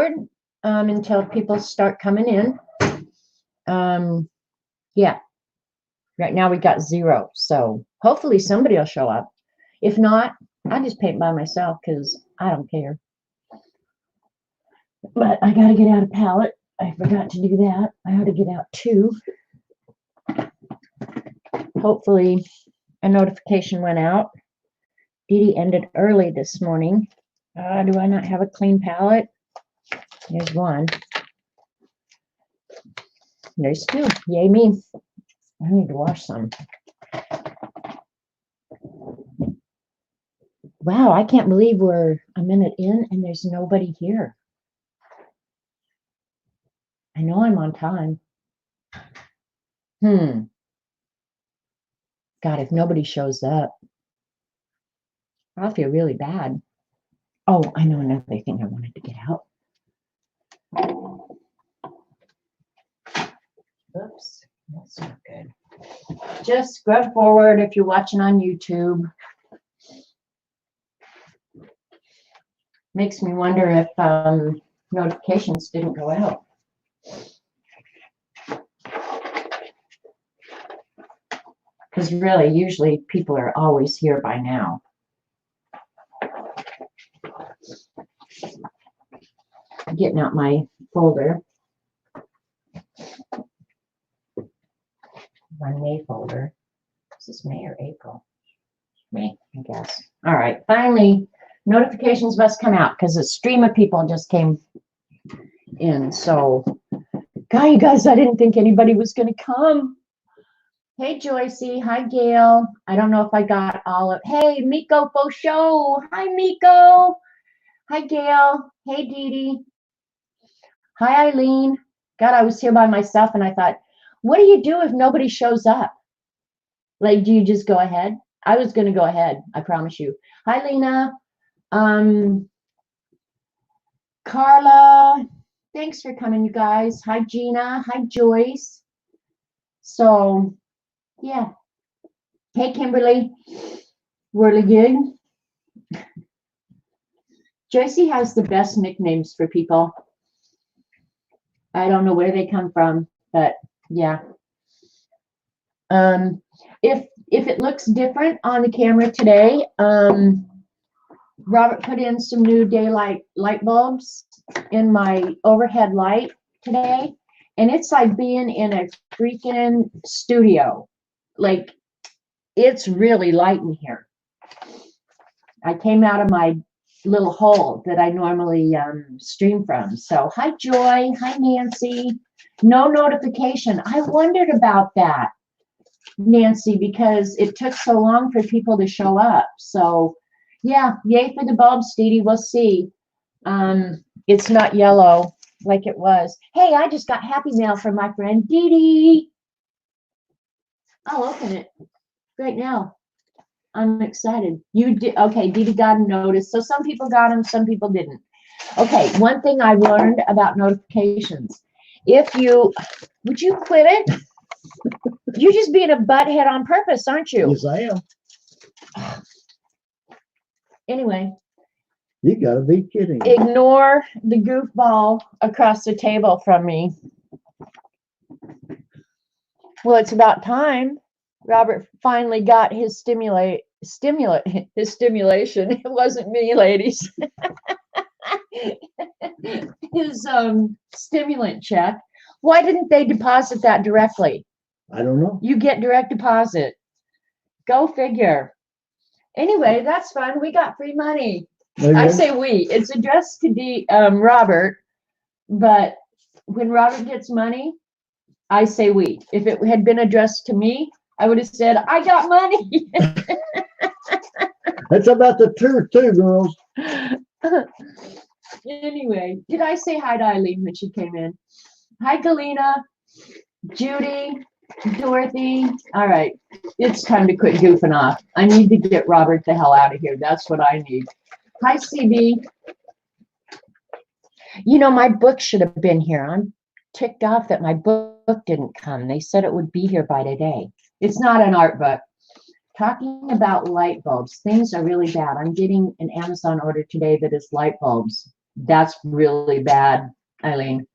forward until people start coming in. Yeah. Right now we got 0. So hopefully somebody will show up. If not, I just paint by myself because I don't care. But I got to get out a palette. I forgot to do that. I ought to get out 2. Hopefully a notification went out. Dee Dee ended early this morning. Do I not have a clean palette? There's 1. There's 2. Yay me. I need to wash some. Wow, I can't believe we're a minute in and there's nobody here. I know I'm on time. God, if nobody shows up, I'll feel really bad. Oh, I know another thing I wanted to get out. Oops, that's not good. Just scrub forward if you're watching on YouTube. Makes me wonder if notifications didn't go out. Because really, usually people are always here by now. Getting out my folder. My May folder. Is this May or April? May, I guess. All right, finally, notifications must come out because a stream of people just came in. So, you guys, I didn't think anybody was going to come. Hey, Joycey. Hi, Gail. I don't know if I got all of. Hey, Miko Fauchot. Hi, Miko. Hi, Gail. Hey, Dee Dee. Hi, Eileen. God, I was here by myself and I thought, what do you do if nobody shows up? Like, do you just go ahead? I was going to go ahead. I promise you. Hi, Lena. Carla. Thanks for coming, you guys. Hi, Gina. Hi, Joyce. So, yeah. Hey, Kimberly. Really good. Joycey has the best nicknames for people. I don't know where they come from, but yeah. If it looks different on the camera today, Robert put in some new daylight light bulbs in my overhead light today, and it's like being in a freaking studio. Like, it's really light in here. I came out of my little hole that I normally stream from. So hi, Joy. Hi, Nancy. No notification. I wondered about that, Nancy, because it took so long for people to show up. So yeah, yay for the bulbs, Dee Dee. We'll see. It's not yellow like it was. Hey, I just got happy mail from my friend Dee Dee. I'll open it right now. I'm excited. You did. Okay, Dee Dee got a notice. So some people got them, some people didn't. Okay, one thing I learned about notifications. If you, would you quit it? You're just being a butthead on purpose, aren't you? Yes, I am. Anyway. You gotta be kidding. Ignore the goofball across the table from me. Well, it's about time. Robert finally got his stimulation. It wasn't me, ladies. His stimulant check. Why didn't they deposit that directly? I don't know. You get direct deposit. Go figure. Anyway, that's fun. We got free money. Maybe. I say we. It's addressed to Robert, but when Robert gets money, I say we. If it had been addressed to me, I would have said, I got money. That's about the truth too, girls. Anyway, did I say hi to Eileen when she came in? Hi, Galena, Judy, Dorothy. All right, it's time to quit goofing off. I need to get Robert the hell out of here. That's what I need. Hi, CB. You know, my book should have been here. I'm ticked off that my book didn't come. They said it would be here by today. It's not an art book. Talking about light bulbs, things are really bad. I'm getting an Amazon order today that is light bulbs. That's really bad, Eileen.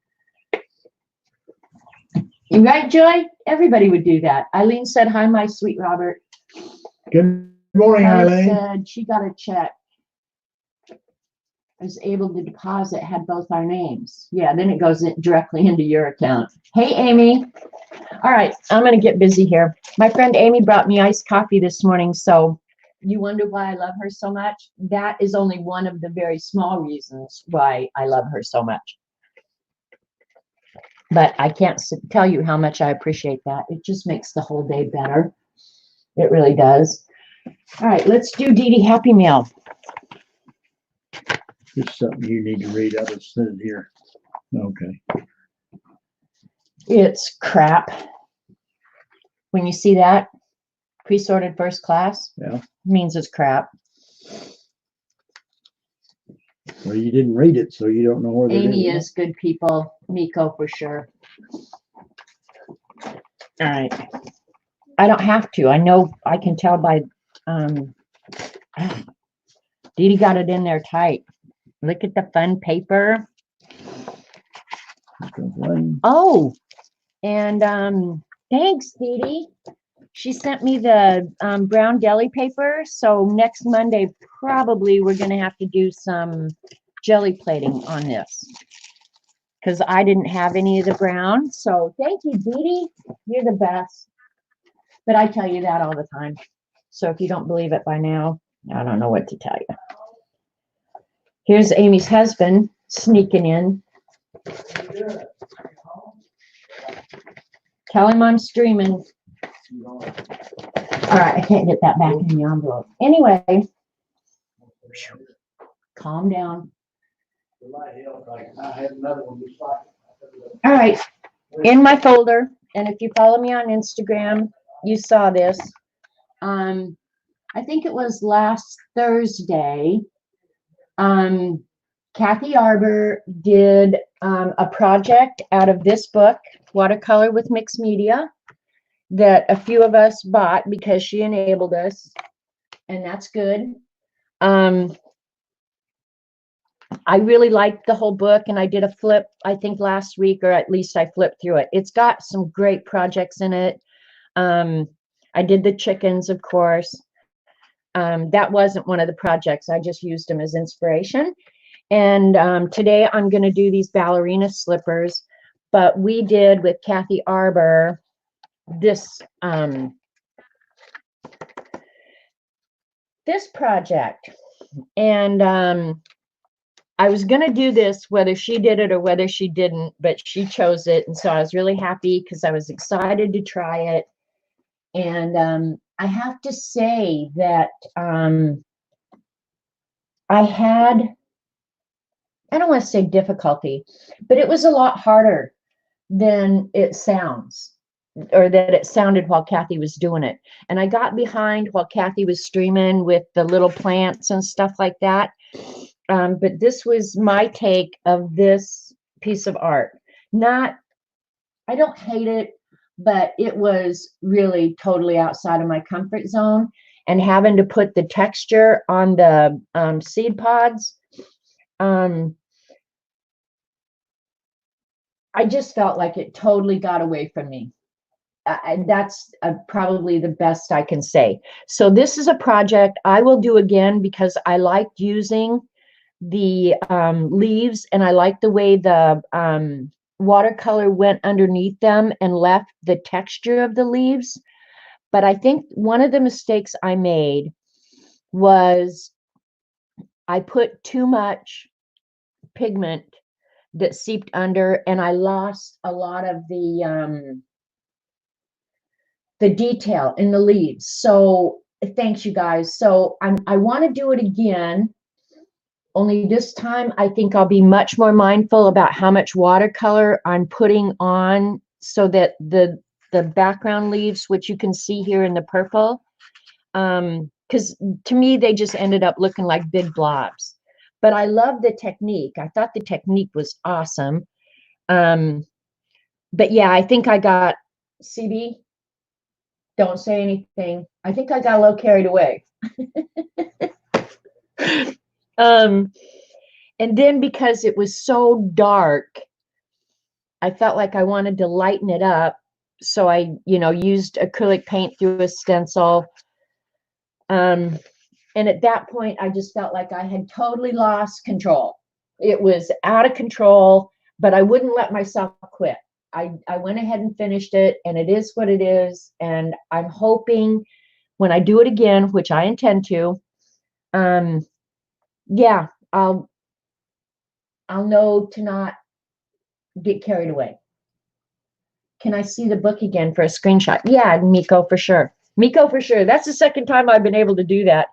You right, Joy? Everybody would do that. Eileen said, hi, my sweet Robert. Good morning, Kelly Eileen. said she got a check. I was able to deposit, had both our names. Yeah, then it goes directly into your account. Hey, Amy. All right, I'm going to get busy here. My friend Amy brought me iced coffee this morning, so you wonder why I love her so much? That is only one of the very small reasons why I love her so much. But I can't tell you how much I appreciate that. It just makes the whole day better. It really does. All right, let's do Dee Dee Happy Meal. This is something you need to read out. It says here. Okay. It's crap. When you see that, pre-sorted first class, Yeah. means it's crap. Well, you didn't read it, so you don't know what it is. Amy is good people. Miko for sure. All right. I don't have to. I know I can tell by Dee Dee got it in there tight. Look at the fun paper. Oh, and thanks, Dee Dee. She sent me the brown deli paper. So next Monday, probably we're going to have to do some jelly plating on this because I didn't have any of the brown. So thank you, Dee Dee. You're the best. But I tell you that all the time. So if you don't believe it by now, I don't know what to tell you. Here's Amy's husband sneaking in. Tell him I'm streaming. All right, I can't get that back in the envelope. Anyway, calm down. All right, in my folder, and if you follow me on Instagram, you saw this. I think it was last Thursday. Kathy Arbor did a project out of this book, Watercolor with Mixed Media, that a few of us bought because she enabled us, and that's good. I really liked the whole book, and I did a flip, I think last week, or at least I flipped through it. It's got some great projects in it. I did the chickens, of course. That wasn't one of the projects. I just used them as inspiration. And today I'm going to do these ballerina slippers, but we did with Kathy Arbor this this project, and I was going to do this whether she did it or whether she didn't, but she chose it, and so I was really happy because I was excited to try it. And I have to say that I had, I don't want to say difficulty, but it was a lot harder than it sounds, or that it sounded while Kathy was doing it. And I got behind while Kathy was streaming with the little plants and stuff like that. But this was my take of this piece of art. Not, I don't hate it, but it was really totally outside of my comfort zone. And having to put the texture on the seed pods, I just felt like it totally got away from me. That's probably the best I can say. So this is a project I will do again because I liked using the leaves, and I like the way the watercolor went underneath them and left the texture of the leaves. But I think one of the mistakes I made was I put too much pigment that seeped under, and I lost a lot of the detail in the leaves. So thanks, you guys. So I want to do it again. Only this time, I think I'll be much more mindful about how much watercolor I'm putting on so that the background leaves, which you can see here in the purple, because to me, they just ended up looking like big blobs. But I love the technique. I thought the technique was awesome. But yeah, I think I got, CB, don't say anything. I think I got a little carried away. And then because it was so dark, I felt like I wanted to lighten it up. So I, used acrylic paint through a stencil. And at that point, I just felt like I had totally lost control. It was out of control, but I wouldn't let myself quit. I went ahead and finished it, and it is what it is. And I'm hoping when I do it again, which I intend to, yeah, I'll know to not get carried away. Can I see the book again for a screenshot? Yeah, Miko, for sure. Miko, for sure. That's the second time I've been able to do that.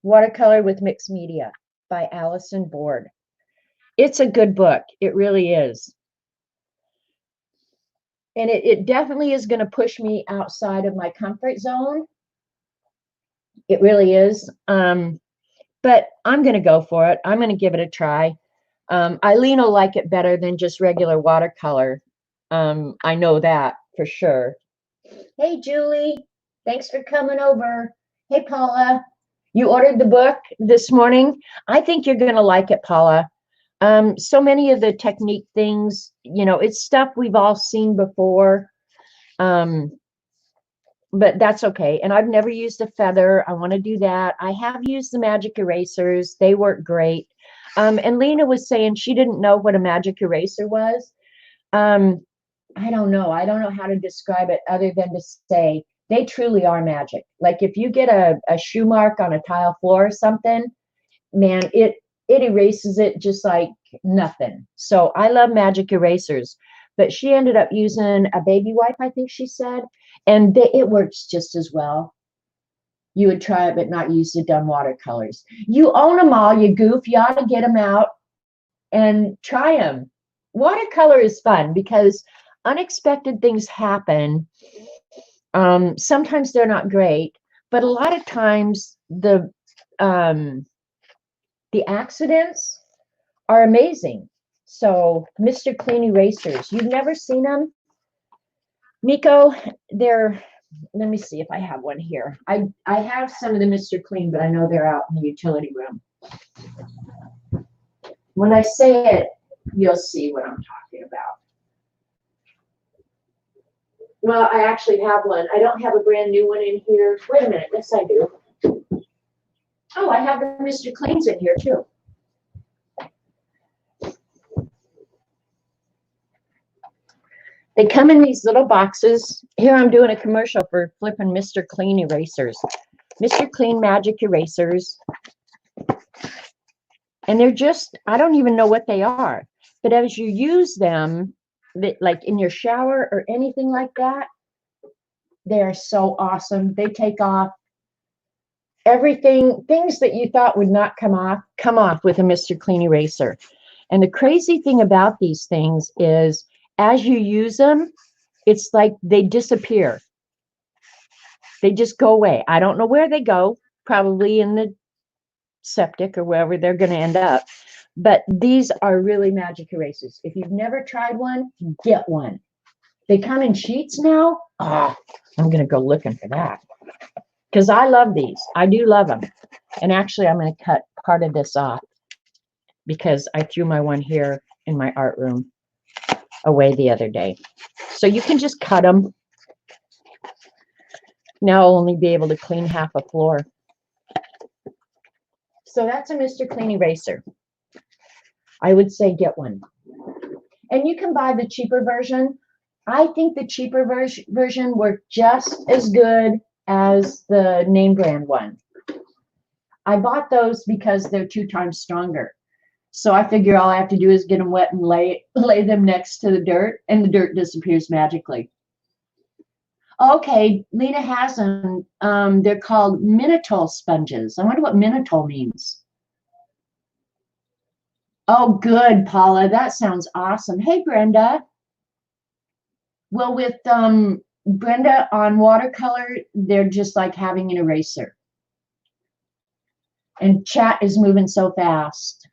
Watercolor with Mixed Media by Allison Board. It's a good book. It really is. And it definitely is going to push me outside of my comfort zone. It really is. But I'm going to go for it. I'm going to give it a try. Eileen will like it better than just regular watercolor. I know that for sure. Hey, Julie. Thanks for coming over. Hey, Paula. You ordered the book this morning. I think you're going to like it, Paula. So many of the technique things, it's stuff we've all seen before. But that's okay. And I've never used a feather. I want to do that. I have used the magic erasers. They work great. And Lena was saying she didn't know what a magic eraser was. I don't know. I don't know how to describe it other than to say they truly are magic. Like if you get a shoe mark on a tile floor or something, man, it erases it just like nothing. So I love magic erasers. But she ended up using a baby wipe, I think she said, and it works just as well. You would try it, but not use the dumb watercolors. You own them all, you goof. You ought to get them out and try them. Watercolor is fun because unexpected things happen. Sometimes they're not great, but a lot of times the accidents are amazing. So Mr. Clean erasers, you've never seen them? Miko, let me see if I have one here. I have some of the Mr. Clean, but I know they're out in the utility room. When I say it, you'll see what I'm talking about. Well, I actually have one. I don't have a brand new one in here. Wait a minute. Yes, I do. Oh, I have the Mr. Cleans in here too. They come in these little boxes. Here I'm doing a commercial for flipping Mr. Clean erasers. Mr. Clean magic erasers. And they're just, I don't even know what they are. But as you use them, like in your shower or anything like that, they are so awesome. They take off everything, things that you thought would not come off with a Mr. Clean eraser. And the crazy thing about these things is as you use them, it's like they disappear. They just go away. I don't know where they go, probably in the septic or wherever they're going to end up. But these are really magic erasers. If you've never tried one, get one. They come in sheets now. Oh, I'm going to go looking for that. Because I love these. I do love them. And actually, I'm going to cut part of this off because I threw my one here in my art room away the other day. So you can just cut them. Now I'll only be able to clean half a floor. So that's a Mr. Clean eraser. I would say get one. And you can buy the cheaper version. I think the cheaper version worked just as good as the name brand one. I bought those because they're 2 times stronger. So I figure all I have to do is get them wet and lay them next to the dirt, and the dirt disappears magically. Okay, Lena has them. They're called mannitol sponges. I wonder what mannitol means. Oh, good, Paula. That sounds awesome. Hey, Brenda. Well, with Brenda on watercolor, they're just like having an eraser. And chat is moving so fast.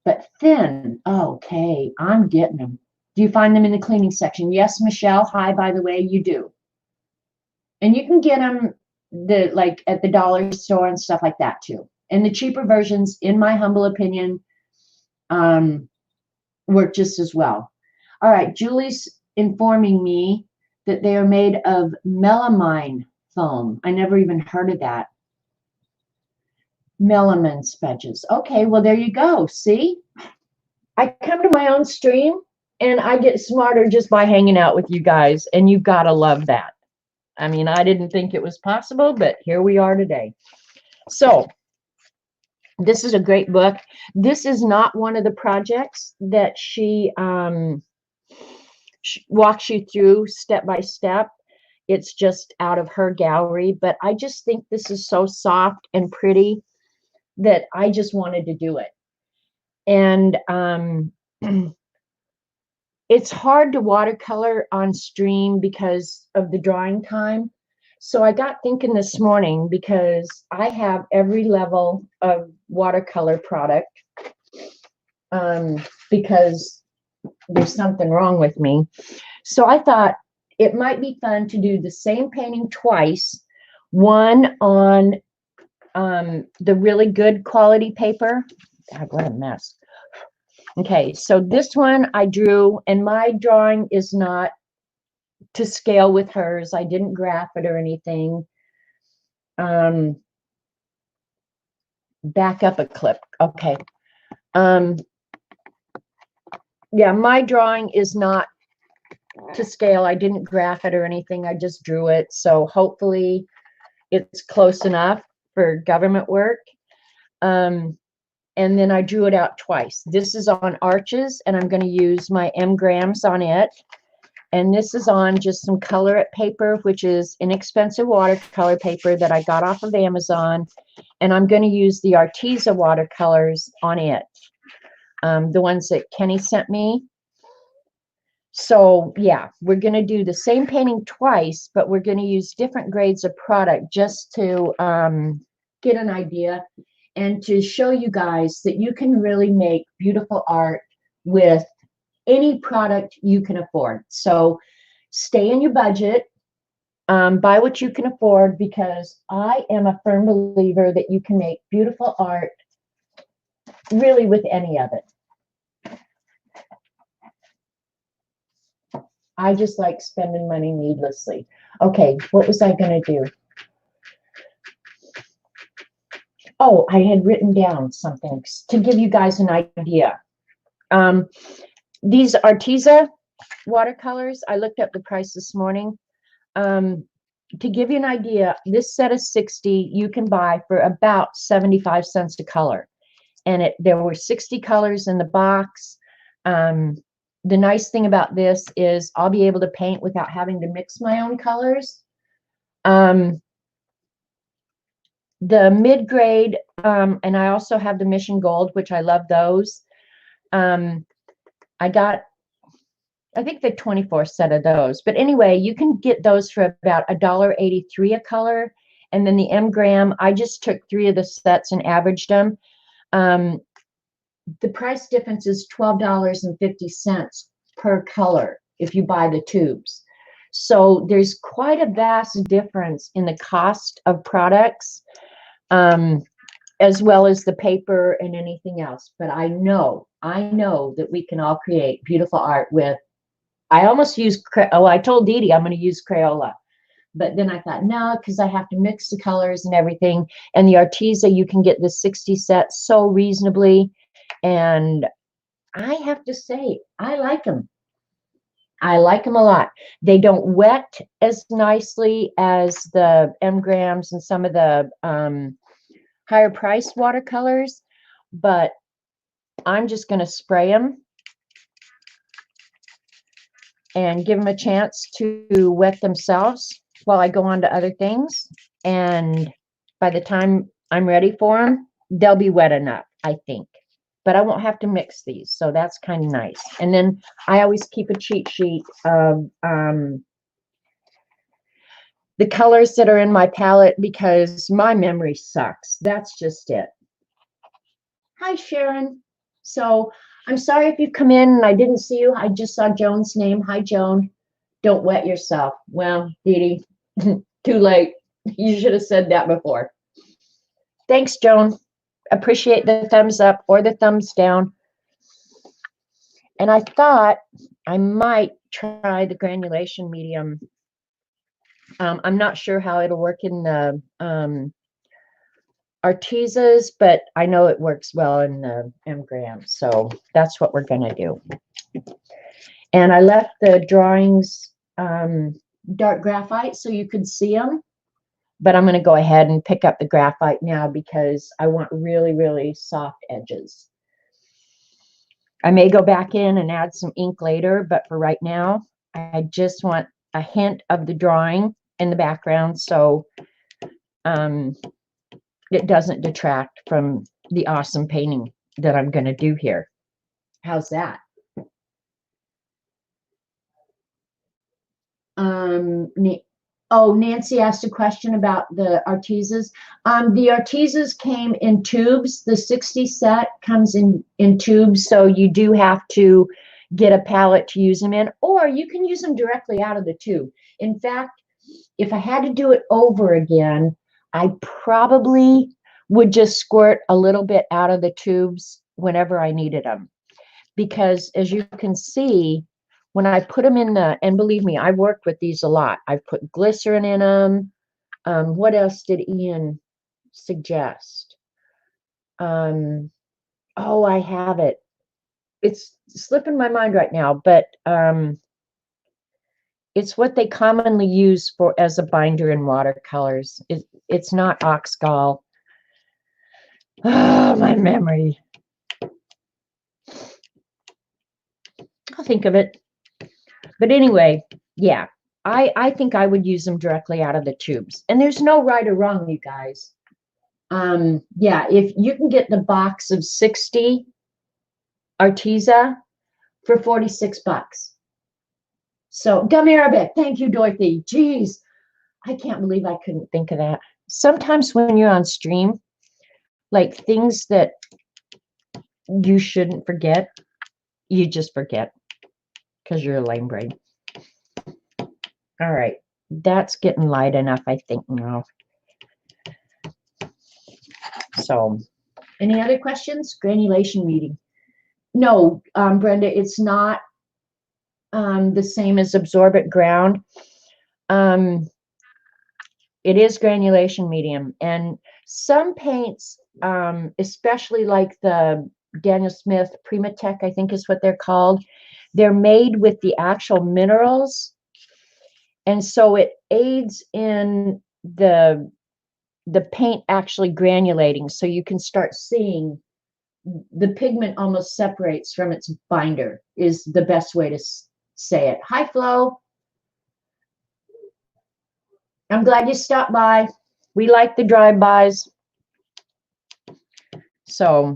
But thin. Okay, I'm getting them. Do you find them in the cleaning section? Yes, Michelle. Hi, by the way, you do. And you can get them like at the dollar store and stuff like that too. And the cheaper versions, in my humble opinion, work just as well. All right, Julie's informing me that they are made of melamine foam. I never even heard of that. Melamine sponges. Okay, well, there you go. See, I come to my own stream and I get smarter just by hanging out with you guys, and you gotta love that. I mean, I didn't think it was possible, but here we are today. So this is a great book. This is not one of the projects that she walks you through step by step. It's just out of her gallery, but I just think this is so soft and pretty that I just wanted to do it. And it's hard to watercolor on stream because of the drawing time. So I got thinking this morning, because I have every level of watercolor product, because there's something wrong with me. So I thought it might be fun to do the same painting twice, one on the really good quality paper. God, what a mess. Okay, so this one I drew, and my drawing is not to scale with hers. I didn't graph it or anything. Back up a clip. Okay. Yeah, my drawing is not to scale. I didn't graph it or anything. I just drew it. So hopefully it's close enough for government work. And then I drew it out twice. This is on arches, and I'm going to use my M-grams on it. And this is on just some Color It paper, which is inexpensive watercolor paper that I got off of Amazon. And I'm going to use the Arteza watercolors on it, the ones that Kenny sent me. So yeah, we're going to do the same painting twice, but we're going to use different grades of product just to get an idea and to show you guys that you can really make beautiful art with any product you can afford. So stay in your budget, buy what you can afford, because I am a firm believer that you can make beautiful art really with any of it. I just like spending money needlessly. Okay, what was I going to do? Oh, I had written down something to give you guys an idea. These Arteza watercolors, I looked up the price this morning. To give you an idea, this set of 60 you can buy for about 75 cents a color. And there were 60 colors in the box. The nice thing about this is I'll be able to paint without having to mix my own colors. The mid-grade, and I also have the Mission Gold, which I love those. I got, I think, the 24 set of those. But anyway, you can get those for about $1.83 a color. And then the M-gram, I just took 3 of the sets and averaged them. The price difference is $12.50 per color if you buy the tubes. So there's quite a vast difference in the cost of products, as well as the paper and anything else. But I know that we can all create beautiful art with, I almost used, I told Dee Dee I'm going to use Crayola. But then I thought, no, because I have to mix the colors and everything. And the Arteza, you can get the 60 sets so reasonably. And I have to say, I like them. I like them a lot. They don't wet as nicely as the M-grams and some of the higher priced watercolors, but I'm just going to spray them and give them a chance to wet themselves while I go on to other things. And by the time I'm ready for them, they'll be wet enough, I think. But I won't have to mix these, so that's kind of nice. And then I always keep a cheat sheet of the colors that are in my palette, because my memory sucks. That's just it. Hi, Sharon. So I'm sorry if you come in and I didn't see you. I just saw Joan's name. Hi, Joan. Don't wet yourself. Well, Dee Dee, too late. You should have said that before. Thanks, Joan. appreciate the thumbs up or the thumbs down. And I thought I might try the granulation medium. I'm not sure how it'll work in the Artesas, but I know it works well in the M-Gram. So that's what we're going to do. And I left the drawings dark graphite so you could see them. But I'm going to go ahead and pick up the graphite now because I want really, really soft edges. I may go back in and add some ink later, but for right now, I just want a hint of the drawing in the background so it doesn't detract from the awesome painting that I'm going to do here. How's that? Nancy asked a question about the Artesas. The Artesas came in tubes. The 60 set comes in tubes, so you do have to get a palette to use them in, or you can use them directly out of the tube. In fact, if I had to do it over again, I probably would just squirt a little bit out of the tubes whenever I needed them. Because as you can see, when I put them in the, and believe me, I've worked with these a lot. I've put glycerin in them. What else did Ian suggest? Oh, I have it. It's slipping my mind right now, but it's what they commonly use for as a binder in watercolors. It's not oxgall. Oh, my memory. I'll think of it. But anyway, yeah, I think I would use them directly out of the tubes. And there's no right or wrong, you guys. Yeah, if you can get the box of 60 Arteza for 46 bucks. So, gum Arabic. Thank you, Dorothy. Jeez, I can't believe I couldn't think of that. Sometimes when you're on stream, like things that you shouldn't forget, you just forget because you're a lame brain. All right, that's getting light enough, I think, now. So, any other questions? Granulation medium. No, Brenda, it's not the same as absorbent ground. It is granulation medium, and some paints, especially like the Daniel Smith Primatech, I think is what they're called, they're made with the actual minerals, and so it aids in the paint actually granulating, so you can start seeing the pigment almost separates from its binder is the best way to say it. Hi, Flo. I'm glad you stopped by. We like the drive-bys. So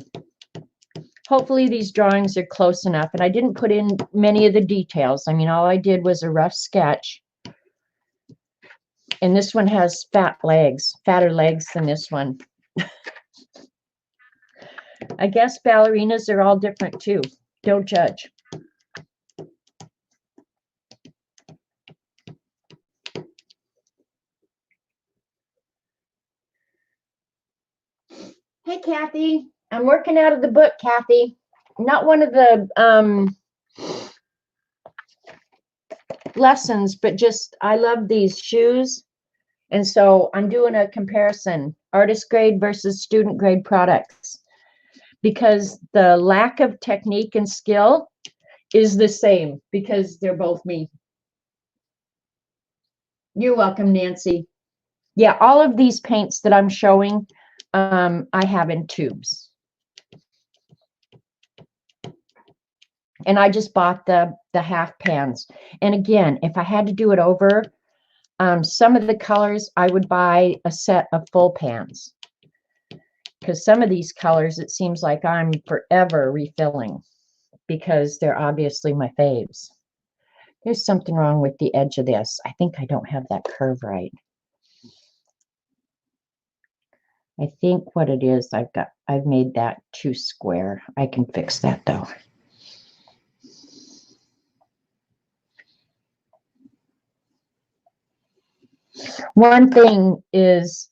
hopefully these drawings are close enough. And I didn't put in many of the details. I mean, all I did was a rough sketch. And this one has fatter legs than this one. I guess ballerinas are all different too. Don't judge. Hey, Kathy. I'm working out of the book, Kathy. Not one of the lessons, but just I love these shoes. And so I'm doing a comparison, artist grade versus student grade products, because the lack of technique and skill is the same because they're both me. You're welcome, Nancy. Yeah, all of these paints that I'm showing, I have in tubes. And I just bought the half pans. And again, if I had to do it over, some of the colors, I would buy a set of full pans. Because some of these colors, it seems like I'm forever refilling because they're obviously my faves. There's something wrong with the edge of this. I think I don't have that curve right. I think what it is, I've made that too square. I can fix that though. One thing is,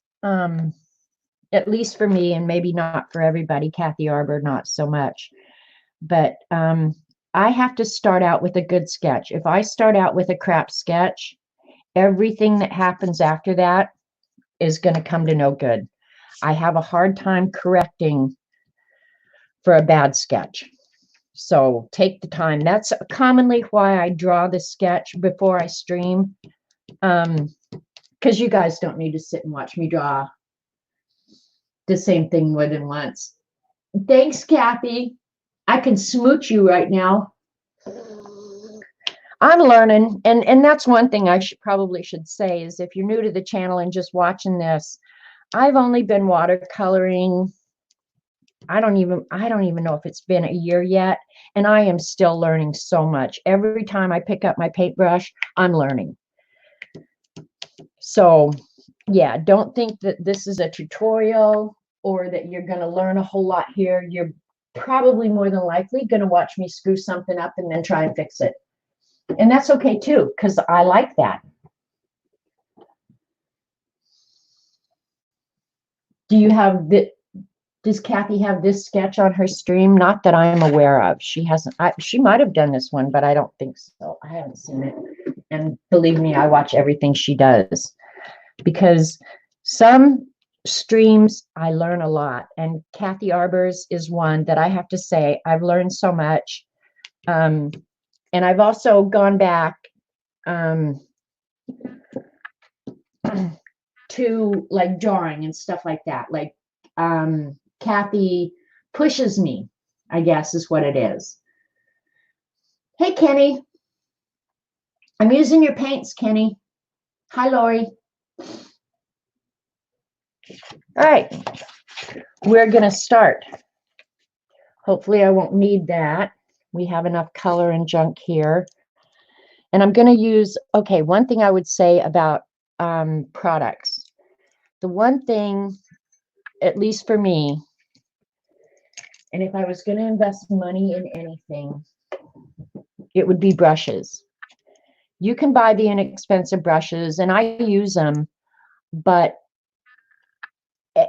at least for me, and maybe not for everybody. Kathy Arbor, not so much. But I have to start out with a good sketch. If I start out with a crap sketch, everything that happens after that is going to come to no good. I have a hard time correcting for a bad sketch. So take the time. That's commonly why I draw the sketch before I stream. Because you guys don't need to sit and watch me draw the same thing more than once. Thanks, Kathy. I can smooch you right now. I'm learning, and that's one thing I probably should say is if you're new to the channel and just watching this, I've only been watercoloring. I don't even know if it's been a year yet, and I am still learning so much. Every time I pick up my paintbrush, I'm learning. So, yeah, don't think that this is a tutorial or that you're going to learn a whole lot here. You're probably more than likely going to watch me screw something up and then try and fix it. And that's okay too, because I like that. Do you have the, does Kathy have this sketch on her stream? Not that I'm aware of. She hasn't. She might have done this one, but I don't think so. I haven't seen it. And believe me, I watch everything she does because some streams I learn a lot. And Kathy Arbor's is one that I have to say I've learned so much. And I've also gone back to like drawing and stuff like that. Like Kathy pushes me, I guess is what it is. Hey, Kenny. I'm using your paints, Kenny. Hi, Lori. All right. We're going to start. Hopefully I won't need that. We have enough color and junk here. And I'm going to use, okay, one thing I would say about products. The one thing, at least for me, and if I was going to invest money in anything, it would be brushes. You can buy the inexpensive brushes, and I use them, but,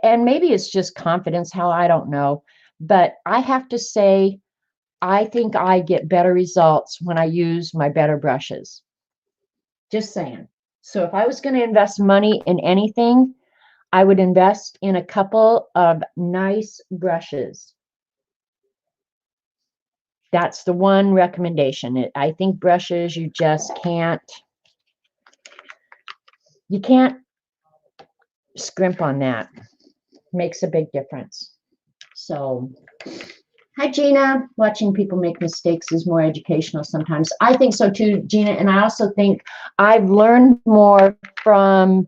and maybe it's just confidence, how I don't know, but I have to say, I think I get better results when I use my better brushes. Just saying. So if I was going to invest money in anything, I would invest in a couple of nice brushes. That's the one recommendation. I think brushes, you just can't, you can't scrimp on that. Makes a big difference. So, hi, Gina. Watching people make mistakes is more educational sometimes. I think so too, Gina. And I also think I've learned more from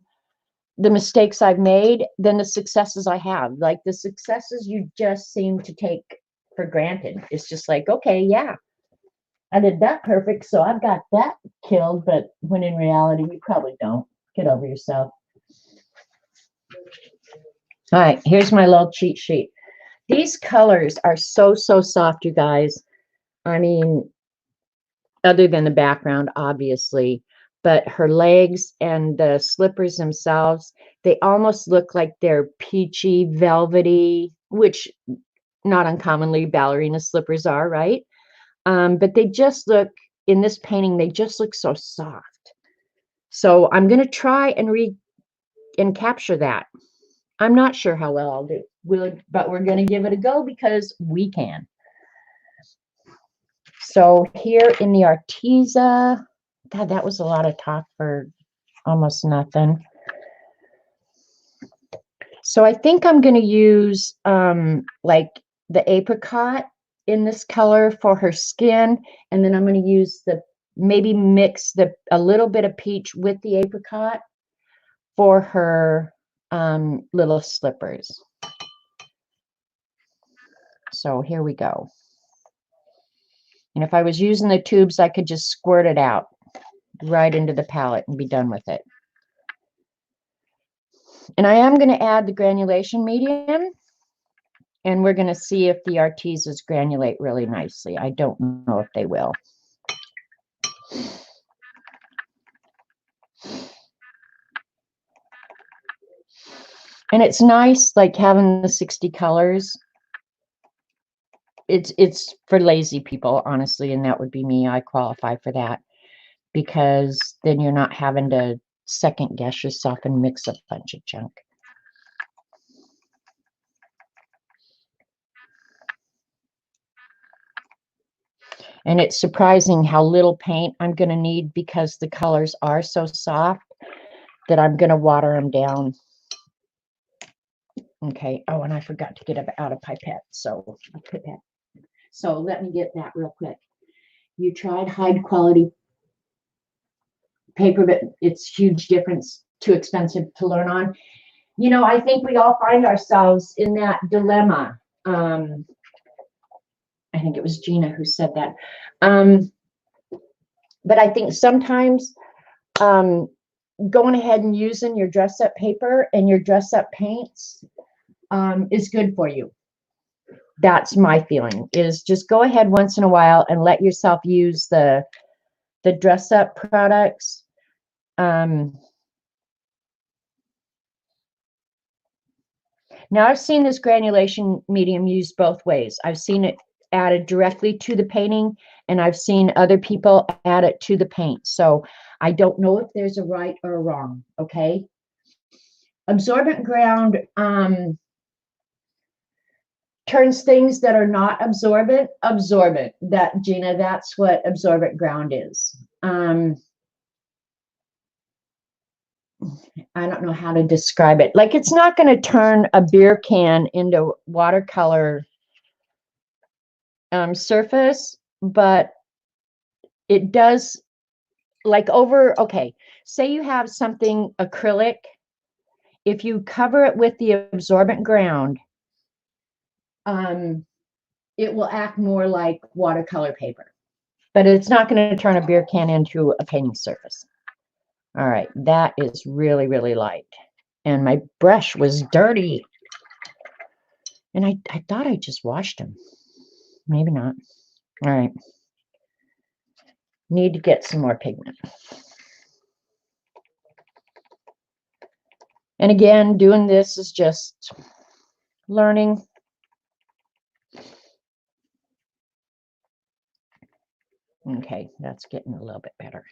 the mistakes I've made than the successes I have. Like the successes you just seem to take for granted. It's just like, okay, yeah, I did that perfect, so I've got that killed. But when in reality, you probably don't. Get over yourself. All right, here's my little cheat sheet. These colors are so soft, you guys. I mean, other than the background, obviously, but her legs and the slippers themselves, they almost look like they're peachy, velvety, which not uncommonly ballerina slippers are, right? But they just look, in this painting, they just look so soft. So I'm going to try and capture that. I'm not sure how well I'll do, but we're going to give it a go because we can. So here in the Arteza, God, that was a lot of talk for almost nothing. So I think I'm going to use like the apricot in this color for her skin, and then I'm going to use the, maybe mix a little bit of peach with the apricot for her little slippers. So here we go. And if I was using the tubes, I could just squirt it out right into the palette and be done with it. And I am going to add the granulation medium, and we're going to see if the Artezas granulate really nicely. I don't know if they will. And it's nice, like having the 60 colors. It's for lazy people, honestly, and that would be me. I qualify for that because then you're not having to second guess yourself and mix a bunch of junk. And it's surprising how little paint I'm going to need because the colors are so soft that I'm going to water them down. Okay. Oh, and I forgot to get out a pipette. So I'll put that. So let me get that real quick. You tried high quality paper, but it's huge difference, too expensive to learn on. You know, I think we all find ourselves in that dilemma. I think it was Gina who said that. But I think sometimes going ahead and using your dress up paper and your dress up paints is good for you. That's my feeling, is just go ahead once in a while and let yourself use the dress up products. Now I've seen this granulation medium used both ways. I've seen it added directly to the painting, and I've seen other people add it to the paint. So I don't know if there's a right or a wrong, okay? Absorbent ground turns things that are not absorbent. That, Gina, that's what absorbent ground is. I don't know how to describe it. Like, it's not going to turn a beer can into watercolor surface, but it does, like, okay, say you have something acrylic. If you cover it with the absorbent ground, it will act more like watercolor paper, but it's not going to turn a beer can into a painting surface. All right, that is really, really light. And my brush was dirty. And I thought I just washed them. Maybe not. All right. Need to get some more pigment. And again, doing this is just learning. Okay, that's getting a little bit better.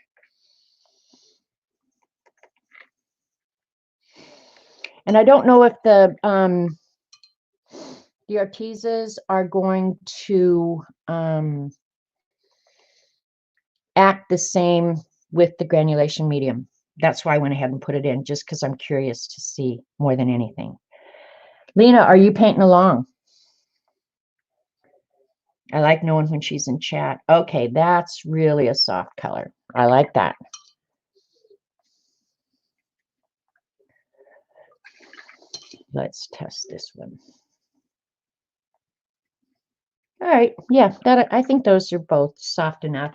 And I don't know if the artisas are going to act the same with the granulation medium. That's why I went ahead and put it in, just because I'm curious to see more than anything. Lena, are you painting along? I like knowing when she's in chat. Okay, that's really a soft color. I like that. Let's test this one. All right, yeah, that, I think those are both soft enough.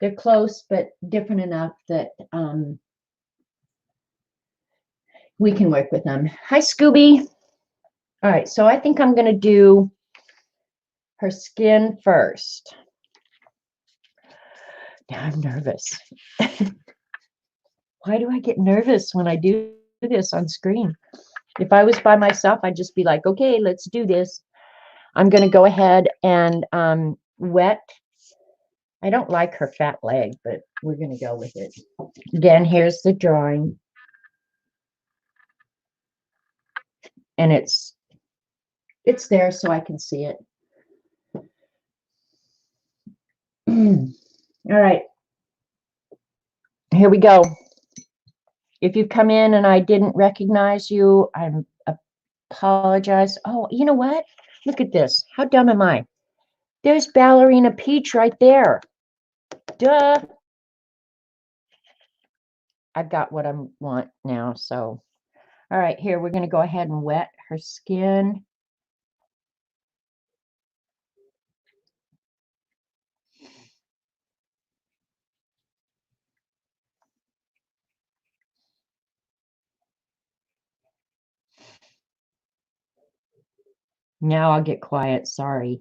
They're close, but different enough that we can work with them. Hi, Scooby. All right, so I think I'm going to do her skin first. Now I'm nervous. Why do I get nervous when I do this on screen? If I was by myself, I'd just be like, okay, let's do this. I'm going to go ahead and wet. I don't like her fat leg, but we're going to go with it. Again, here's the drawing. And it's there so I can see it. All right. Here we go. If you come in and I didn't recognize you, I apologize. Oh, you know what? Look at this. How dumb am I? There's Ballerina Peach right there. Duh. I've got what I want now. So, all right, here, we're going to go ahead and wet her skin. Now I'll get quiet. Sorry.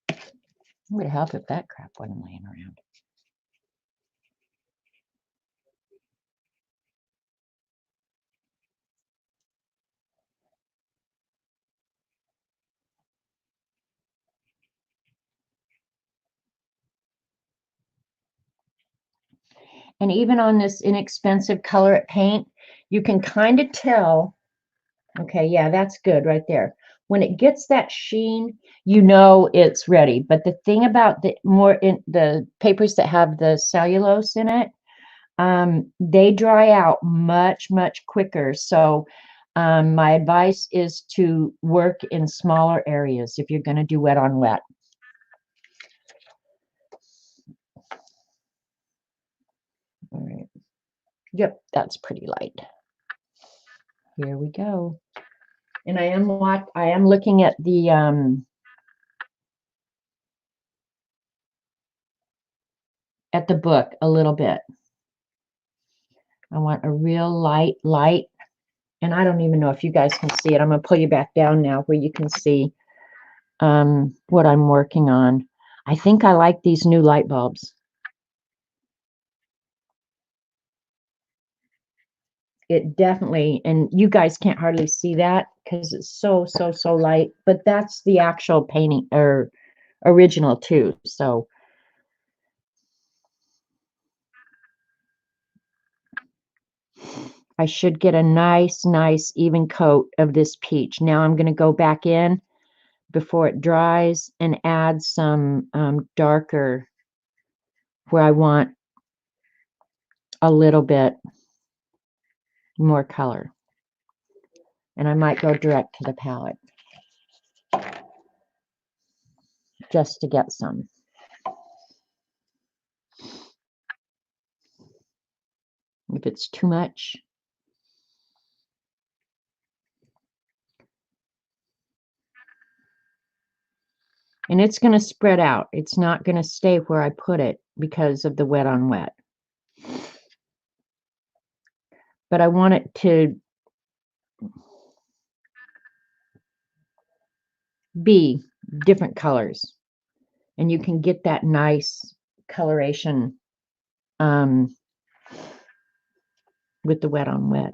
It would help if that crap wasn't laying around. And even on this inexpensive color it paint, you can kind of tell. Okay, yeah, that's good right there. When it gets that sheen, you know it's ready. But the thing about the papers that have the cellulose in it, they dry out much quicker. So my advice is to work in smaller areas if you're going to do wet on wet. All right. Yep, that's pretty light. Here we go. And I am looking at the book a little bit. I want a real light. And I don't even know if you guys can see it. I'm going to pull you back down now where you can see what I'm working on. I think I like these new light bulbs. It definitely, and you guys can't hardly see that because it's so light, but that's the actual painting or original too. So I should get a nice even coat of this peach. Now I'm going to go back in before it dries and add some darker where I want a little bit more color. And I might go direct to the palette just to get some. If it's too much, and it's going to spread out. It's not going to stay where I put it because of the wet on wet. But I want it to be different colors. And you can get that nice coloration with the wet on wet.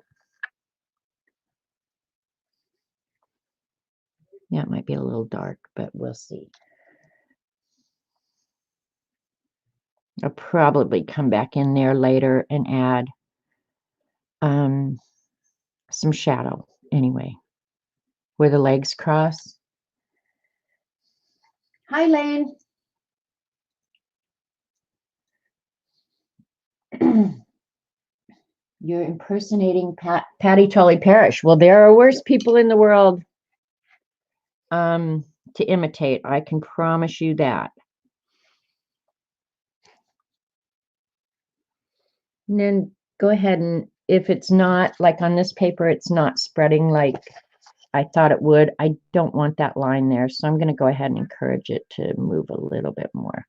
Yeah, it might be a little dark, but we'll see. I'll probably come back in there later and add some shadow anyway, where the legs cross. Hi, Lane. You're impersonating Patty Tully Parrish. Well, there are worse people in the world to imitate. I can promise you that. And then go ahead and if it's not like on this paper, it's not spreading like I thought it would. I don't want that line there. So I'm going to go ahead and encourage it to move a little bit more.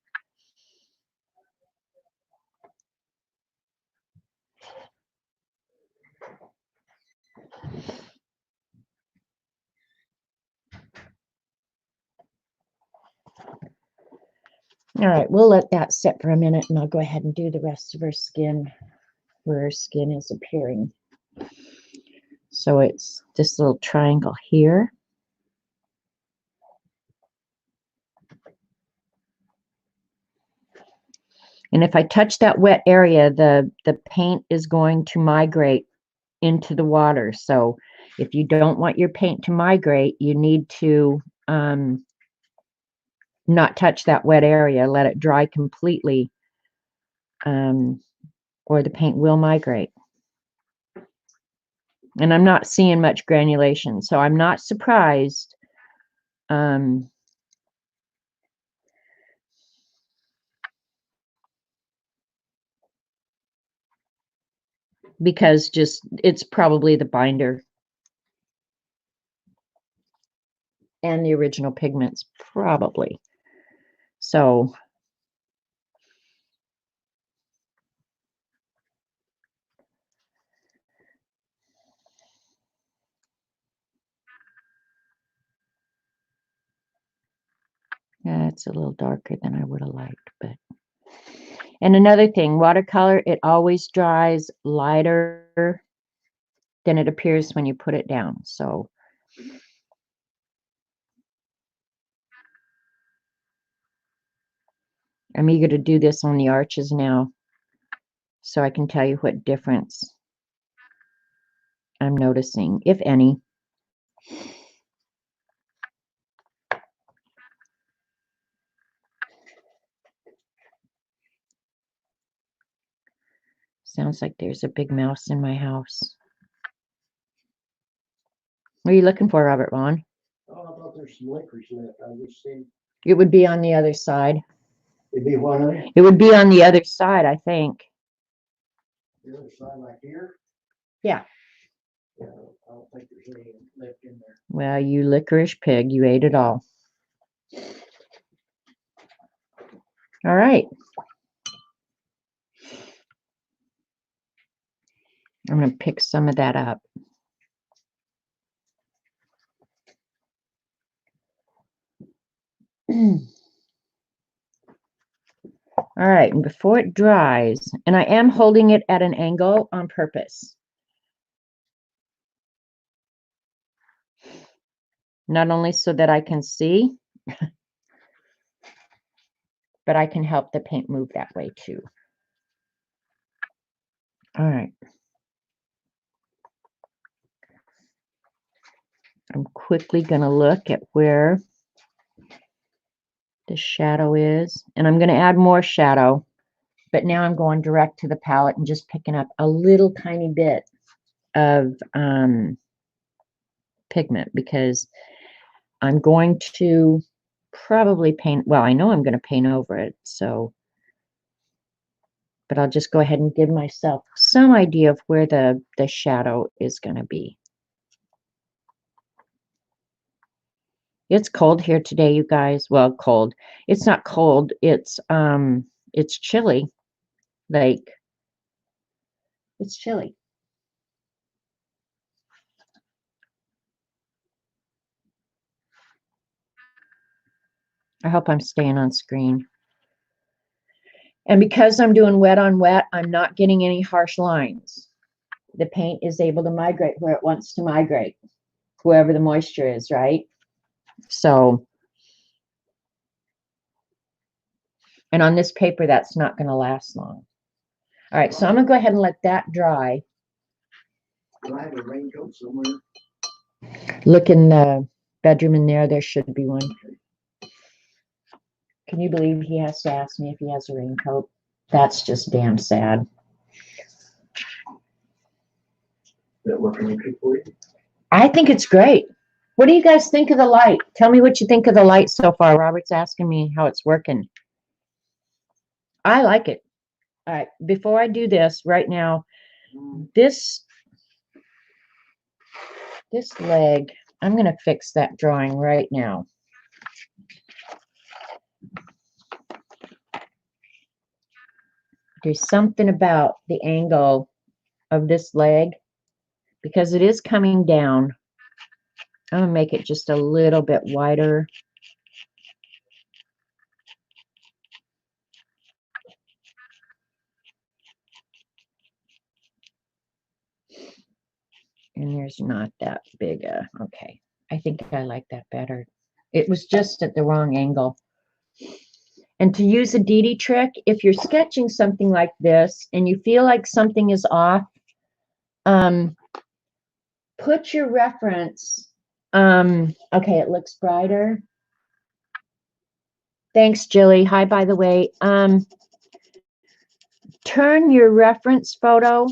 All right, we'll let that sit for a minute and I'll go ahead and do the rest of her skin where her skin is appearing. So it's this little triangle here. And if I touch that wet area, the paint is going to migrate into the water. So if you don't want your paint to migrate, you need to not touch that wet area, let it dry completely, or the paint will migrate. And I'm not seeing much granulation, so I'm not surprised. Because it's probably the binder and the original pigments, probably. So yeah, it's a little darker than I would have liked, but. And another thing, watercolor, it always dries lighter than it appears when you put it down. So I'm eager to do this on the arches now. so I can tell you what difference I'm noticing, if any. Sounds like there's a big mouse in my house. What are you looking for, Robert Vaughn? Oh, I thought there's some licorice left. I just seen. It would be on the other side. It'd be one of it. It would be on the other side, I think. The other side, like here. Yeah. Yeah, I don't think there's any left in there. Well, you licorice pig, you ate it all. All right. I'm going to pick some of that up. All right, and before it dries, and I am holding it at an angle on purpose. Not only so that I can see, but I can help the paint move that way too. All right. I'm quickly going to look at where the shadow is, and I'm going to add more shadow, but now I'm going direct to the palette and just picking up a little tiny bit of pigment, because I'm going to probably paint, well, I know I'm going to paint over it, so, but I'll just go ahead and give myself some idea of where the shadow is going to be. It's cold here today, you guys. Well, cold. It's not cold. It's chilly. Like, it's chilly. I hope I'm staying on screen. And because I'm doing wet on wet, I'm not getting any harsh lines. The paint is able to migrate where it wants to migrate, wherever the moisture is, right? So, and on this paper, that's not going to last long. All right, so I'm going to go ahead and let that dry. Do I have a raincoat somewhere? Look in the bedroom in there. There should be one. Can you believe he has to ask me if he has a raincoat? That's just damn sad. That working okay for you? I think it's great. What do you guys think of the light? Tell me what you think of the light so far. Robert's asking me how it's working. I like it. All right, before I do this right now, this leg, I'm going to fix that drawing right now. There's something about the angle of this leg, because it is coming down. I'm going to make it just a little bit wider. And there's not that big a, okay. I think I like that better. It was just at the wrong angle. And to use a DD trick, if you're sketching something like this and you feel like something is off, put your reference, okay, it looks brighter. Thanks, Jilly. Hi, by the way. Turn your reference photo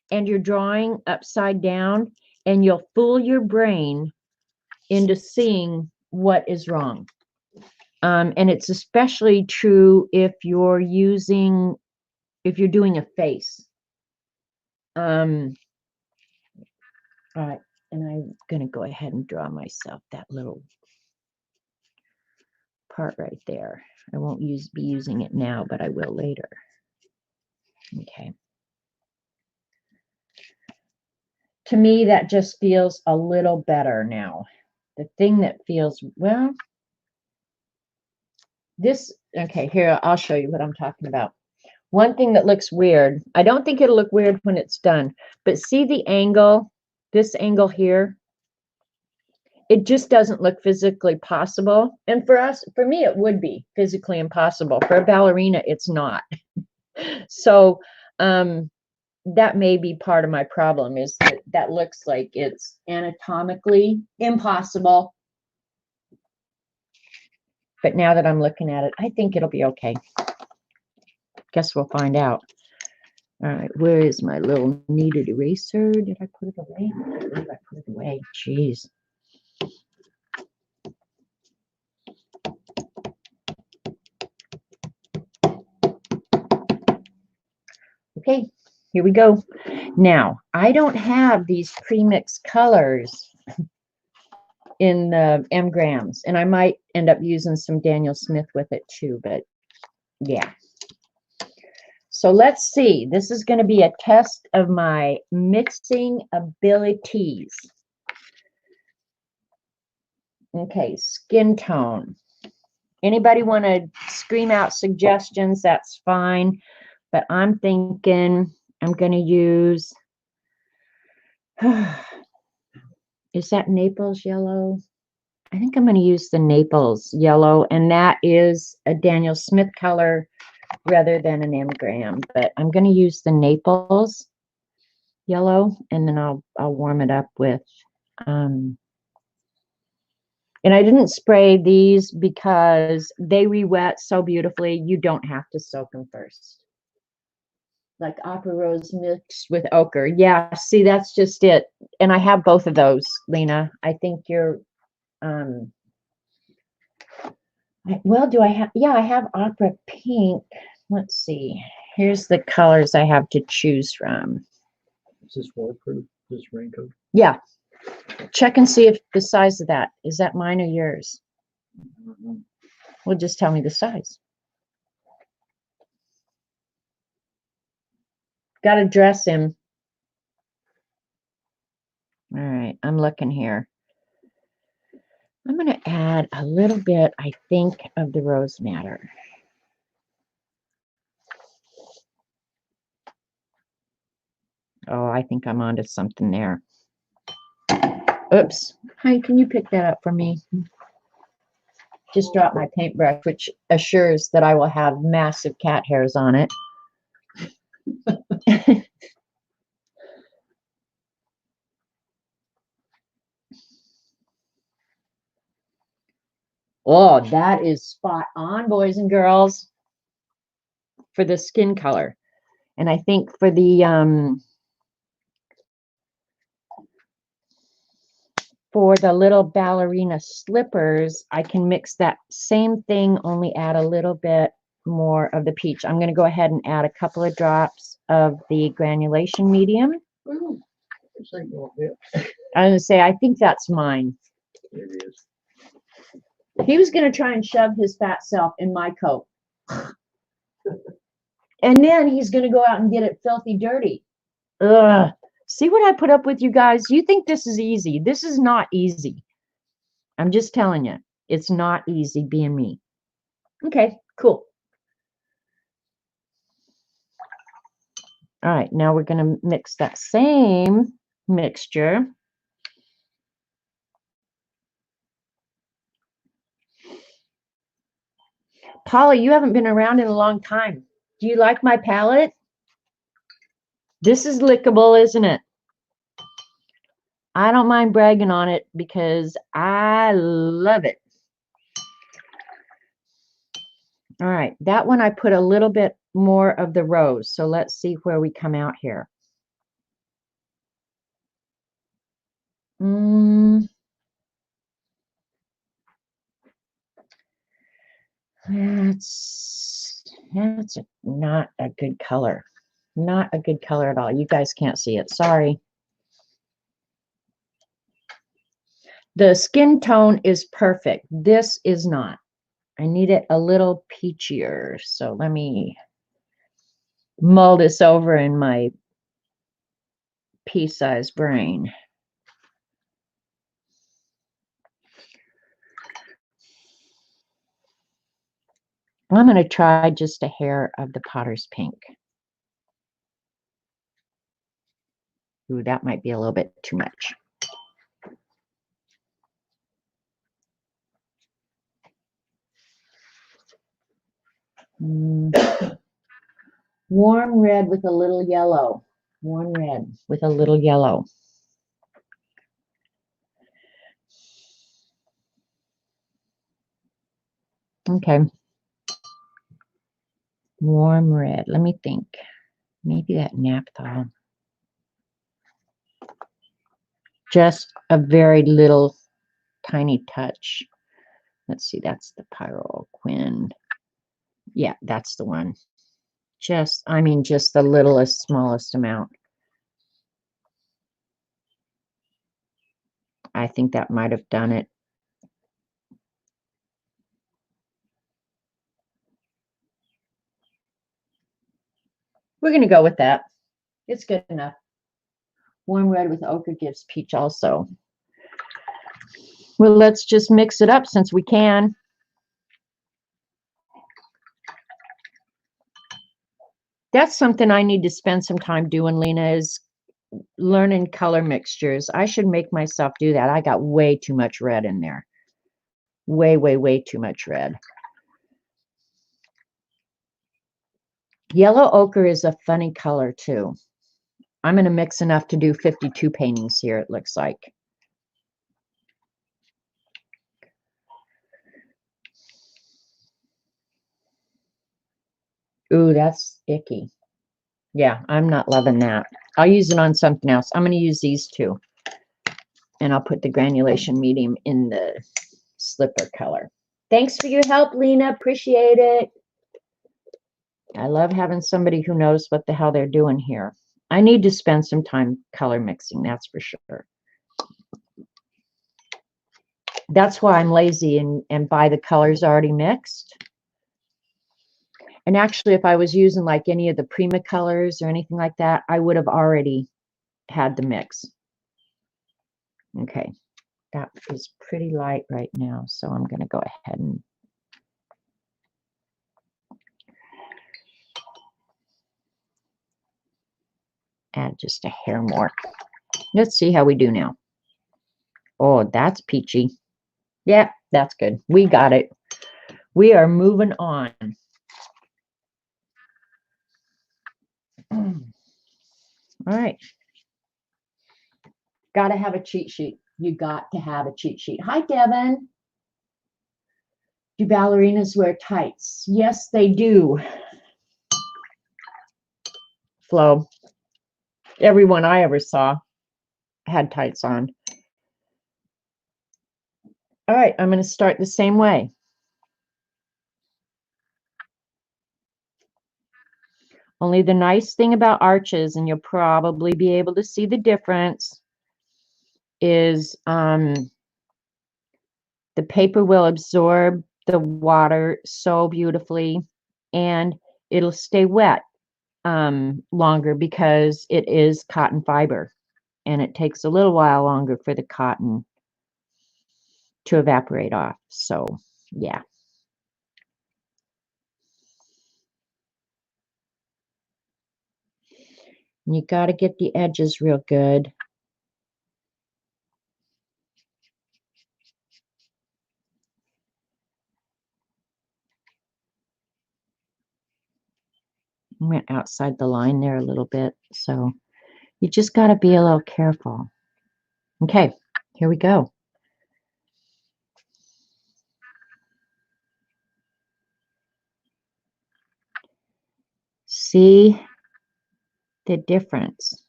and your drawing upside down, and you'll fool your brain into seeing what is wrong. And it's especially true if you're doing a face. All right, and I'm gonna go ahead and draw myself that little part right there. I won't be using it now, but I will later. Okay. To me, that just feels a little better now. The thing that feels, well, this, okay, here, I'll show you what I'm talking about. One thing that looks weird, I don't think it'll look weird when it's done, but see the angle, this angle here? It just doesn't look physically possible. And for me, it would be physically impossible. For a ballerina, it's not. So That may be part of my problem, is that that looks like it's anatomically impossible. But now that I'm looking at it, I think it'll be okay. Guess we'll find out. All right, where is my little kneaded eraser? Did I put it away? I believe I put it away. Jeez. Okay, here we go. Now, I don't have these pre-mixed colors in the M-grams, and I might end up using some Daniel Smith with it too, but yeah. So let's see. This is going to be a test of my mixing abilities. Okay, skin tone. Anybody want to scream out suggestions? That's fine. But I'm thinking I'm going to use, is that Naples yellow? I think I'm going to use the Naples yellow, and that is a Daniel Smith color rather than an M-gram. But I'm going to use the Naples yellow, and then I'll warm it up with, and I didn't spray these because they re-wet so beautifully. You don't have to soak them first. Like Opera Rose mixed with ochre. Yeah, see, that's just it. And I have both of those, Lena. I think you're, well, do I have, yeah, I have Opera Pink. Let's see. Here's the colors I have to choose from. Is this waterproof, this raincoat? Yeah. Check and see if the size of that, is that mine or yours? Well, just tell me the size. Got to dress him. All right, I'm looking here. I'm going to add a little bit, I think, of the rose madder. Oh, I think I'm onto something there. Oops. Hi, can you pick that up for me? Just dropped my paintbrush, which assures that I will have massive cat hairs on it. Oh, that is spot on, boys and girls, for the skin color. And I think for the little ballerina slippers, I can mix that same thing, only add a little bit more of the peach. I'm going to go ahead and add a couple of drops of the granulation medium. Well, this ain't gonna fit. I'm going to say, I think that's mine. It is. He was going to try and shove his fat self in my coat. And then he's going to go out and get it filthy dirty. Ugh. See what I put up with, you guys? You think this is easy. This is not easy. I'm just telling you. It's not easy being me. Okay, cool. All right, now we're going to mix that same mixture. Polly, you haven't been around in a long time. Do you like my palette? This is lickable, isn't it? I don't mind bragging on it because I love it. All right, that one I put a little bit more of the rose. So let's see where we come out here. That's not a good color. Not a good color at all. You guys can't see it. Sorry. The skin tone is perfect. This is not. I need it a little peachier. So let me mull this over in my pea-sized brain. I'm going to try just a hair of the Potter's Pink. Ooh, that might be a little bit too much. Warm red with a little yellow. Warm red with a little yellow. Okay. Warm red. Let me think. Maybe that naphthol. Just a very little tiny touch. Let's see, that's the pyroquin. Yeah, that's the one. Just, I mean, just the littlest, smallest amount. I think that might have done it. We're going to go with that. It's good enough. Warm red with ochre gives peach also. Well, let's just mix it up since we can. That's something I need to spend some time doing, Lena, is learning color mixtures. I should make myself do that. I got way too much red in there. Way, way, way too much red. Yellow ochre is a funny color too. I'm going to mix enough to do 52 paintings here, it looks like. Ooh, that's icky. Yeah, I'm not loving that. I'll use it on something else. I'm going to use these two. And I'll put the granulation medium in the slipper color. Thanks for your help, Lena. Appreciate it. I love having somebody who knows what the hell they're doing here. I need to spend some time color mixing, that's for sure. That's why I'm lazy and buy the colors already mixed. And actually, if I was using like any of the Prima colors or anything like that, I would have already had the mix. Okay, that is pretty light right now, so I'm going to go ahead and add just a hair more. Let's see how we do now. Oh, that's peachy. Yeah, that's good. We got it. We are moving on. All right. Got to have a cheat sheet. You got to have a cheat sheet. Hi, Devin. Do ballerinas wear tights? Yes, they do. Flo. Everyone I ever saw had tights on. All right, I'm going to start the same way. Only the nice thing about arches, and you'll probably be able to see the difference, is the paper will absorb the water so beautifully, and it'll stay wet longer because it is cotton fiber, and it takes a little while longer for the cotton to evaporate off. So, yeah. You got to get the edges real good. Went outside the line there a little bit, so you just got to be a little careful. Okay, here we go. See the difference.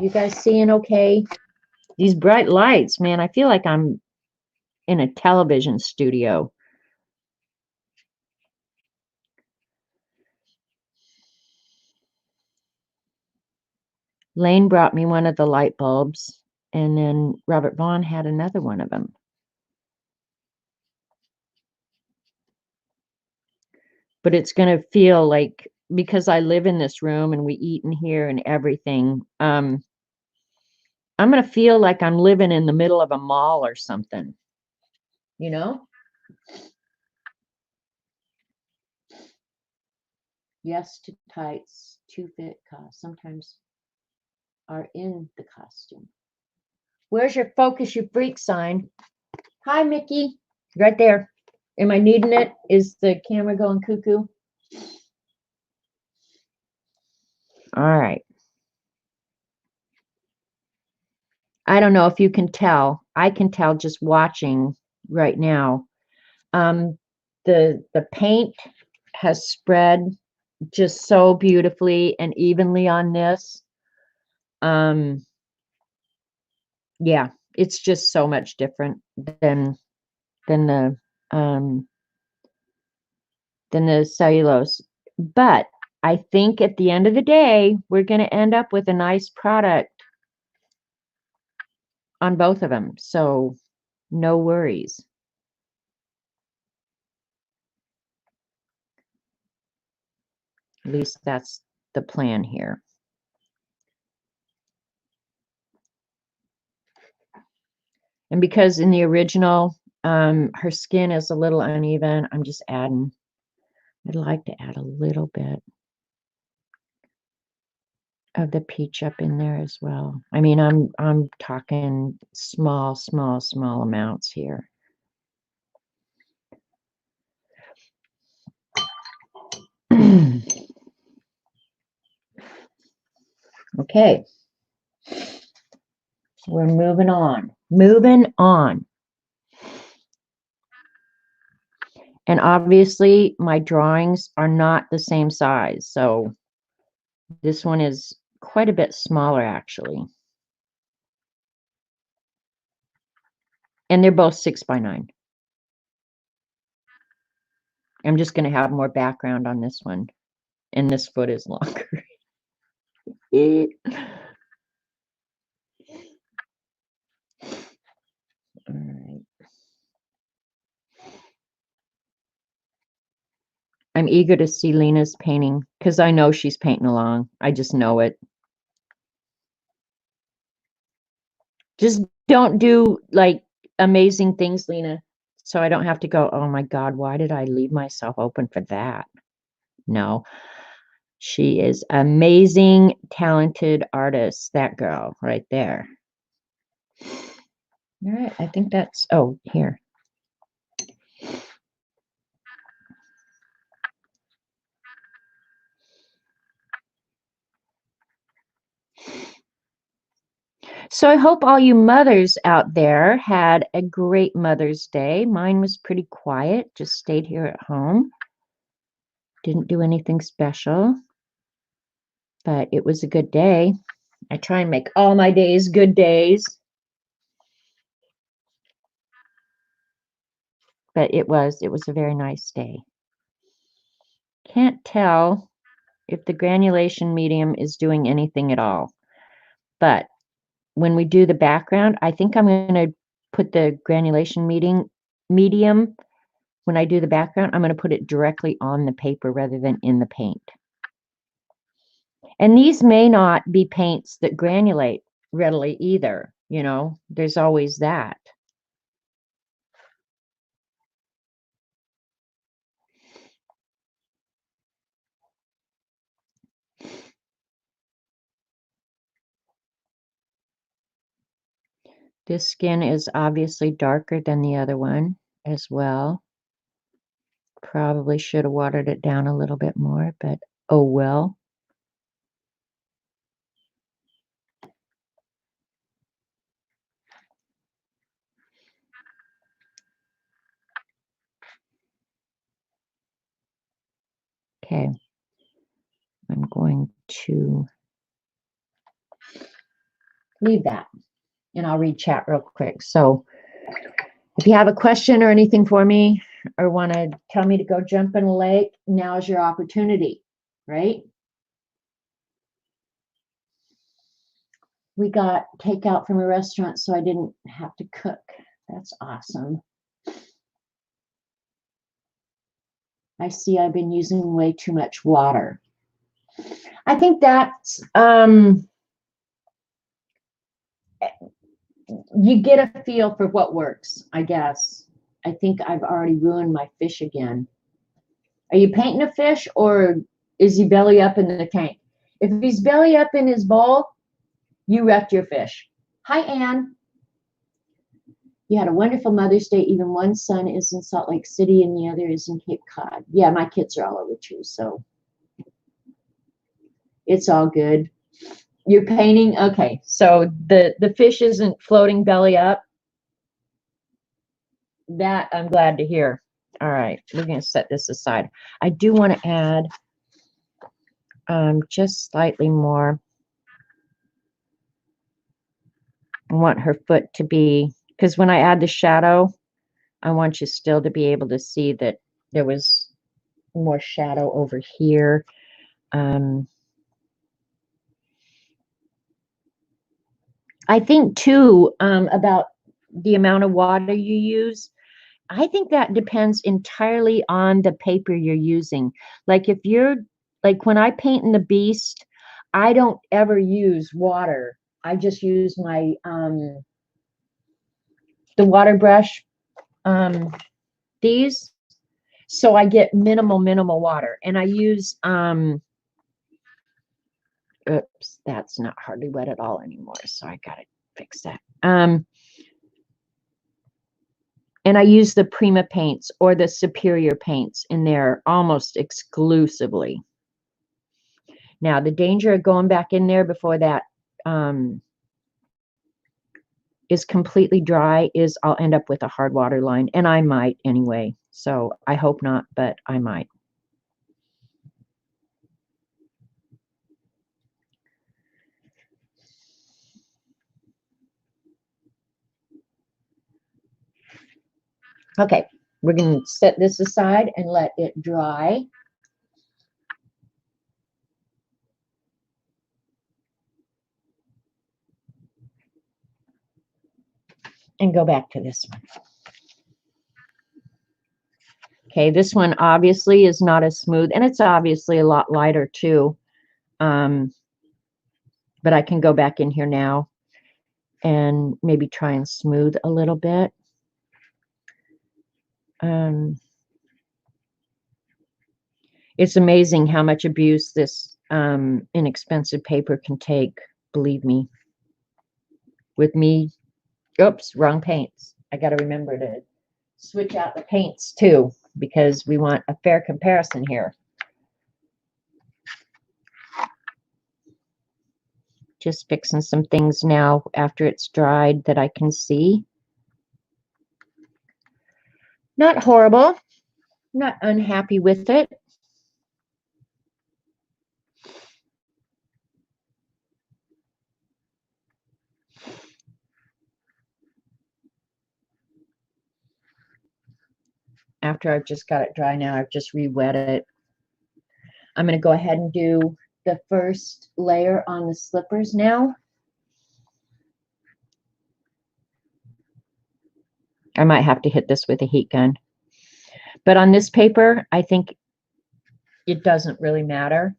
You guys seeing okay? These bright lights, man, I feel like I'm in a television studio. Lane brought me one of the light bulbs, and then Robert Vaughn had another one of them. But it's going to feel like, because I live in this room and we eat in here and everything, I'm going to feel like I'm living in the middle of a mall or something, you know? Yes to tights, to fit costs. Sometimes are in the costume. Where's your focus, you freak sign? Hi, Mickey. Right there. Am I needing it? Is the camera going cuckoo? All right. I don't know if you can tell. I can tell just watching right now. The paint has spread just so beautifully and evenly on this. Yeah, it's just so much different than than the um than the cellulose. But I think at the end of the day, we're going to end up with a nice product on both of them. So no worries. At least that's the plan here. And because in the original, her skin is a little uneven, I'm just adding, I'd like to add a little bit of the peach up in there as well. I mean, I'm talking small amounts here. Okay. We're moving on. Moving on. And obviously my drawings are not the same size. So this one is quite a bit smaller actually. And they're both 6x9. I'm just going to have more background on this one. And this foot is longer. All right. I'm eager to see Lena's painting because I know she's painting along. I just know it. Just don't do like amazing things, Lena. So I don't have to go, oh my God, why did I leave myself open for that? No, she is amazing, talented artist. That girl right there. All right, I think that's, oh, here. So I hope all you mothers out there had a great Mother's Day. Mine was pretty quiet, just stayed here at home. Didn't do anything special, but it was a good day. I try and make all my days good days. But it was a very nice day. Can't tell if the granulation medium is doing anything at all. But when we do the background, I think I'm going to put the granulation medium, when I do the background, I'm going to put it directly on the paper rather than in the paint. And these may not be paints that granulate readily either. You know, there's always that. This skin is obviously darker than the other one as well. Probably should have watered it down a little bit more, but oh well. Okay. I'm going to leave that and I'll read chat real quick. So if you have a question or anything for me or want to tell me to go jump in a lake, now's your opportunity, right? We got takeout from a restaurant, so I didn't have to cook. That's awesome. I see I've been using way too much water. I think that's, you get a feel for what works, I guess. I think I've already ruined my fish again. Are you painting a fish or is he belly up in the tank? If he's belly up in his bowl, you wrecked your fish. Hi, Anne. You had a wonderful Mother's Day. Even one son is in Salt Lake City and the other is in Cape Cod. Yeah, my kids are all over too, so it's all good. You're painting? Okay. So the fish isn't floating belly up. That I'm glad to hear. All right, we're going to set this aside. I do want to add just slightly more. I want her foot to be, because when I add the shadow, I want you still to be able to see that there was more shadow over here. I think too, about the amount of water you use. I think that depends entirely on the paper you're using. Like if you're, like when I paint in the Beast, I don't ever use water. I just use my, the water brush, these. So I get minimal water. And I use, oops, that's not hardly wet at all anymore. So I got to fix that. And I use the Prima paints or the Superior paints in there almost exclusively. Now, the danger of going back in there before that is completely dry is I'll end up with a hard water line, and I might anyway. So I hope not, but I might. Okay, we're going to set this aside and let it dry. And go back to this one. Okay, this one obviously is not as smooth, and it's obviously a lot lighter too. But I can go back in here now and maybe try and smooth a little bit. It's amazing how much abuse this inexpensive paper can take, believe me. With me, oops, wrong paints. I got to remember to switch out the paints too, because we want a fair comparison here. Just fixing some things now after it's dried that I can see. Not horrible, not unhappy with it. After I've just got it dry now, I've just re-wet it. I'm going to go ahead and do the first layer on the slippers now. I might have to hit this with a heat gun. But on this paper, I think it doesn't really matter.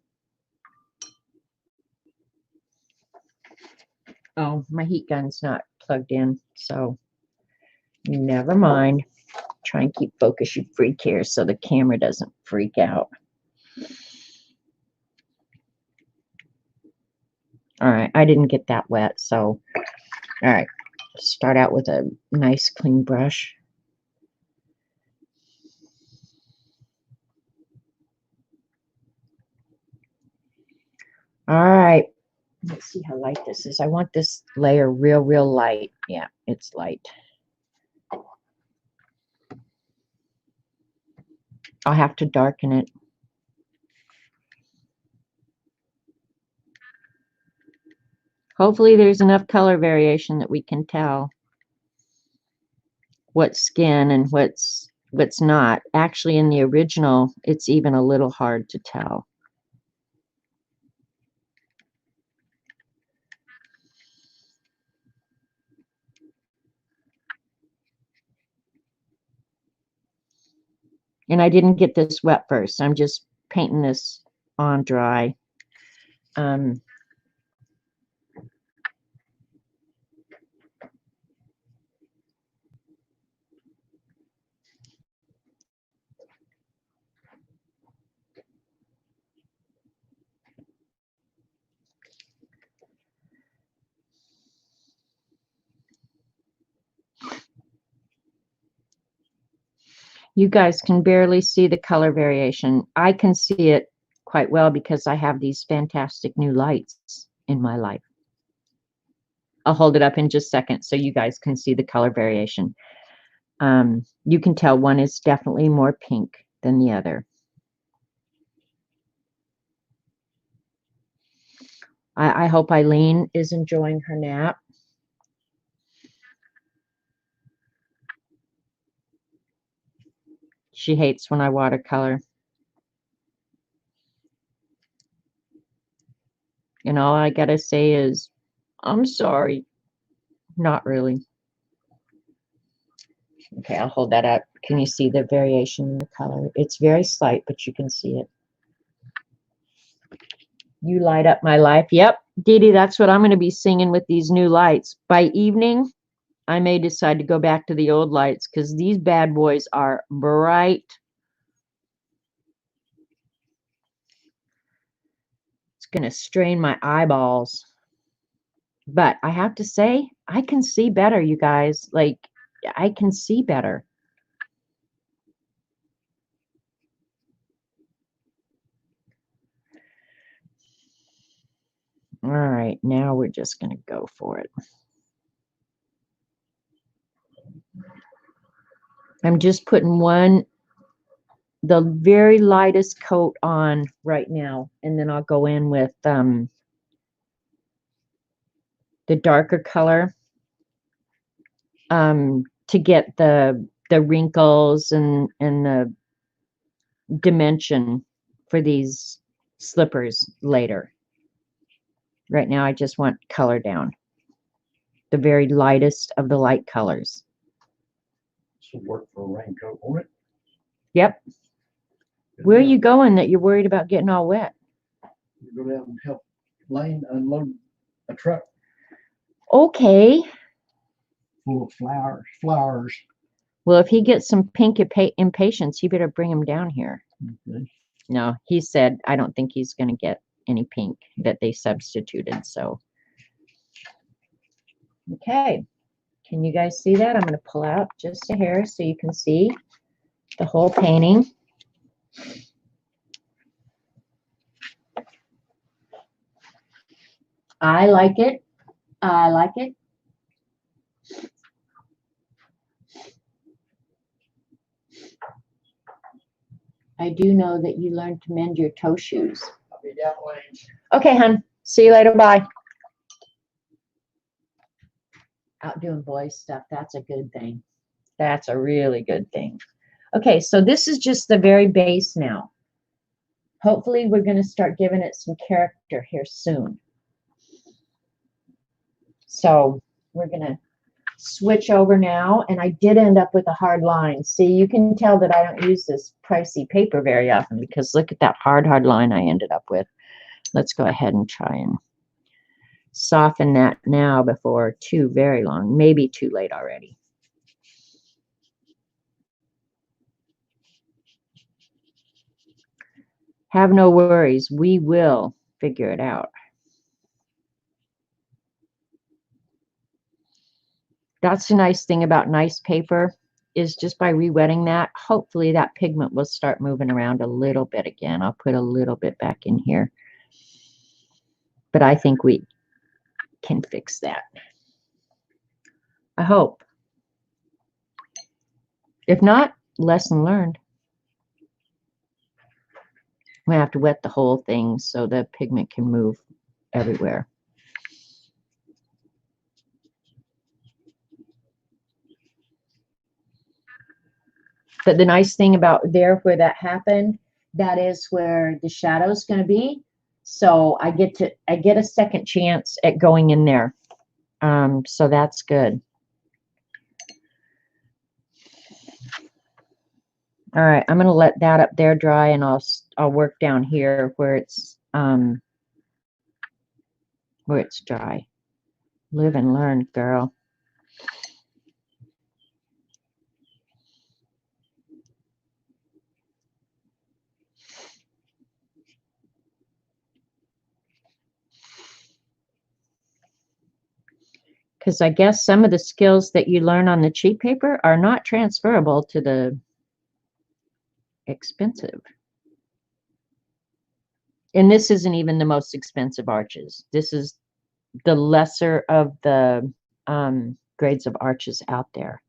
Oh, my heat gun's not plugged in, so never mind. Try and keep focus, you freak, here so the camera doesn't freak out. All right, I didn't get that wet, so all right, start out with a nice clean brush. All right, let's see how light this is. I want this layer real light. Yeah, it's light. I'll have to darken it. Hopefully there's enough color variation that we can tell what's skin and what's not. Actually, in the original, it's even a little hard to tell. And I didn't get this wet first. I'm just painting this on dry. You guys can barely see the color variation. I can see it quite well because I have these fantastic new lights in my life. I'll hold it up in just a second so you guys can see the color variation. You can tell one is definitely more pink than the other. I hope Eileen is enjoying her nap. She hates when I watercolor. And all I gotta say is, I'm sorry. Not really. Okay, I'll hold that up. Can you see the variation in the color? It's very slight, but you can see it. You light up my life. Yep, Dee Dee, that's what I'm going to be singing with these new lights. By evening, I may decide to go back to the old lights because these bad boys are bright. It's going to strain my eyeballs. But I have to say, I can see better, you guys. Like, I can see better. All right, now we're just going to go for it. I'm just putting the very lightest coat on right now, and then I'll go in with the darker color to get the wrinkles and the dimension for these slippers later. Right now I just want color down, the very lightest of the light colors. This will work for a raincoat, won't it? Yep. Where are you going that you're worried about getting all wet? Go down and help Lane unload a truck Okay. full of flowers. Well, if he gets some pink impatience, you better bring him down here. Okay. No, he said, I don't think he's going to get any pink that they substituted. So, okay. Can you guys see that? I'm going to pull out just a hair so you can see the whole painting. I like it. I like it. I do know that you learned to mend your toe shoes. I'll be down Lane's. Okay, hun. See you later. Bye. Out doing boys stuff. That's a good thing. That's a really good thing. Okay, so this is just the very base now. Hopefully, we're going to start giving it some character here soon. So we're going to switch over now, and I did end up with a hard line. See, you can tell that I don't use this pricey paper very often because look at that hard line I ended up with. Let's go ahead and try and soften that now before too very long, maybe too late already. Have no worries, we will figure it out. That's the nice thing about nice paper is just by re-wetting that, hopefully that pigment will start moving around a little bit again. I'll put a little bit back in here. But I think we can fix that. I hope. If not, lesson learned. I'm going to have to wet the whole thing so the pigment can move everywhere. But the nice thing about there where that happened, that is where the shadow is going to be. So I get a second chance at going in there. So that's good. All right, I'm going to let that up there dry, and I'll work down here where it's dry. Live and learn, girl. Because I guess some of the skills that you learn on the cheap paper are not transferable to the expensive. And this isn't even the most expensive arches. This is the lesser of the grades of arches out there.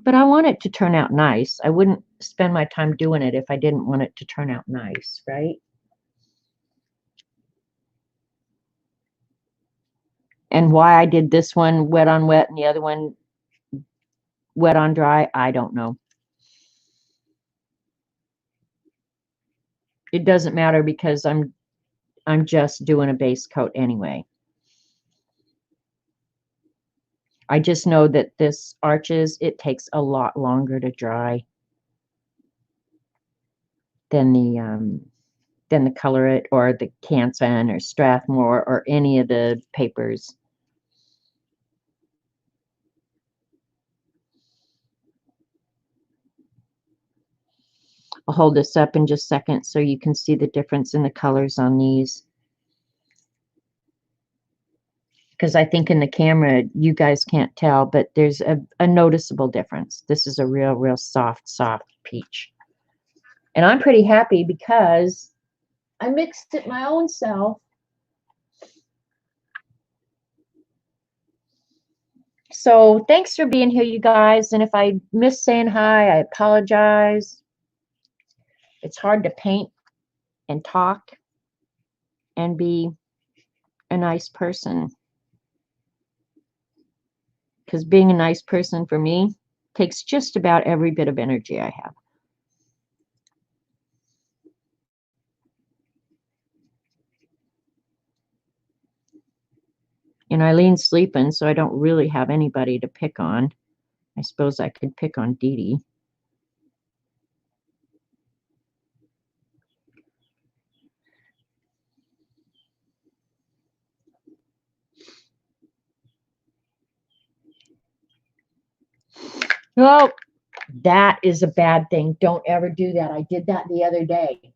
But I want it to turn out nice. I wouldn't spend my time doing it if I didn't want it to turn out nice, right? And why I did this one wet on wet and the other one wet on dry, I don't know. It doesn't matter because I'm just doing a base coat anyway. I just know that this arches, it takes a lot longer to dry than the Color It or the Canson or Strathmore or any of the papers. I'll hold this up in just a second so you can see the difference in the colors on these. Because I think in the camera, you guys can't tell, but there's a noticeable difference. This is a real soft peach. And I'm pretty happy because I mixed it my own self. So thanks for being here, you guys. And if I miss saying hi, I apologize. It's hard to paint and talk and be a nice person. Because being a nice person for me takes just about every bit of energy I have. And Eileen's sleeping, so I don't really have anybody to pick on. I suppose I could pick on Dee Dee. Oh, that is a bad thing. Don't ever do that. I did that the other day.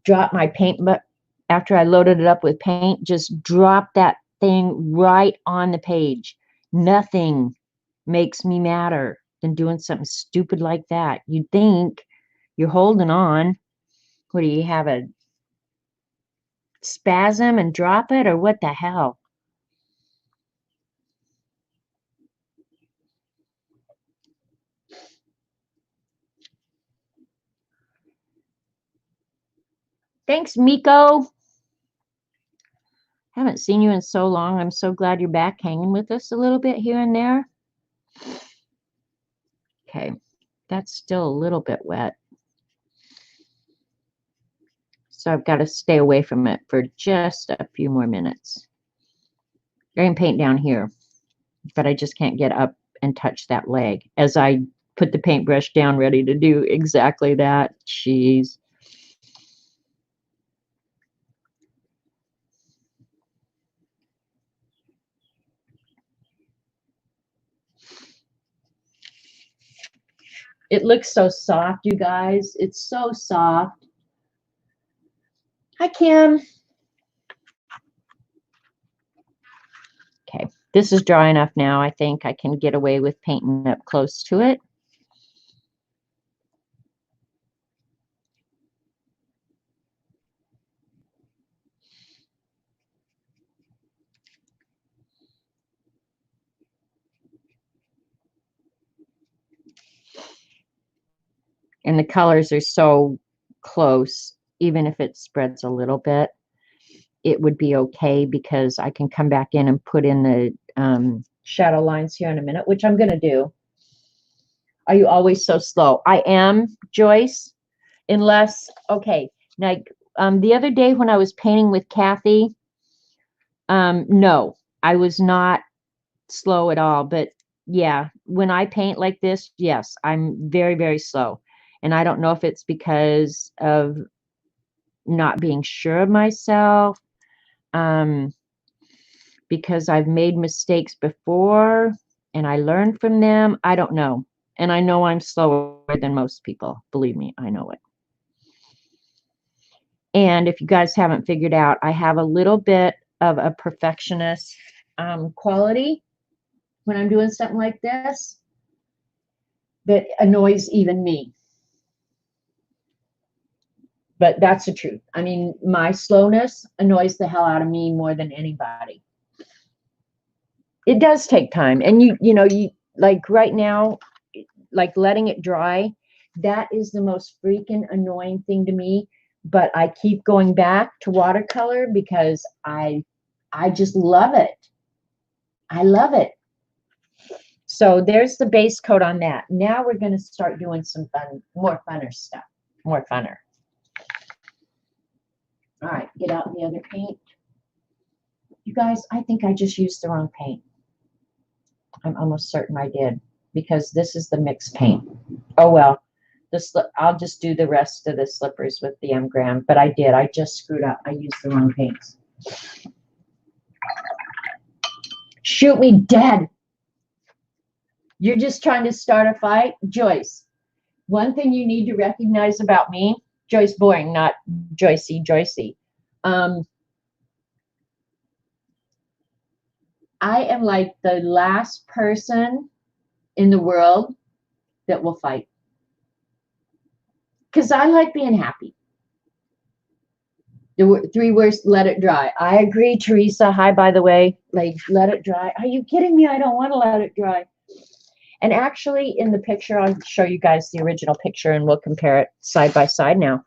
Dropped my paint, but after I loaded it up with paint, just dropped that thing right on the page. Nothing makes me madder than doing something stupid like that. You'd think you're holding on. What do you have, a spasm and drop it, or what the hell? Thanks, Miko. Haven't seen you in so long. I'm so glad you're back hanging with us a little bit here and there. Okay, that's still a little bit wet. So I've got to stay away from it for just a few more minutes. I can paint down here, but I just can't get up and touch that leg as I put the paintbrush down ready to do exactly that. Jeez. It looks so soft, you guys. It's so soft. Hi, Kim. Okay, this is dry enough now. I think I can get away with painting up close to it. And the colors are so close, even if it spreads a little bit, it would be okay because I can come back in and put in the shadow lines here in a minute, which I'm going to do. Are you always so slow? I am, Joyce, unless, okay, like the other day when I was painting with Kathy, no, I was not slow at all. But yeah, when I paint like this, yes, I'm very slow. And I don't know if it's because of not being sure of myself, because I've made mistakes before and I learned from them. I don't know. And I know I'm slower than most people. Believe me, I know it. And if you guys haven't figured out, I have a little bit of a perfectionist quality. when I'm doing something like this that annoys even me. But that's the truth. I mean, my slowness annoys the hell out of me more than anybody. It does take time. And you like right now, like letting it dry, that is the most freaking annoying thing to me. But I keep going back to watercolor because I just love it. I love it. So there's the base coat on that. Now we're going to start doing some more funner stuff. More funner. All right, get out the other paint. You guys, I think I just used the wrong paint. I'm almost certain I did because this is the mixed paint. Oh well, I'll just do the rest of the slippers with the M-Gram, but I did. I just screwed up. I used the wrong paints. Shoot me dead. You're just trying to start a fight? Joyce, one thing you need to recognize about me, Joyce Boring, not Joycey. I am like the last person in the world that will fight. Because I like being happy. The three words, let it dry. I agree, Teresa. Hi, by the way. Like, let it dry. Are you kidding me? I don't want to let it dry. And actually, in the picture, I'll show you guys the original picture and we'll compare it side by side now.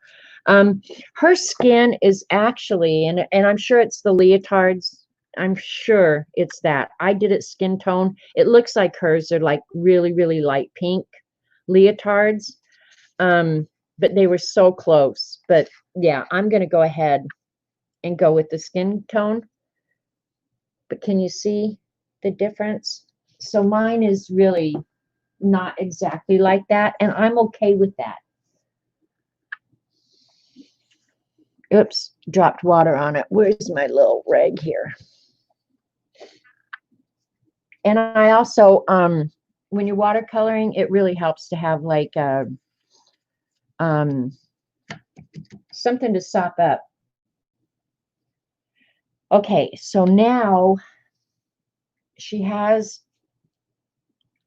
Her skin is actually, and I'm sure it's the leotards. I'm sure it's that. I did it skin tone. It looks like hers are like really, really light pink leotards. But they were so close. But yeah, I'm going to go ahead and go with the skin tone. But can you see the difference? So mine is really not exactly like that, and I'm okay with that. Oops, dropped water on it. Where's my little rag here? And I also, when you're watercoloring, it really helps to have like a, something to sop up. Okay, so now she has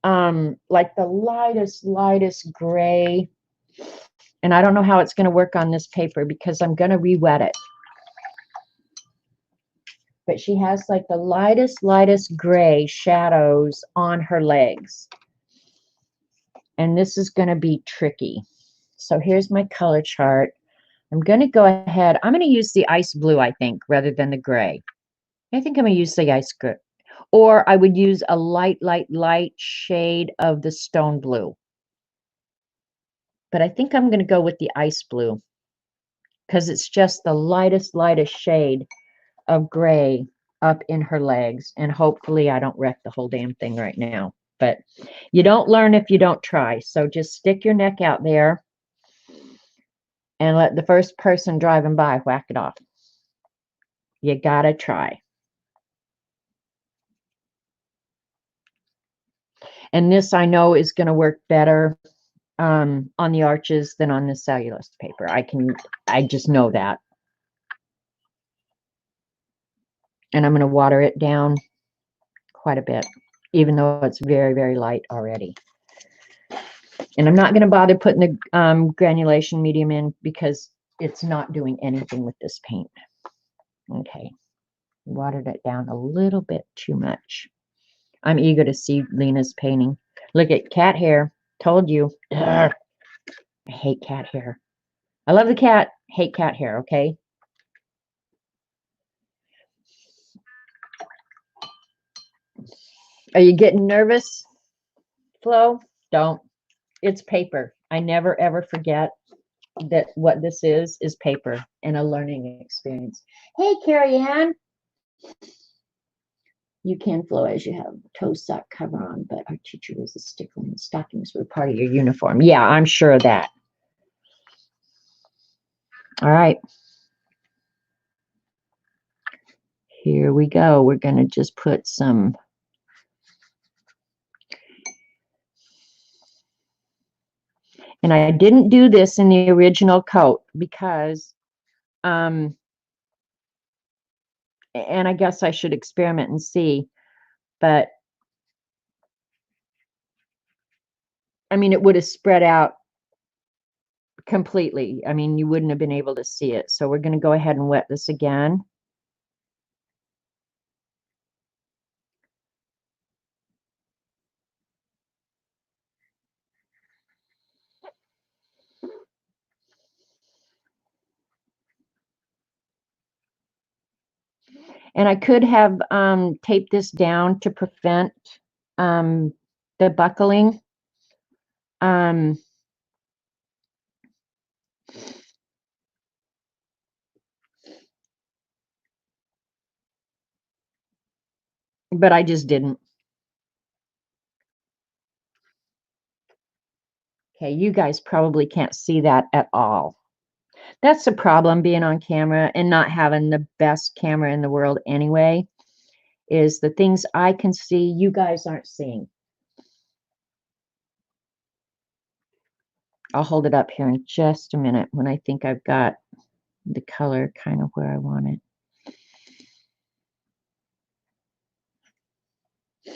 like the lightest gray, and I don't know how it's going to work on this paper because I'm going to re-wet it. But she has like the lightest gray shadows on her legs. And this is going to be tricky. So here's my color chart. I'm going to go ahead. I'm going to use the ice blue, I think, rather than the gray. I think I'm going to use the ice gray. Or I would use a light shade of the stone blue. But I think I'm going to go with the ice blue because it's just the lightest shade of gray up in her legs. And hopefully I don't wreck the whole damn thing right now. But you don't learn if you don't try. So just stick your neck out there and let the first person driving by whack it off. You gotta try. And this I know is going to work better on the arches than on the cellulose paper. I just know that. And I'm going to water it down quite a bit, even though it's very light already. And I'm not going to bother putting the granulation medium in because it's not doing anything with this paint. Okay, watered it down a little bit too much. I'm eager to see Lena's painting. Look at cat hair. Told you. Ugh. I hate cat hair. I love the cat. Hate cat hair, okay? Are you getting nervous, Flo? Don't. It's paper. I never ever forget that what this is paper and a learning experience. Hey, Carrie Ann. You can flow as you have toe sock cover on, but our teacher was a stickler and stockings were part of your uniform. Yeah, I'm sure of that. All right. Here we go. We're going to just put some. And I didn't do this in the original coat because, and I guess I should experiment and see, but I mean, it would have spread out completely. I mean, you wouldn't have been able to see it. So we're going to go ahead and wet this again. And I could have taped this down to prevent the buckling. Um, but I just didn't. Okay, you guys probably can't see that at all. That's the problem being on camera and not having the best camera in the world anyway, is the things I can see, you guys aren't seeing. I'll hold it up here in just a minute when I think I've got the color kind of where I want it.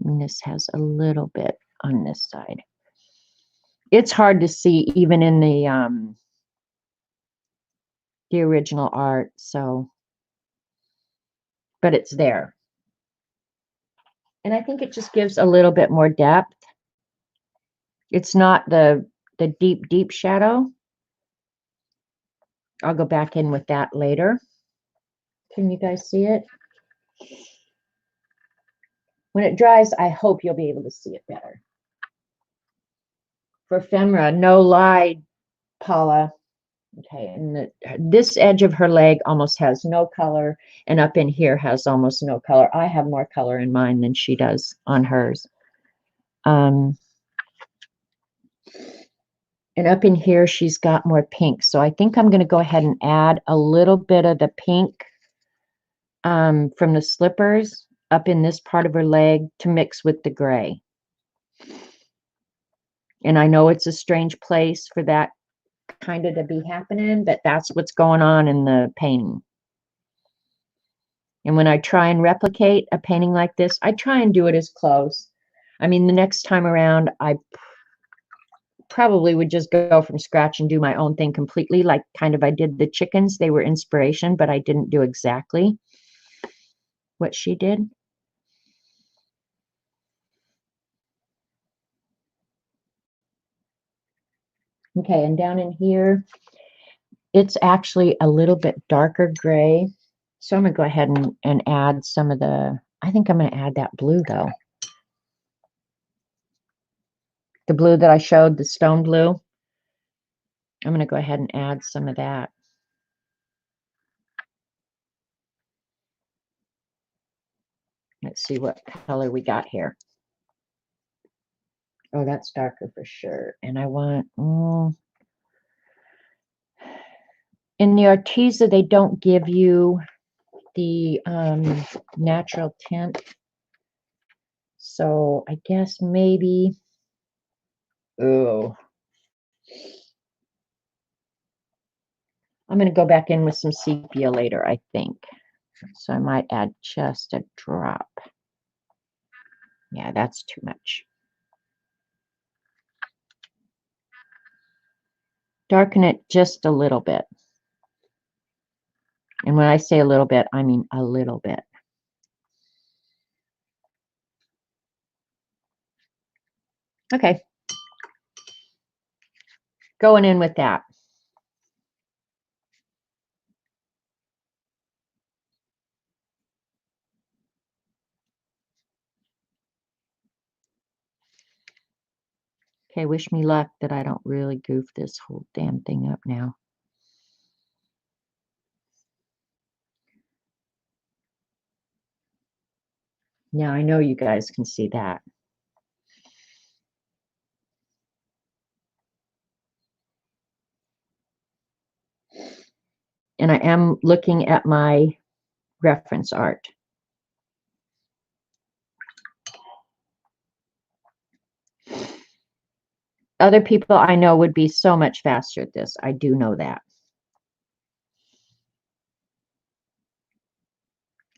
And this has a little bit on this side. It's hard to see even in the original art, so, but it's there. And I think it just gives a little bit more depth. It's not the deep, deep shadow. I'll go back in with that later. Can you guys see it? When it dries, I hope you'll be able to see it better. For ephemera, no lie, Paula. Okay, and this edge of her leg almost has no color, and up in here has almost no color. I have more color in mine than she does on hers. And up in here, she's got more pink. So I think I'm going to go ahead and add a little bit of the pink from the slippers up in this part of her leg to mix with the gray. And I know it's a strange place for that kind of to be happening, but that's what's going on in the painting. And when I try and replicate a painting like this, I try and do it as close. I mean, the next time around, I probably would just go from scratch and do my own thing completely, like kind of I did the chickens. They were inspiration, but I didn't do exactly what she did. Okay, and down in here, it's actually a little bit darker gray. So I'm going to go ahead and add some of the, I think I'm going to add that blue though. The blue that I showed, the stone blue. I'm going to go ahead and add some of that. Let's see what color we got here. Oh, that's darker for sure. And I want, in the Arteza, they don't give you the natural tint. So I guess maybe, oh, I'm going to go back in with some sepia later, I think. So I might add just a drop. Yeah, that's too much. Darken it just a little bit. And when I say a little bit, I mean a little bit. Okay. Going in with that. Okay, wish me luck that I don't really goof this whole damn thing up now. Now I know you guys can see that. And I am looking at my reference art. Other people I know would be so much faster at this. I do know that.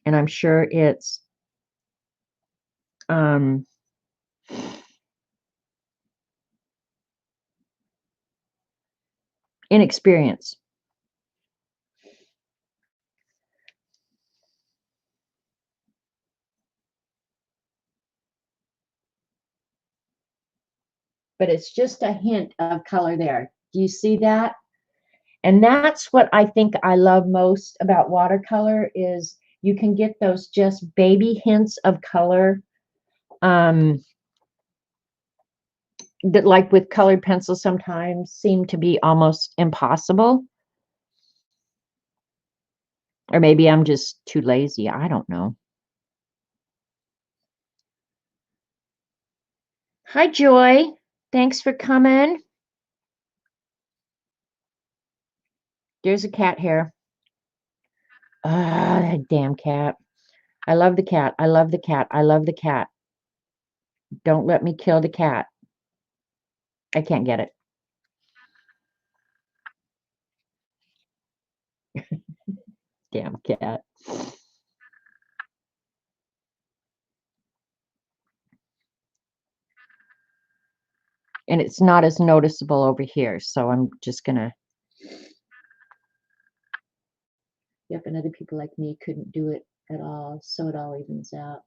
And I'm sure it's inexperience. But it's just a hint of color there. Do you see that? And that's what I think I love most about watercolor is you can get those just baby hints of color. That like with colored pencils sometimes seem to be almost impossible. Or maybe I'm just too lazy. I don't know. Hi, Joy. Thanks for coming. There's a cat hair. Ah, that damn cat. I love the cat. I love the cat. I love the cat. Don't let me kill the cat. I can't get it. Damn cat. And it's not as noticeable over here. So I'm just going to. Yep, and other people like me couldn't do it at all. So it all evens out.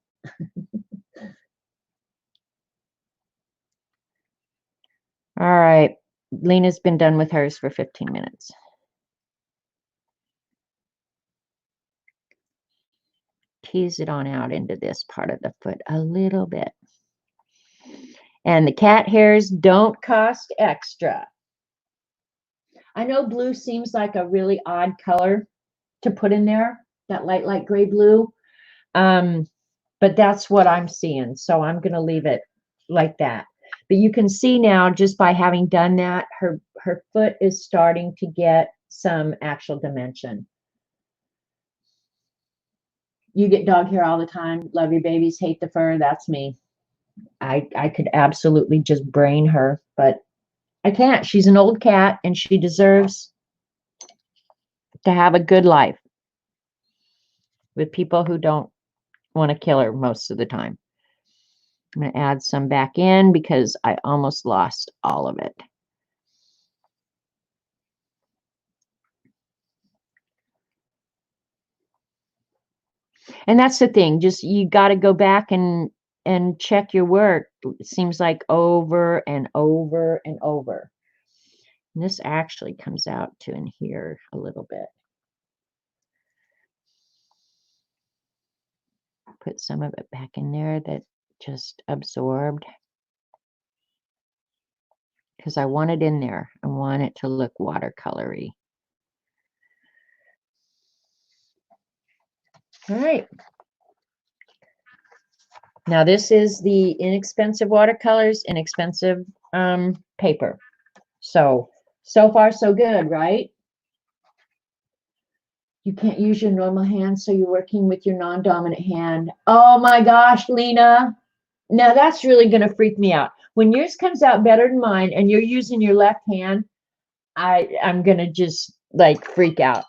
All right. Lena's been done with hers for 15 minutes. Tease it on out into this part of the foot a little bit. And the cat hairs don't cost extra. I know blue seems like a really odd color to put in there, that light gray blue. But that's what I'm seeing. So I'm going to leave it like that. But you can see now, just by having done that, her foot is starting to get some actual dimension. You get dog hair all the time. Love your babies, hate the fur. That's me. I could absolutely just brain her, but I can't. She's an old cat and she deserves to have a good life with people who don't want to kill her most of the time. I'm going to add some back in because I almost lost all of it. And that's the thing, just you got to go back and check your work. It seems like over and over and over. And this actually comes out to in here a little bit. Put some of it back in there that just absorbed. Because I want it in there. I want it to look watercolory. All right. Now this is the inexpensive watercolors, inexpensive paper. So far so good, right? You can't use your normal hand, so you're working with your non-dominant hand. Oh my gosh, Lena. Now that's really going to freak me out. When yours comes out better than mine and you're using your left hand, I'm going to just like freak out.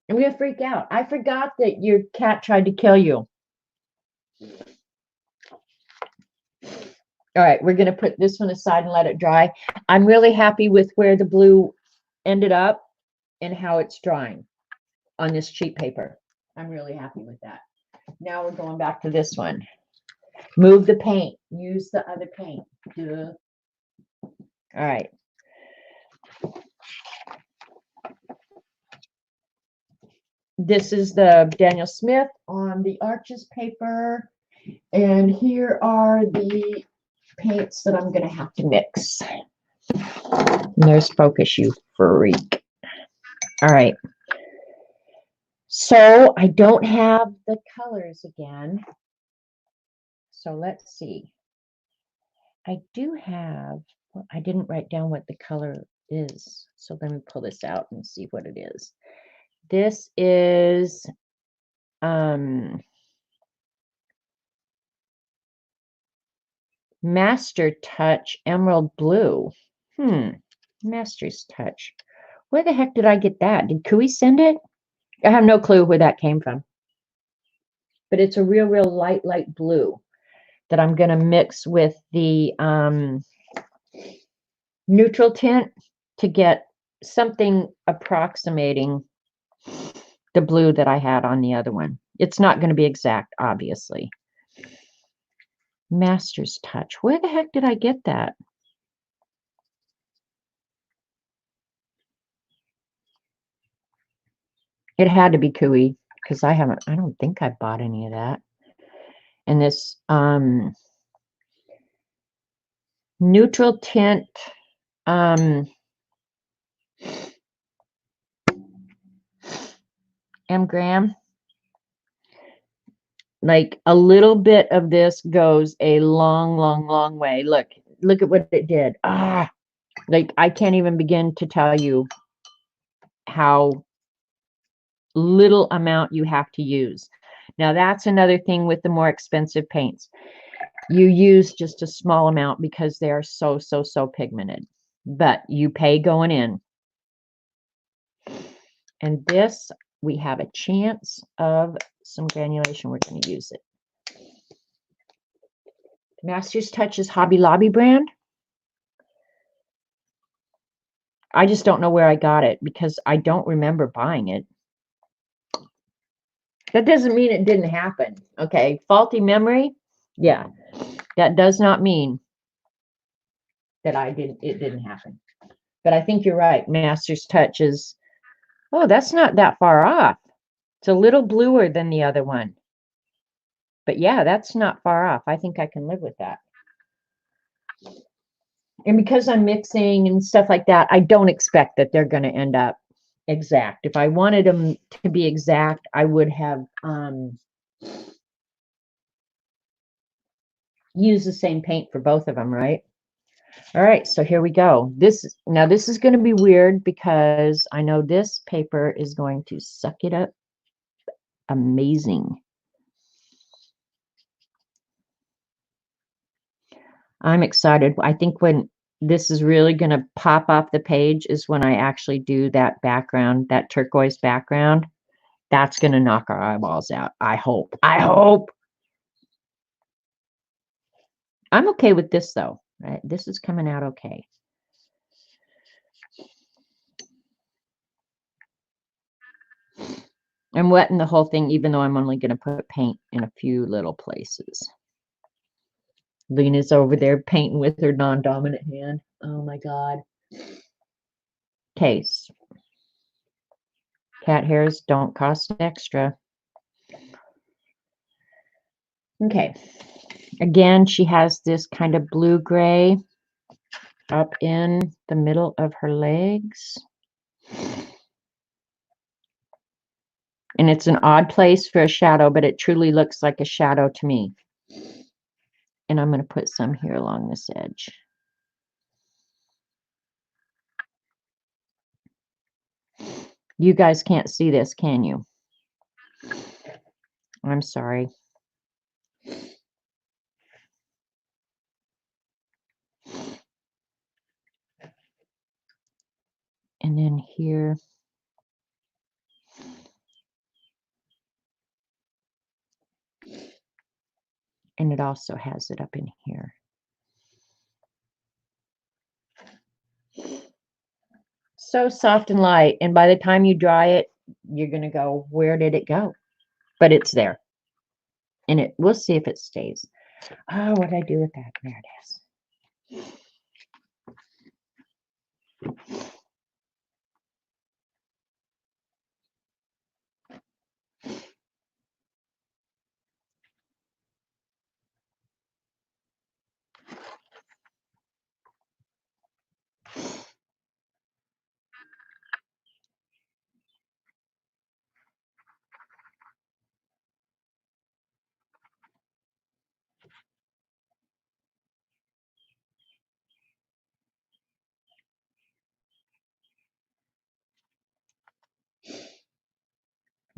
I'm going to freak out. I forgot that your cat tried to kill you. All right, we're going to put this one aside and let it dry. I'm really happy with where the blue ended up and how it's drying on this cheap paper. I'm really happy with that. Now we're going back to this one. Move the paint. Use the other paint. Duh. All right. This is the Daniel Smith on the Arches paper. And here are the paints that I'm going to have to mix. And there's focus, you freak. All right. So I don't have the colors again. So let's see. I do have, well, I didn't write down what the color is. So let me pull this out and see what it is. This is Master Touch Emerald Blue. Master's Touch. Where the heck did I get that? Did Kui send it? I have no clue where that came from. But it's a real light blue that I'm going to mix with the neutral tint to get something approximating the blue that I had on the other one. It's not going to be exact, obviously. Master's Touch. Where the heck did I get that? It had to be Cooey because I don't think I bought any of that. And this neutral tint M. Graham. Like a little bit of this goes a long, long, long way. Look at what it did. Like I can't even begin to tell you how little amount you have to use. Now that's another thing with the more expensive paints. You use just a small amount because they are so pigmented, but you pay going in. And this, we have a chance of some granulation. We're going to use it. Master's Touch is Hobby Lobby brand. I just don't know where I got it because I don't remember buying it. That doesn't mean it didn't happen. Okay, faulty memory. Yeah, that does not mean that it didn't happen. But I think you're right. Master's Touch is, oh, that's not that far off. It's a little bluer than the other one. But yeah, that's not far off. I think I can live with that. And because I'm mixing and stuff like that, I don't expect that they're going to end up exact. If I wanted them to be exact, I would have used the same paint for both of them, right? All right, so here we go. This is going to be weird because I know this paper is going to suck it up amazing. I'm excited. I think when this is really going to pop off the page is when I actually do that background, that turquoise background. That's going to knock our eyeballs out. I hope. I hope. I'm okay with this though, right? This is coming out okay. I'm wetting the whole thing, even though I'm only going to put paint in a few little places. Lena's over there painting with her non-dominant hand. Oh my God. Case. Cat hairs don't cost extra. Okay. Again, she has this kind of blue-gray up in the middle of her legs. And it's an odd place for a shadow, but it truly looks like a shadow to me. And I'm going to put some here along this edge. You guys can't see this, can you? I'm sorry. And then here. And it also has it up in here. So soft and light. And by the time you dry it, you're going to go, where did it go? But it's there. And we'll see if it stays. Oh, what did I do with that? There it is.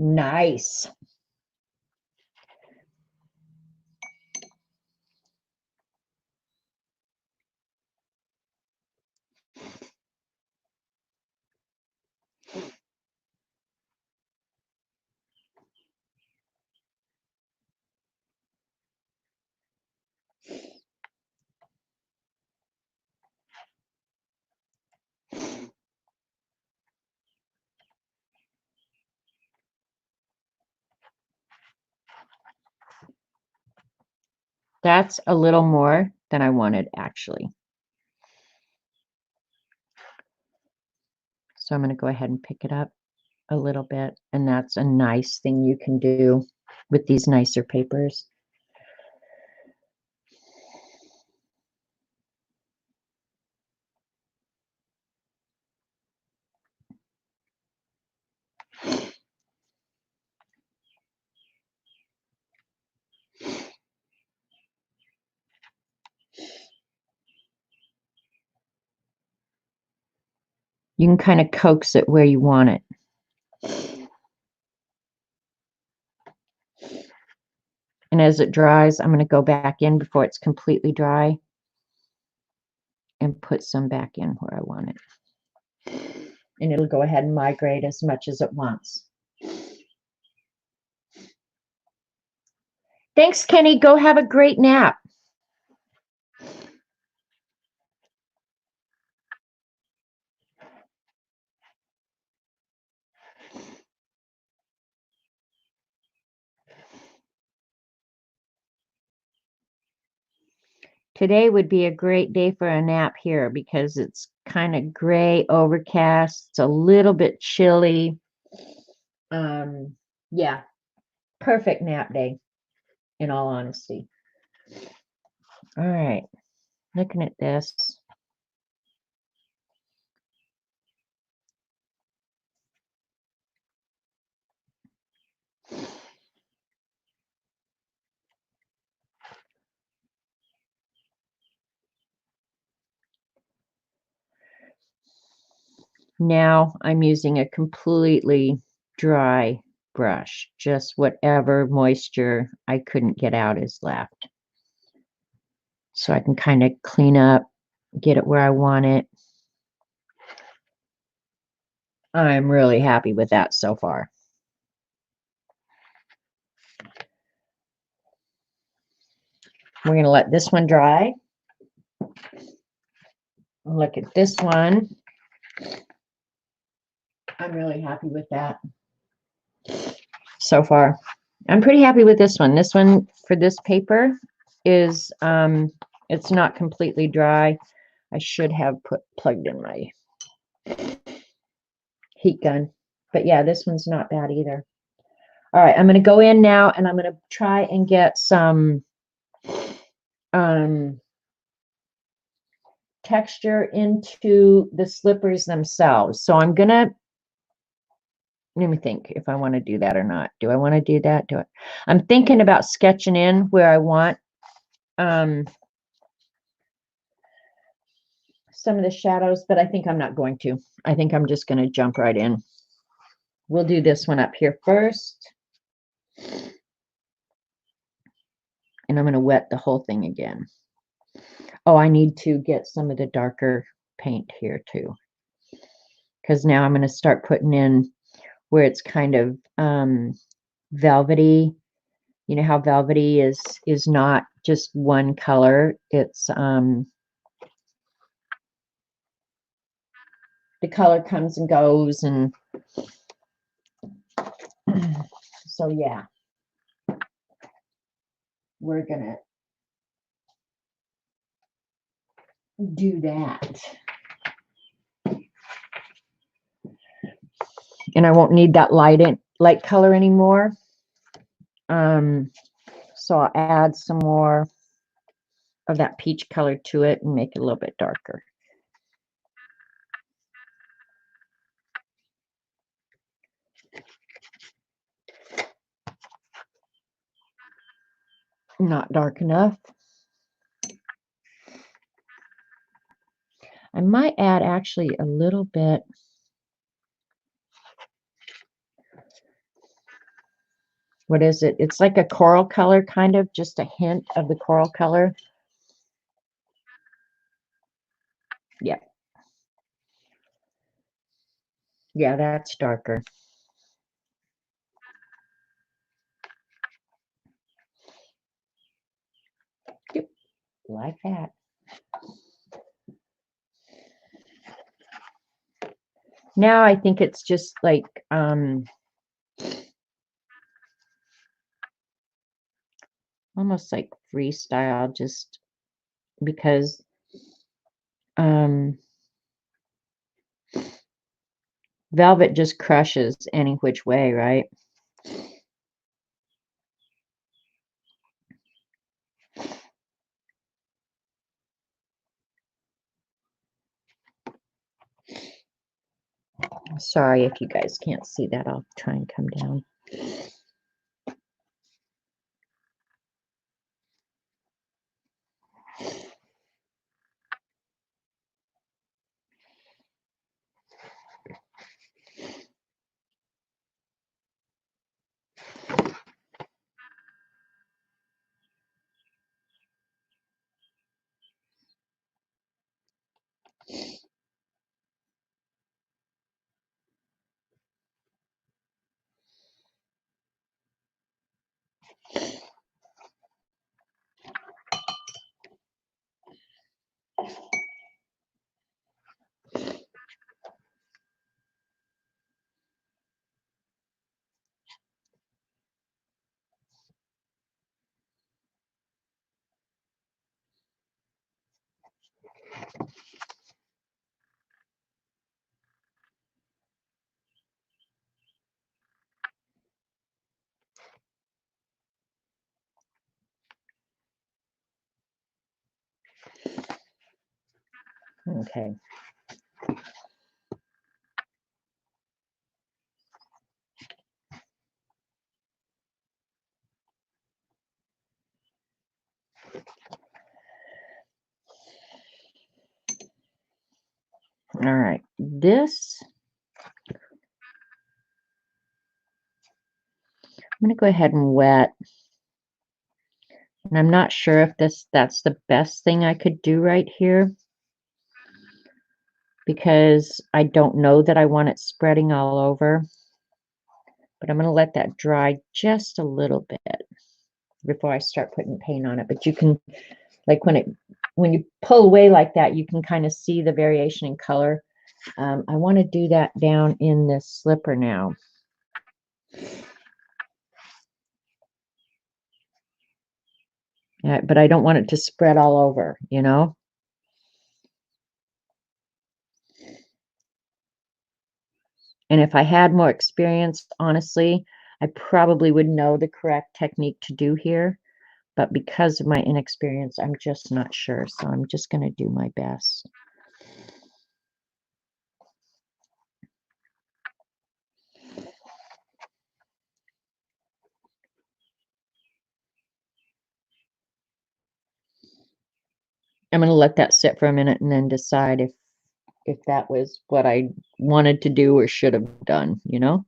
Nice. That's a little more than I wanted, actually. So I'm going to go ahead and pick it up a little bit. And that's a nice thing you can do with these nicer papers. You can kind of coax it where you want it. And as it dries, I'm going to go back in before it's completely dry and put some back in where I want it. And it'll go ahead and migrate as much as it wants. Thanks, Kenny. Go have a great nap. Today would be a great day for a nap here because it's kind of gray, overcast. It's a little bit chilly. Yeah, perfect nap day, in all honesty. All right, looking at this. Now I'm using a completely dry brush. Just whatever moisture I couldn't get out is left. So I can kind of clean up, get it where I want it. I'm really happy with that so far. We're going to let this one dry. Look at this one. I'm really happy with that so far. I'm pretty happy with this one. This one for this paper is, it's not completely dry. I should have plugged in my heat gun. But yeah, this one's not bad either. All right, I'm going to go in now and I'm going to try and get some texture into the slippers themselves. So I'm going to, let me think if I want to do that or not. Do I want to do that? I'm thinking about sketching in where I want some of the shadows, but I think I'm not going to. I think I'm just going to jump right in. We'll do this one up here first. And I'm going to wet the whole thing again. Oh, I need to get some of the darker paint here too. Because now I'm going to start putting in where it's kind of velvety. You know how velvety is not just one color. It's the color comes and goes, and so yeah, we're gonna do that. And I won't need that light color anymore. So I'll add some more of that peach color to it and make it a little bit darker. Not dark enough. I might add actually a little bit. What is it? It's like a coral color, kind of, just a hint of the coral color. Yeah. Yeah, that's darker. Yep. Like that. Now I think it's just like almost like freestyle, just because velvet just crushes any which way, right? Sorry if you guys can't see that. I'll try and come down. Okay. All right. This, I'm going to go ahead and wet. And I'm not sure if that's the best thing I could do right here, because I don't know that I want it spreading all over. But I'm going to let that dry just a little bit before I start putting paint on it. But you can, like when you pull away like that, you can kind of see the variation in color. I want to do that down in this slipper now. But I don't want it to spread all over, you know? And if I had more experience, honestly, I probably would know the correct technique to do here. But because of my inexperience, I'm just not sure. So I'm just going to do my best. I'm going to let that sit for a minute and then decide if that was what I wanted to do or should have done, you know?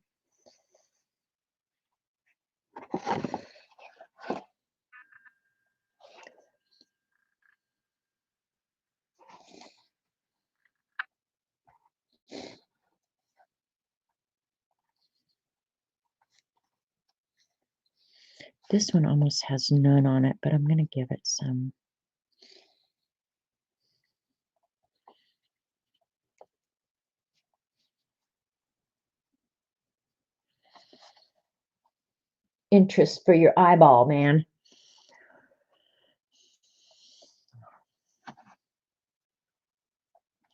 This one almost has none on it, but I'm going to give it some. Interest for your eyeball, man.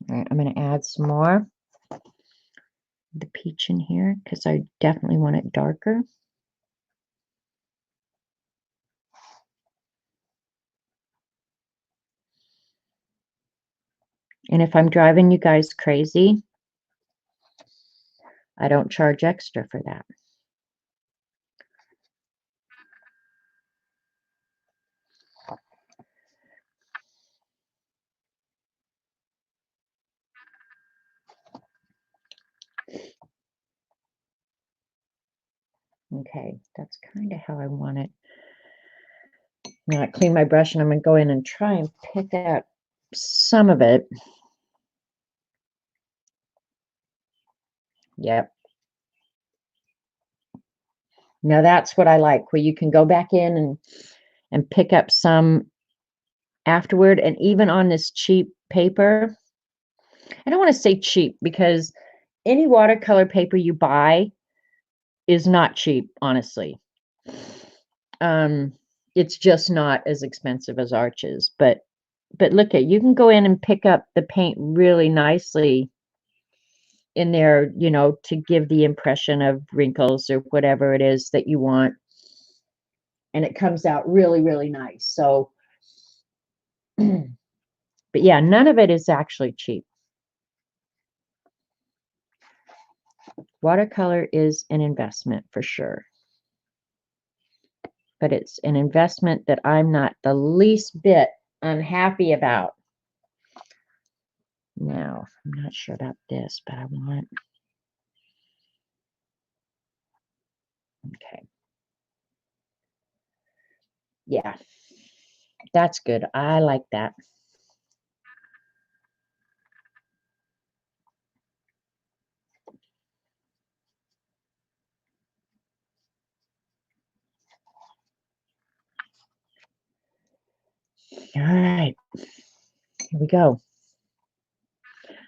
All right, I'm going to add some more of the peach in here because I definitely want it darker. And if I'm driving you guys crazy, I don't charge extra for that. Okay, that's kind of how I want it. Now I clean my brush and I'm going to go in and try and pick out some of it. Yep. Now that's what I like, where you can go back in and pick up some afterward. And even on this cheap paper, I don't want to say cheap because any watercolor paper you buy is not cheap, honestly. It's just not as expensive as Arches, but look at, you can go in and pick up the paint really nicely in there, you know, to give the impression of wrinkles or whatever it is that you want. And it comes out really, really nice. So, but yeah, none of it is actually cheap. Watercolor is an investment for sure. But it's an investment that I'm not the least bit unhappy about. Now, I'm not sure about this, but I want, okay. Yeah, that's good. I like that. All right, here we go.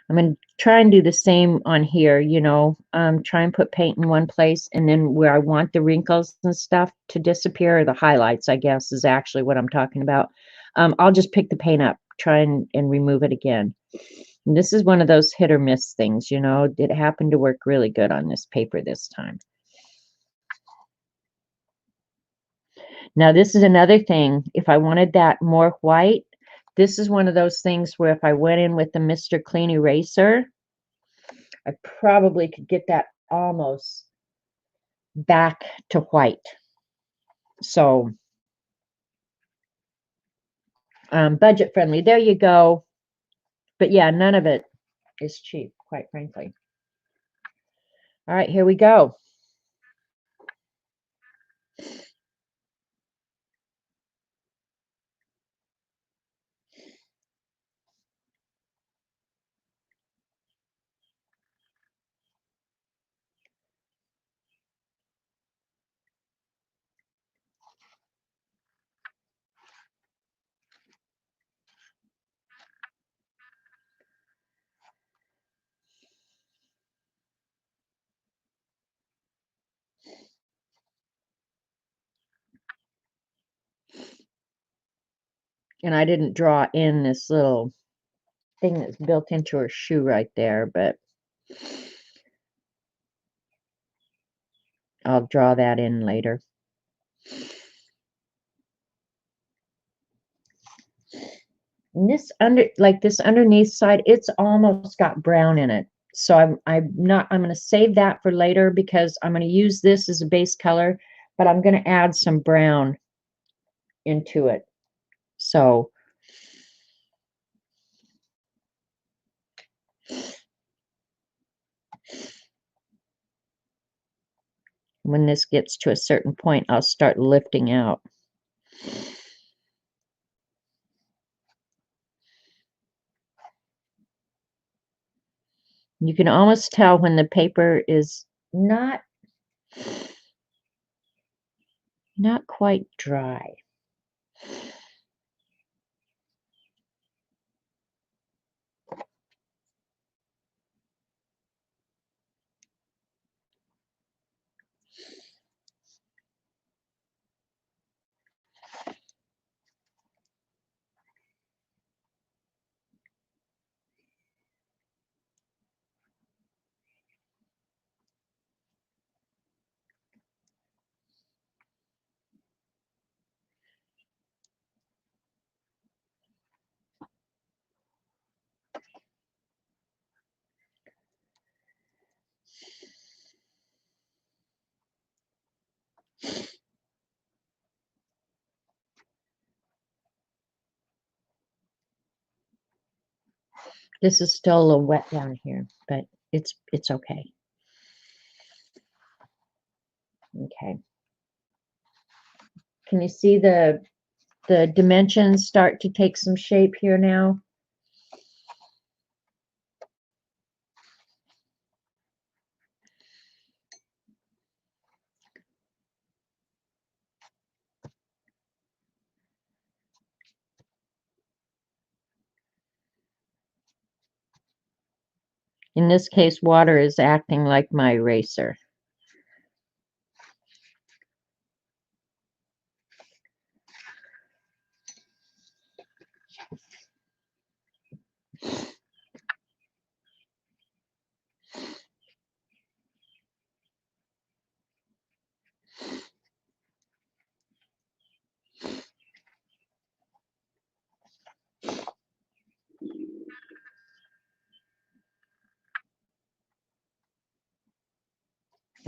I'm going to try and do the same on here, you know, try and put paint in one place, and then where I want the wrinkles and stuff to disappear, or the highlights, I guess, is actually what I'm talking about. I'll just pick the paint up, try and remove it again. And this is one of those hit or miss things, you know. It happened to work really good on this paper this time. Now, this is another thing. If I wanted that more white, this is one of those things where if I went in with the Mr. Clean Eraser, I probably could get that almost back to white. So, budget friendly. There you go. But yeah, none of it is cheap, quite frankly. All right, here we go. And I didn't draw in this little thing that's built into her shoe right there, but I'll draw that in later. And this this underneath side, it's almost got brown in it. So I'm going to save that for later because I'm going to use this as a base color, but I'm going to add some brown into it. So when this gets to a certain point, I'll start lifting out. You can almost tell when the paper is not quite dry. This is still a little wet down here, but it's okay. Okay. Can you see the dimensions start to take some shape here now? In this case, water is acting like my eraser.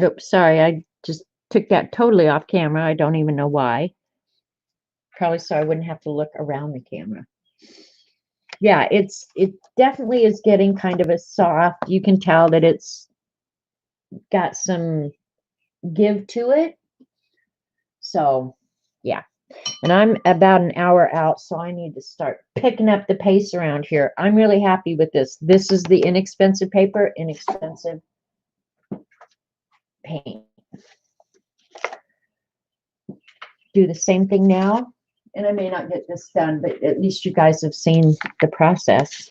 Oops, sorry, I just took that totally off camera. I don't even know why. Probably so I wouldn't have to look around the camera. Yeah, it definitely is getting kind of a soft. You can tell that it's got some give to it. So, yeah. And I'm about an hour out, so I need to start picking up the pace around here. I'm really happy with this. This is the inexpensive paper, inexpensive paint. Do the same thing now, and I may not get this done, but at least you guys have seen the process.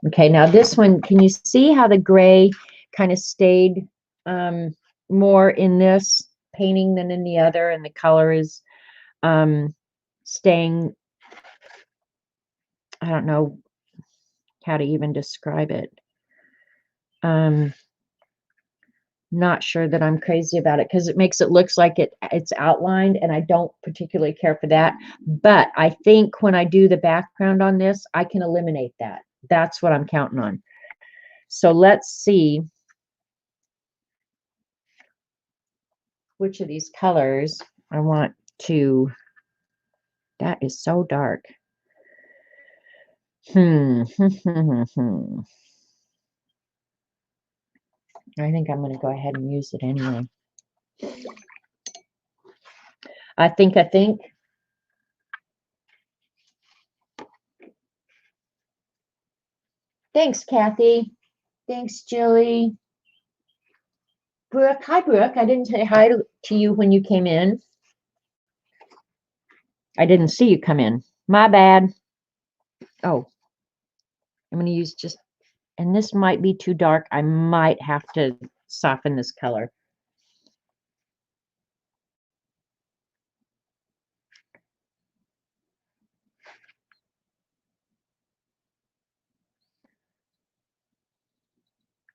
Okay, now this one, can you see how the gray kind of stayed more in this painting than in the other, and the color is staying, I don't know how to even describe it. Not sure that I'm crazy about it because it makes it looks like it's outlined, and I don't particularly care for that. But I think when I do the background on this, I can eliminate that. That's what I'm counting on. So let's see which of these colors I want to. That is so dark. I think I'm going to go ahead and use it anyway. I think. Thanks, Kathy. Thanks, Jilly. Brooke. Hi, Brooke. I didn't say hi to you when you came in. I didn't see you come in. My bad. Oh, I'm going to use just, and this might be too dark. I might have to soften this color.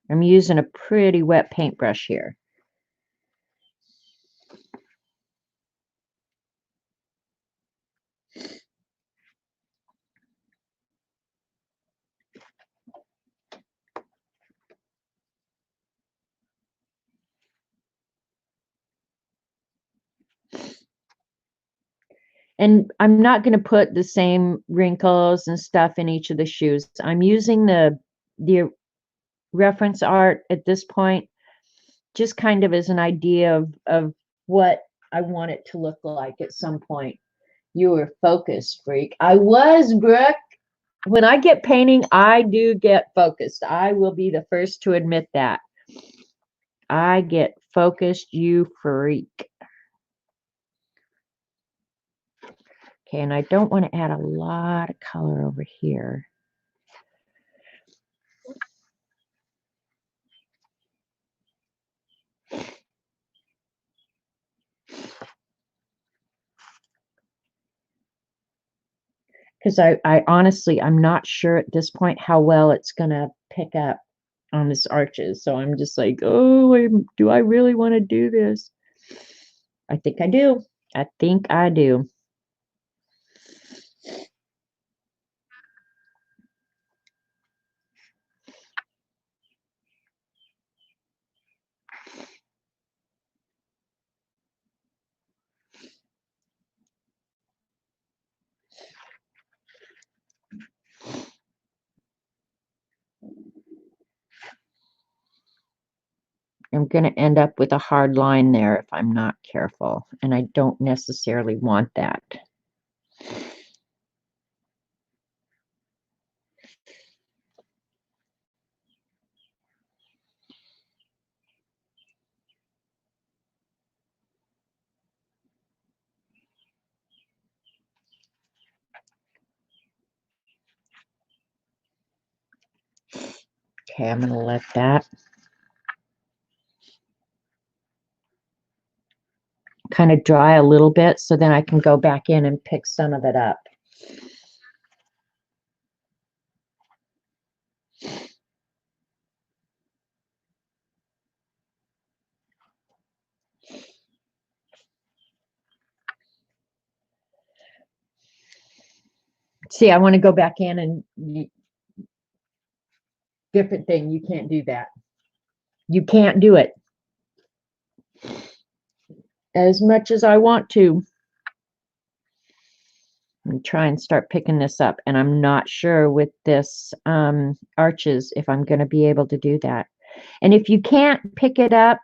I'm using a pretty wet paintbrush here. And I'm not going to put the same wrinkles and stuff in each of the shoes. I'm using the reference art at this point, just kind of as an idea of what I want it to look like at some point. You were focused, freak. I was, Brooke. When I get painting, I do get focused. I will be the first to admit that. I get focused, you freak. Okay, and I don't want to add a lot of color over here. Because I honestly, I'm not sure at this point how well it's going to pick up on this arches. So I'm just like, oh, do I really want to do this? I think I do. I think I do. I'm going to end up with a hard line there if I'm not careful. And I don't necessarily want that. Okay, I'm going to let that kind of dry a little bit so then I can go back in and pick some of it up. See, I want to go back in and different thing. You can't do that. You can't do it. As much as I want to. And try and start picking this up. And I'm not sure with this arches if I'm going to be able to do that. And if you can't pick it up,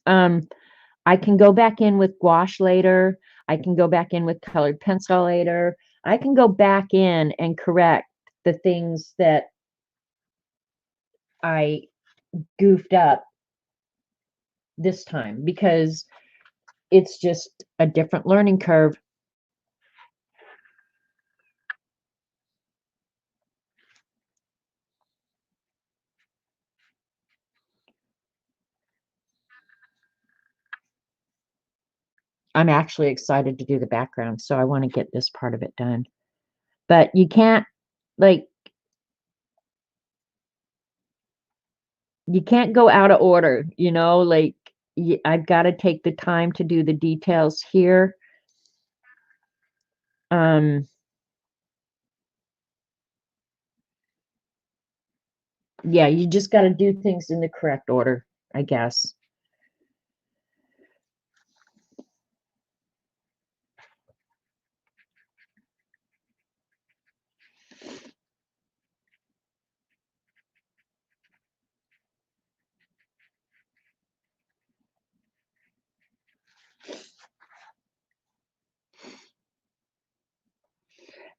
I can go back in with gouache later. I can go back in with colored pencil later. I can go back in and correct the things that I goofed up this time because it's just a different learning curve. I'm actually excited to do the background, so I want to get this part of it done. But you can't, like, you can't go out of order, you know, like I've got to take the time to do the details here. Yeah, you just got to do things in the correct order, I guess.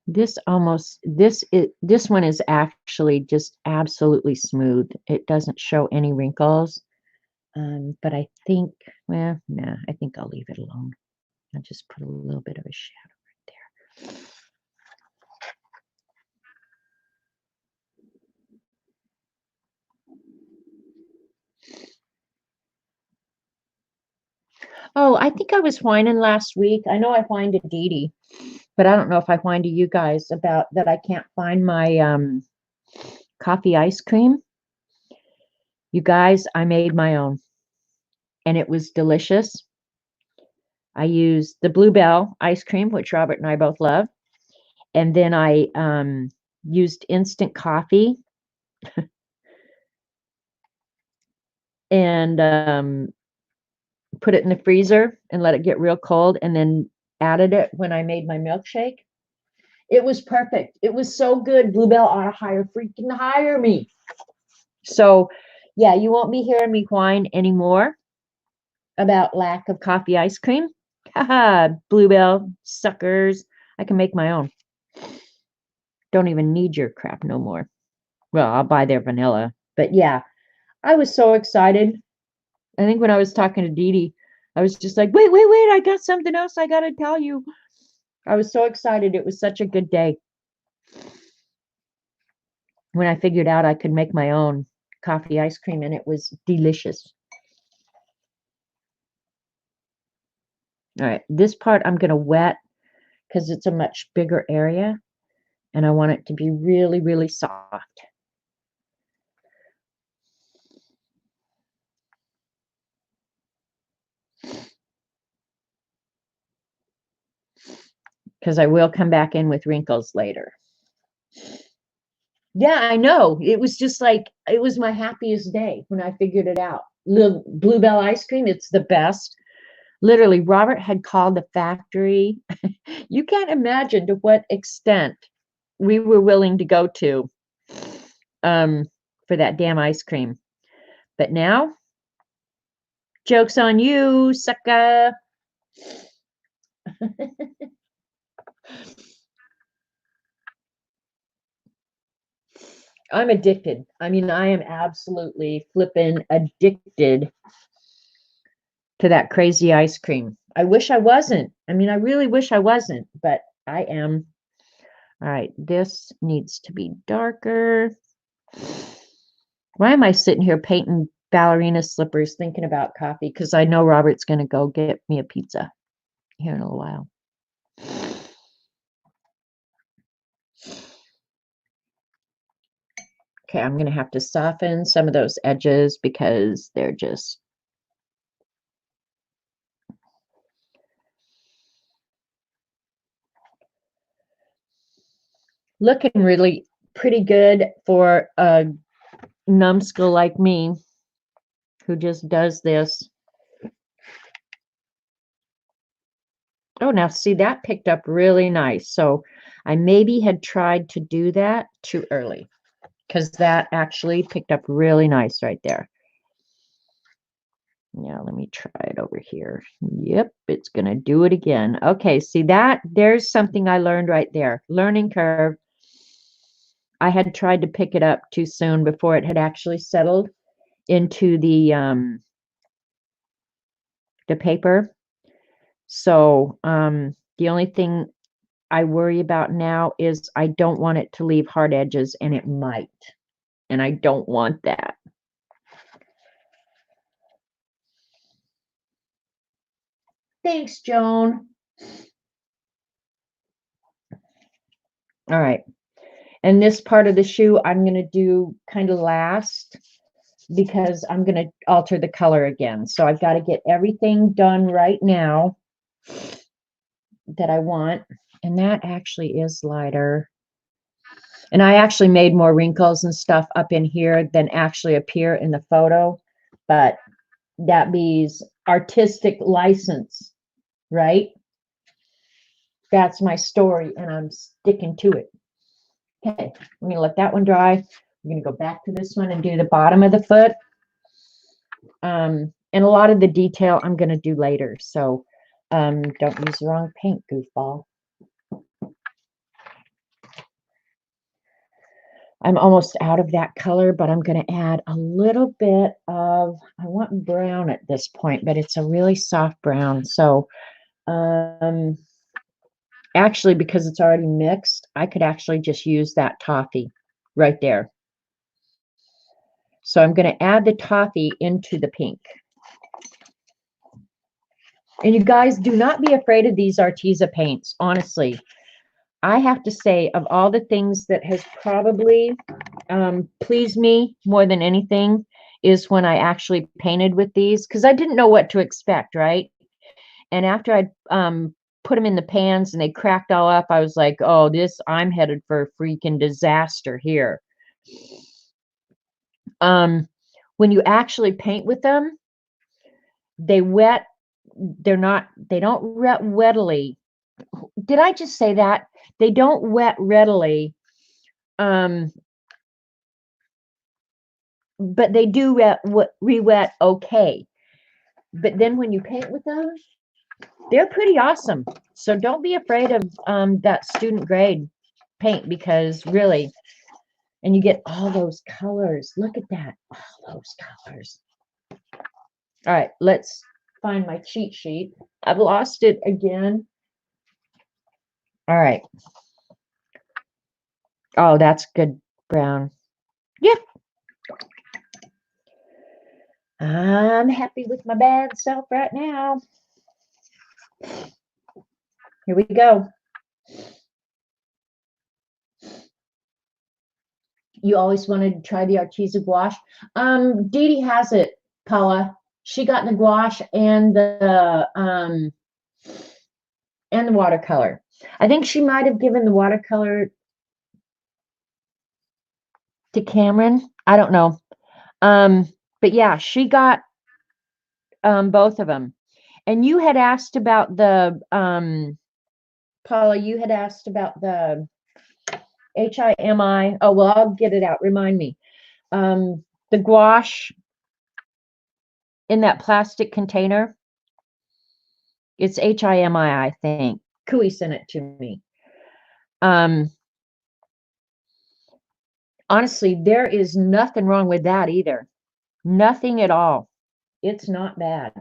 This one is actually just absolutely smooth. It doesn't show any wrinkles. But I think, well, nah, I think I'll leave it alone. I'll just put a little bit of a shadow right there. Oh, I think I was whining last week. I know I whined to Dee Dee, but I don't know if I whined to you guys about that I can't find my coffee ice cream. You guys, I made my own, and it was delicious. I used the Bluebell ice cream, which Robert and I both love, and then I used instant coffee and put it in the freezer and let it get real cold, and then added it when I made my milkshake. It was perfect. It was so good. Bluebell ought to freaking hire me. So, yeah, you won't be hearing me whine anymore about lack of coffee ice cream. Haha, Bluebell suckers. I can make my own. Don't even need your crap no more. Well, I'll buy their vanilla. But yeah, I was so excited. I think when I was talking to Dee Dee, I was just like, wait, I got something else I got to tell you. I was so excited. It was such a good day. When I figured out I could make my own coffee ice cream, and it was delicious. All right, this part I'm going to wet because it's a much bigger area, and I want it to be really, really soft. Because I will come back in with wrinkles later. Yeah, I know. It was just like, it was my happiest day when I figured it out. Little Bluebell ice cream, it's the best. Literally, Robert had called the factory. You can't imagine to what extent we were willing to go to for that damn ice cream. But now, joke's on you, sucker. I'm addicted. I mean, I am absolutely flipping addicted to that crazy ice cream. I wish I wasn't. I mean, I really wish I wasn't, but I am. All right, this needs to be darker. Why am I sitting here painting ballerina slippers thinking about coffee? Because I know Robert's going to go get me a pizza here in a little while. Okay, I'm going to have to soften some of those edges because they're just looking really pretty good for a numbskull like me. who just does this. Oh, now see, that picked up really nice. So I maybe had tried to do that too early because that actually picked up really nice right there. Yeah, let me try it over here. Yep, it's going to do it again. Okay, see that? There's something I learned right there. Learning curve. I had tried to pick it up too soon before it had actually settled into the paper. So the only thing I worry about now is I don't want it to leave hard edges, and it might. And I don't want that. Thanks, Joan. All right. And this part of the shoe, I'm going to do kind of last because I'm going to alter the color again. So I've got to get everything done right now that I want. And that actually is lighter. And I actually made more wrinkles and stuff up in here than actually appear in the photo. But that means artistic license, right? That's my story, and I'm sticking to it. Okay, I'm gonna let that one dry. I'm gonna go back to this one and do the bottom of the foot. And a lot of the detail I'm gonna do later, so don't use the wrong paint, goofball. I'm almost out of that color, but I'm gonna add a little bit of, I want brown at this point, but it's a really soft brown. So actually, because it's already mixed, I could actually just use that toffee right there. So I'm going to add the toffee into the pink. And you guys, do not be afraid of these Arteza paints. Honestly, I have to say, of all the things that has probably pleased me more than anything is when I actually painted with these, because I didn't know what to expect, right? And after I put them in the pans and they cracked all up, I was like, oh, I'm headed for a freaking disaster here. When you actually paint with them, they don't wet readily. Did I just say that? They don't wet readily. But they do re-wet okay. But then when you paint with them, they're pretty awesome. So don't be afraid of that student grade paint, because really, and you get all those colors. Look at that, all those colors. All right, let's find my cheat sheet. I've lost it again. All right. Oh, that's good brown. Yep. I'm happy with my bad self right now. Here we go. You always wanted to try the Arteza gouache. Dee Dee has it, Paula. She got the gouache and the watercolor. I think she might have given the watercolor to Cameron. I don't know. But yeah, she got both of them. And you had asked about the Paula, you had asked about the HIMI. Oh, well, I'll get it out. Remind me. The gouache in that plastic container. It's HIMI, I think. Cooey sent it to me. Honestly, there is nothing wrong with that either. Nothing at all. It's not bad.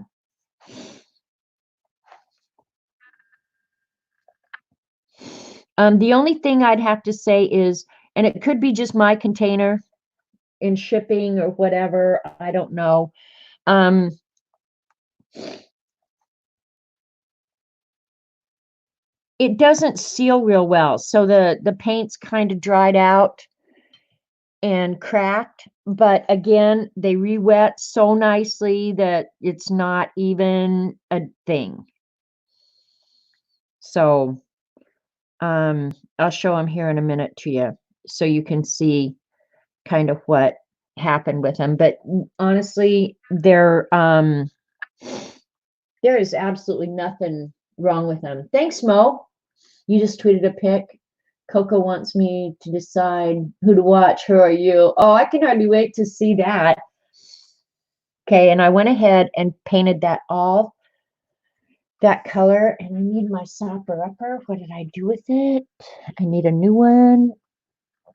The only thing I'd have to say is, and it could be just my container in shipping or whatever, I don't know. It doesn't seal real well. So the paint's kind of dried out and cracked, but again, they re-wet so nicely that it's not even a thing. So I'll show them here in a minute to you so you can see kind of what happened with them. But honestly, there is absolutely nothing wrong with them. Thanks, Mo. You just tweeted a pic. Coco wants me to decide who to watch, her or you. Oh, I can hardly wait to see that. Okay, and I went ahead and painted that color, and I need my sopper upper. What did I do with it? I need a new one.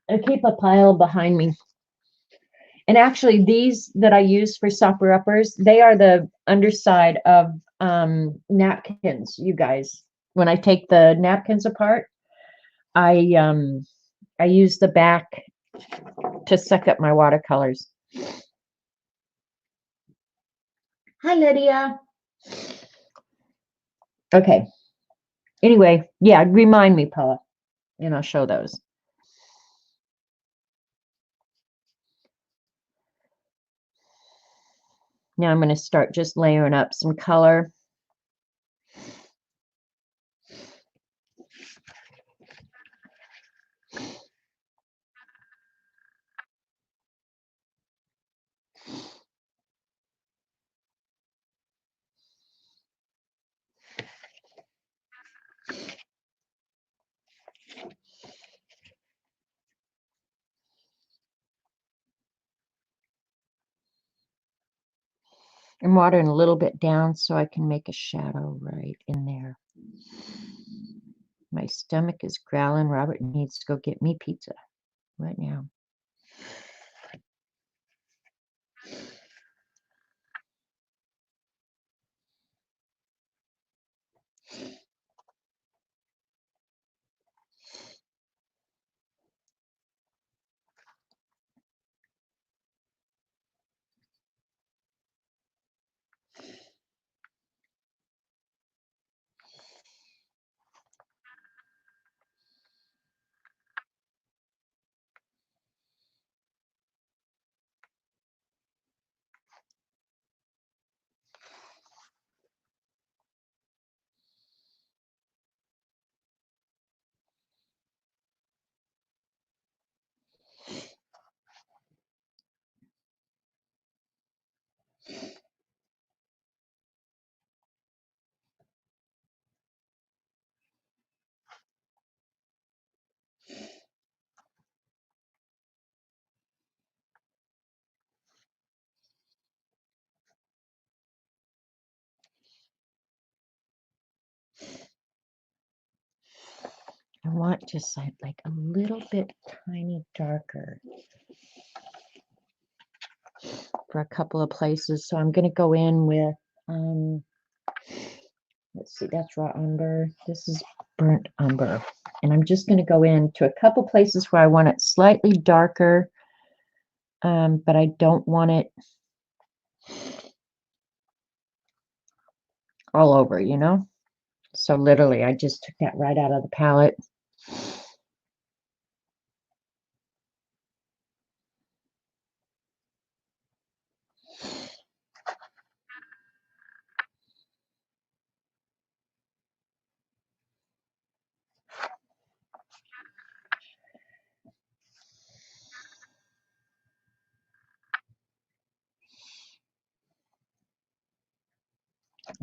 I keep a pile behind me. And actually, these that I use for sopper uppers, they are the underside of napkins, you guys. When I take the napkins apart, I use the back to suck up my watercolors. Hi, Lydia. Okay. Anyway, yeah, remind me, Paula, and I'll show those. Now I'm going to start just layering up some color. I'm watering a little bit down so I can make a shadow right in there. My stomach is growling. Robert needs to go get me pizza right now. I want just like a little bit tiny darker for a couple of places. So I'm going to go in with, let's see, that's raw umber. This is burnt umber. And I'm just going to go into a couple places where I want it slightly darker, but I don't want it all over, you know? So literally, I just took that right out of the palette.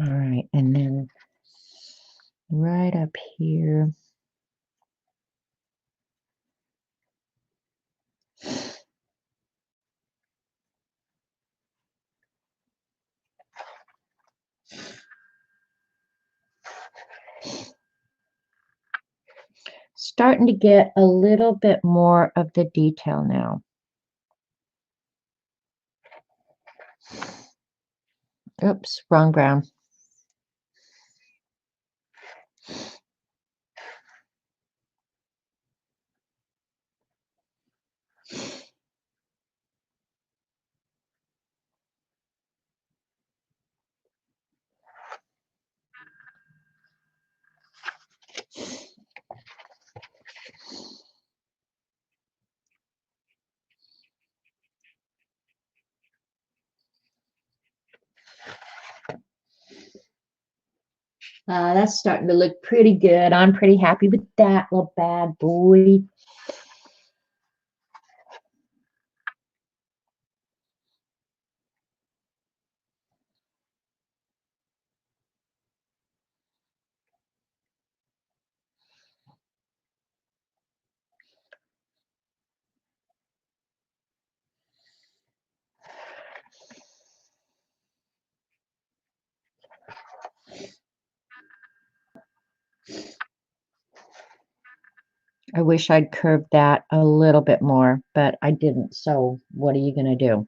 All right, and then right up here. Starting to get a little bit more of the detail now. Oops, wrong brown. That's starting to look pretty good. I'm pretty happy with that little bad boy. I wish I'd curved that a little bit more, but I didn't. So what are you going to do?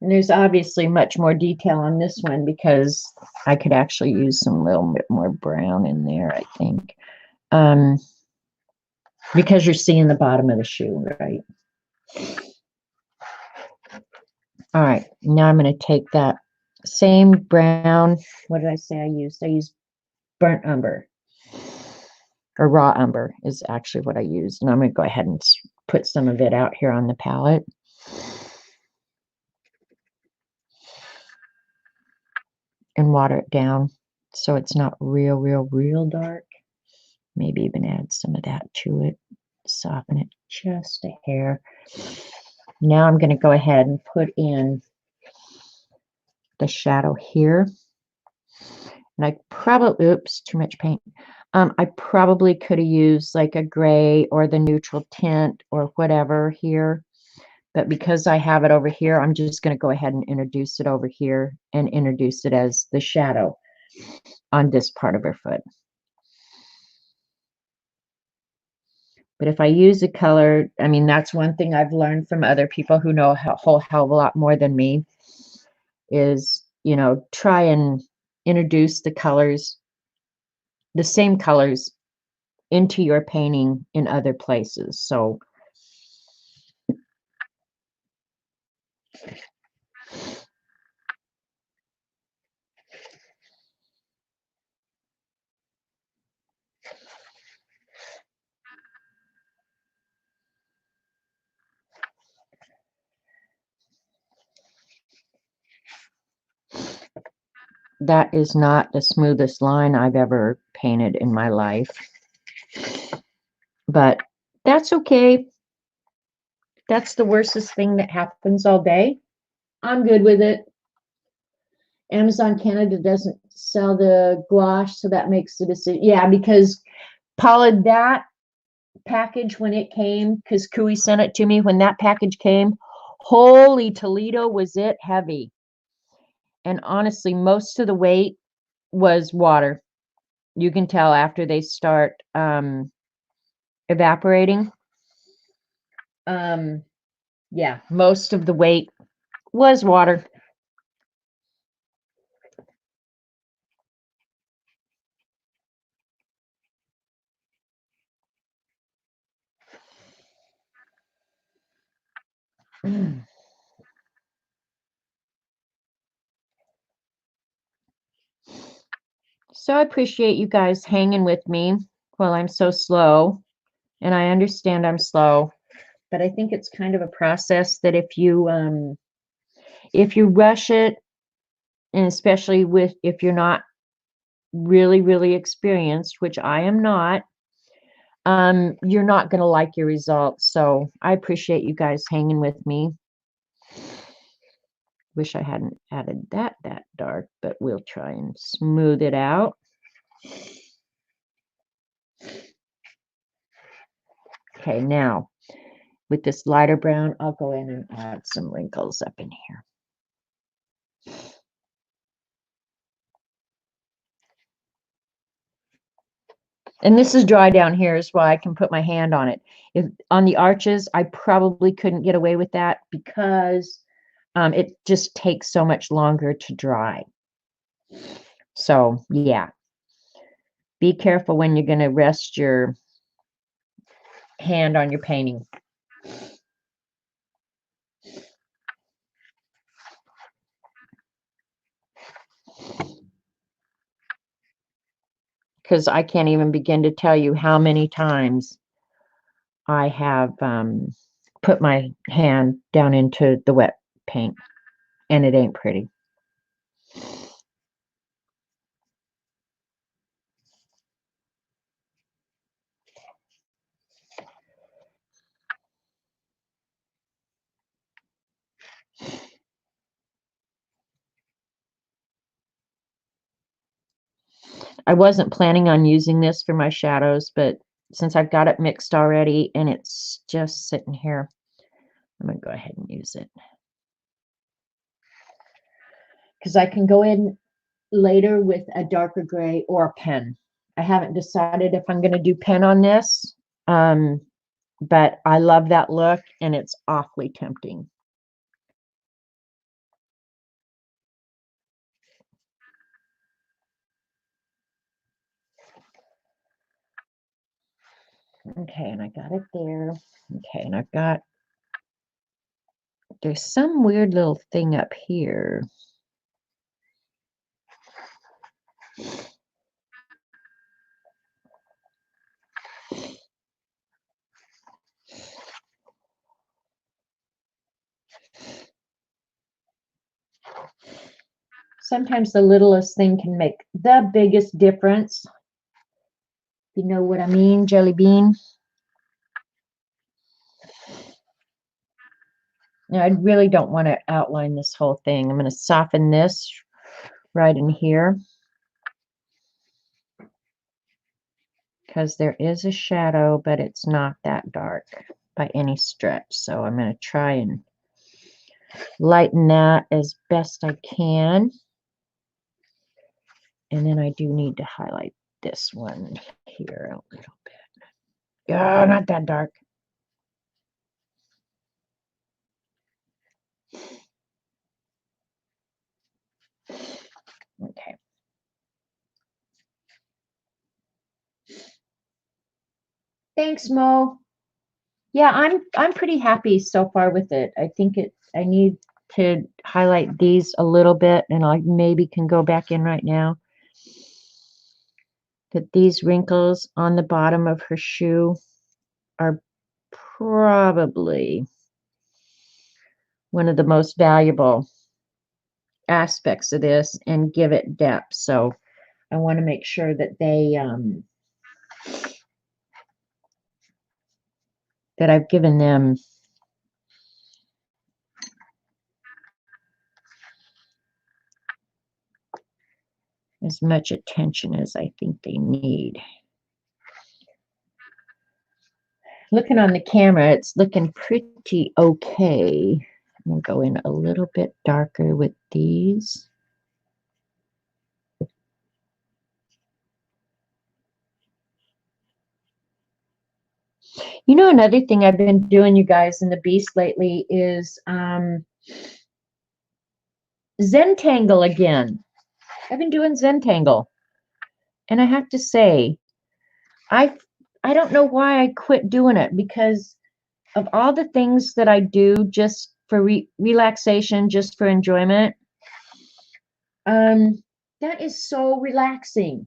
And there's obviously much more detail on this one because I could actually use some little bit more brown in there, I think. Because you're seeing the bottom of the shoe, right? All right, now I'm going to take that same brown, what did I say I used? I used burnt umber, or raw umber is actually what I used. And I'm going to go ahead and put some of it out here on the palette. And water it down so it's not real dark. Maybe even add some of that to it, soften it just a hair. Now I'm going to go ahead and put in the shadow here. And I probably, oops, too much paint. I probably could have used like a gray or the neutral tint or whatever here. But because I have it over here, I'm just going to go ahead and introduce it over here and introduce it as the shadow on this part of her foot. But if I use a color, I mean, that's one thing I've learned from other people who know a whole hell of a lot more than me is, you know, try and introduce the colors, the same colors into your painting in other places. So that is not the smoothest line I've ever painted in my life. But that's okay. That's the worstest thing that happens all day. I'm good with it. Amazon Canada doesn't sell the gouache, so that makes the decision. Yeah, because Paula, that package when it came, because Cooey sent it to me, when that package came, holy Toledo, was it heavy. And honestly, most of the weight was water. You can tell after they start evaporating. Yeah, most of the weight was water. So I appreciate you guys hanging with me while I'm so slow. And I understand I'm slow, but I think it's kind of a process that if you rush it, and especially if you're not really experienced, which I am not, you're not going to like your results. So I appreciate you guys hanging with me. Wish I hadn't added that dark, but we'll try and smooth it out. Okay, now with this lighter brown, I'll go in and add some wrinkles up in here. And this is dry down here is why I can put my hand on it. If on the arches, I probably couldn't get away with that because it just takes so much longer to dry. So yeah, be careful when you're going to rest your hand on your painting. Because I can't even begin to tell you how many times I have put my hand down into the wet paint, and it ain't pretty. I wasn't planning on using this for my shadows, but since I've got it mixed already and it's just sitting here, I'm going to go ahead and use it. Because I can go in later with a darker gray or a pen. I haven't decided if I'm going to do pen on this, but I love that look and it's awfully tempting. Okay, and I got it there. Okay, and I've got, there's some weird little thing up here. Sometimes the littlest thing can make the biggest difference. You know what I mean, Jelly Bean? Now, I really don't want to outline this whole thing. I'm going to soften this right in here because there is a shadow, but it's not that dark by any stretch. So I'm going to try and lighten that as best I can. And then I do need to highlight this one here a little bit. Oh, not that dark. Okay. Thanks, Mo. Yeah, I'm pretty happy so far with it. I think I need to highlight these a little bit, and I maybe can go back in right now. But these wrinkles on the bottom of her shoe are probably one of the most valuable aspects of this and give it depth. So I want to make sure that that I've given them as much attention as I think they need. Looking on the camera, it's looking pretty okay. I'm going to go in a little bit darker with these. You know, another thing I've been doing, you guys, in the Beast lately is Zentangle again. I've been doing Zentangle. And I have to say, I don't know why I quit doing it, because of all the things that I do just for relaxation, just for enjoyment, that is so relaxing.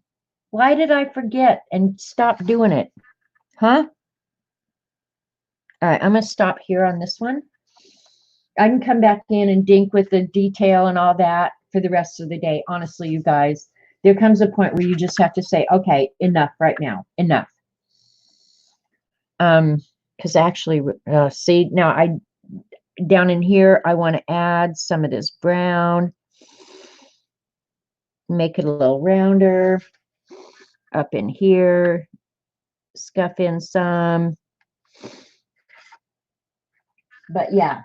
Why did I forget and stop doing it? Huh? All right, I'm going to stop here on this one. I can come back in and dink with the detail and all that for the rest of the day. Honestly, you guys, there comes a point where you just have to say, okay, enough right now, enough. Because actually, see, now down in here, I want to add some of this brown, make it a little rounder. Up in here, scuff in some. But yeah,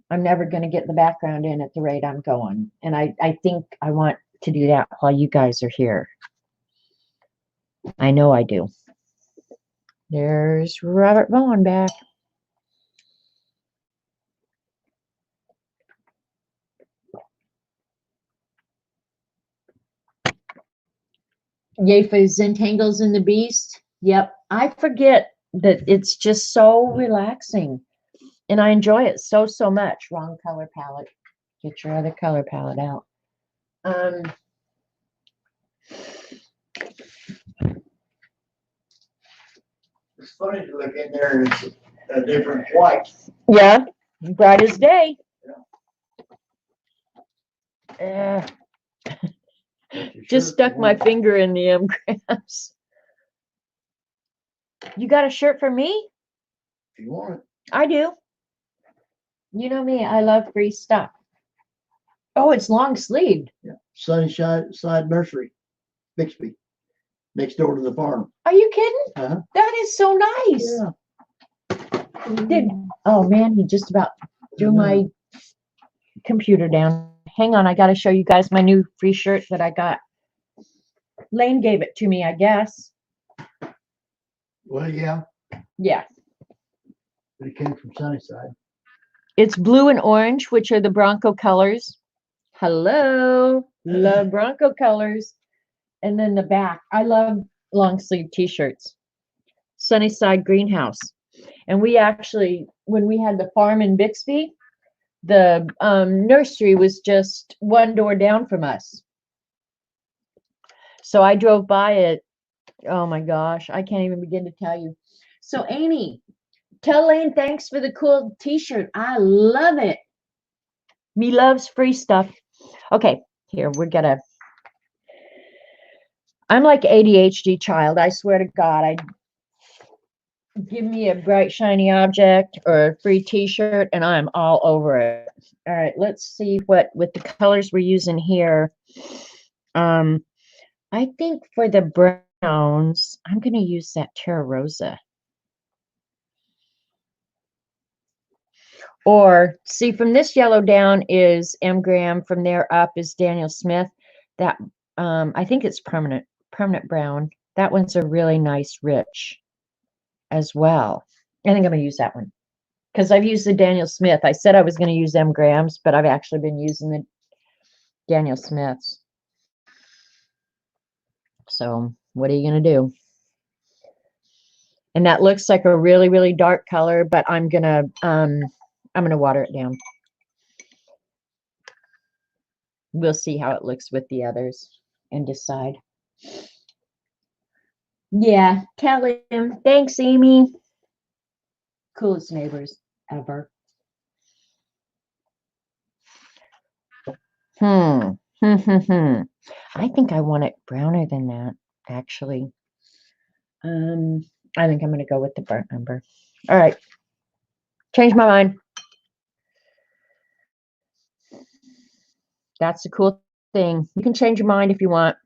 I'm never going to get the background in at the rate I'm going. And I think I want to do that while you guys are here. I know I do. There's Robert Vaughn back. Yay for Zentangles in the Beast. Yep. I forget that it's just so relaxing. And I enjoy it so, so much. Wrong color palette. Get your other color palette out. It's funny to look in there and it's a different white. Yeah. Bright as day. Just stuck my finger in the grass. You got a shirt for me? If you want it. I do. You know me, I love free stuff. Oh, it's long sleeved. Yeah. Sunnyside Nursery, Bixby, next door to the farm. Are you kidding? Uh-huh. That is so nice. Yeah. Oh man, he just about threw my computer down. Hang on, I got to show you guys my new free shirt that I got. Lane gave it to me, I guess. Well, yeah, Yeah. but it came from Sunnyside. It's blue and orange, which are the Bronco colors. Hello. Love Bronco colors. And then the back. I love long sleeve t-shirts. Sunnyside Greenhouse. And we actually, when we had the farm in Bixby, the nursery was just one door down from us. So I drove by it. Oh my gosh, I can't even begin to tell you. So Amy, tell Lane thanks for the cool t-shirt. I love it. Me loves free stuff. Okay, here we're gonna. I'm like ADHD child. I swear to God, I give me a bright shiny object or a free t-shirt and I'm all over it. All right, let's see what with the colors we're using here. I think for the browns, I'm going to use that Terra Rosa. Or see, from this yellow down is M. Graham. From there up is Daniel Smith. That I think it's permanent brown. That one's a really nice rich as well. I think I'm going to use that one because I've used the Daniel Smith. I said I was going to use M. Graham's, but I've actually been using the Daniel Smiths. So what are you going to do? And that looks like a really, really dark color, but I'm gonna water it down. We'll see how it looks with the others and decide. Yeah, tell him. Thanks, Amy. Coolest neighbors ever. I think I want it browner than that, actually. I think I'm gonna go with the burnt umber. All right. Change my mind. That's the cool thing. You can change your mind if you want.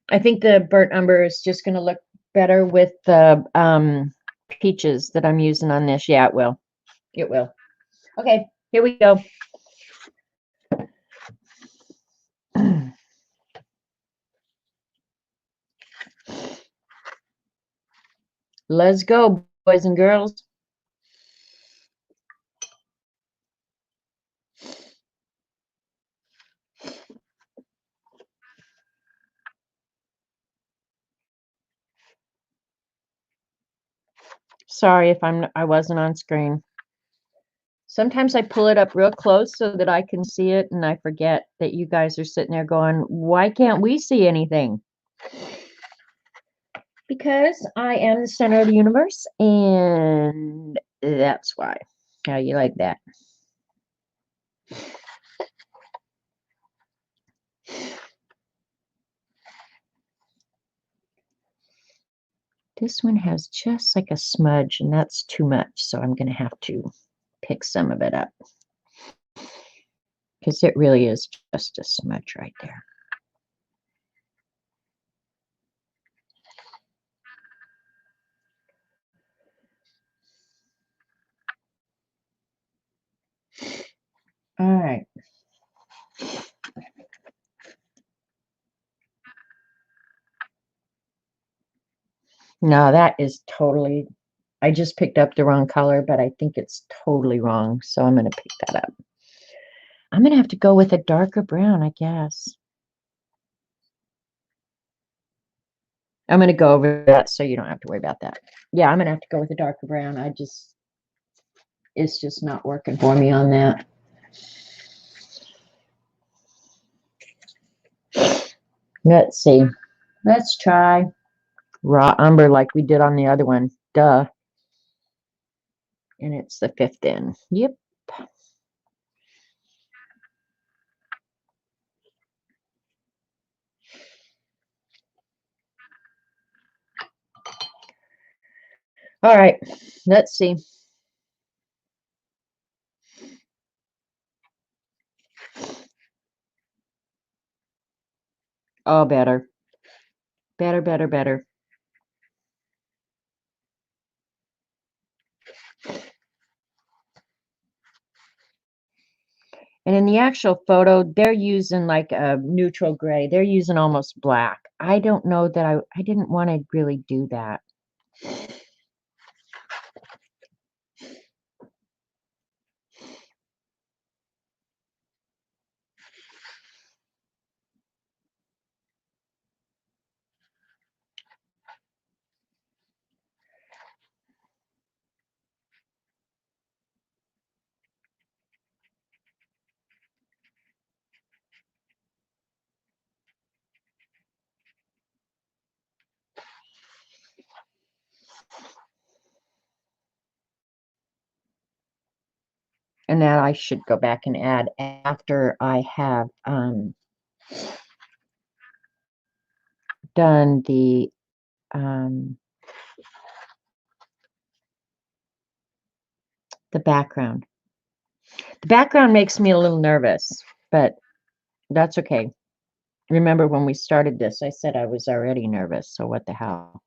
I think the burnt umber is just going to look better with the peaches that I'm using on this. Yeah, it will. It will. Okay, here we go. Let's go, boys and girls. Sorry if I wasn't on screen. Sometimes I pull it up real close so that I can see it, and I forget that you guys are sitting there going, why can't we see anything? Because I am the center of the universe, and that's why. How you like that? This one has just like a smudge, and that's too much, so I'm going to have to pick some of it up. Because it really is just a smudge right there. All right. No, that is totally, I just picked up the wrong color, but I think it's totally wrong, so I'm going to pick that up. I'm going to have to go with a darker brown, I guess. I'm going to go over that so you don't have to worry about that. Yeah, I'm going to have to go with a darker brown. It's just not working for me on that. Let's see. Let's try raw umber like we did on the other one. Duh. And it's the 5th in. Yep. All right. Let's see. Oh, better. Better, better, better. And in the actual photo, they're using like a neutral gray. They're using almost black. I don't know that I didn't want to really do that. And that I should go back and add after I have done the background. The background makes me a little nervous, but that's okay. Remember when we started this, I said I was already nervous, so what the hell.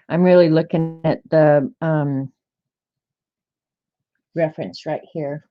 I'm really looking at the reference right here.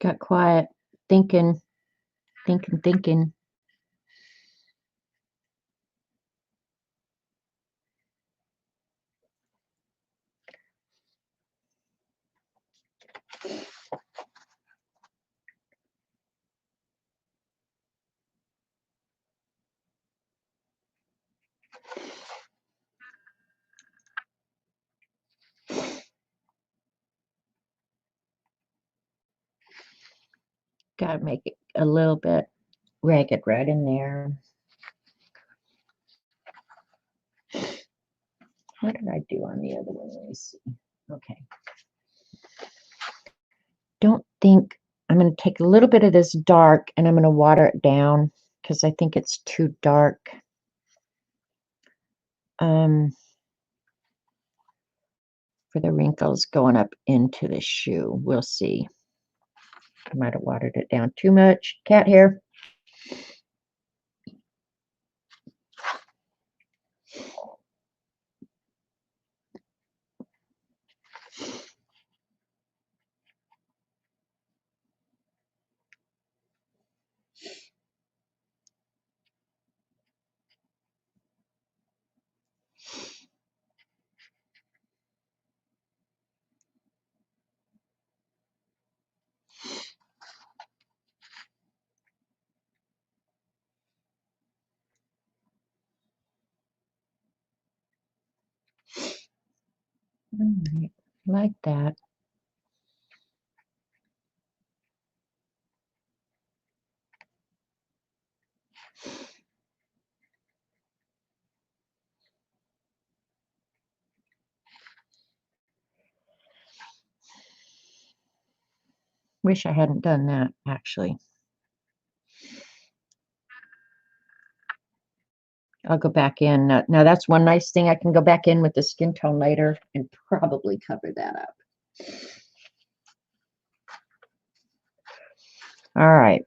Got quiet, thinking. Gotta make it a little bit ragged right in there. What did I do on the other one? Let me see. Okay. Don't think I'm going to take a little bit of this dark and I'm going to water it down because I think it's too dark. For the wrinkles going up into the shoe. We'll see. I might have watered it down too much. Cat hair. All right, like that. Wish I hadn't done that, actually. I'll go back in. Now that's one nice thing. I can go back in with the skin tone later and probably cover that up. All right.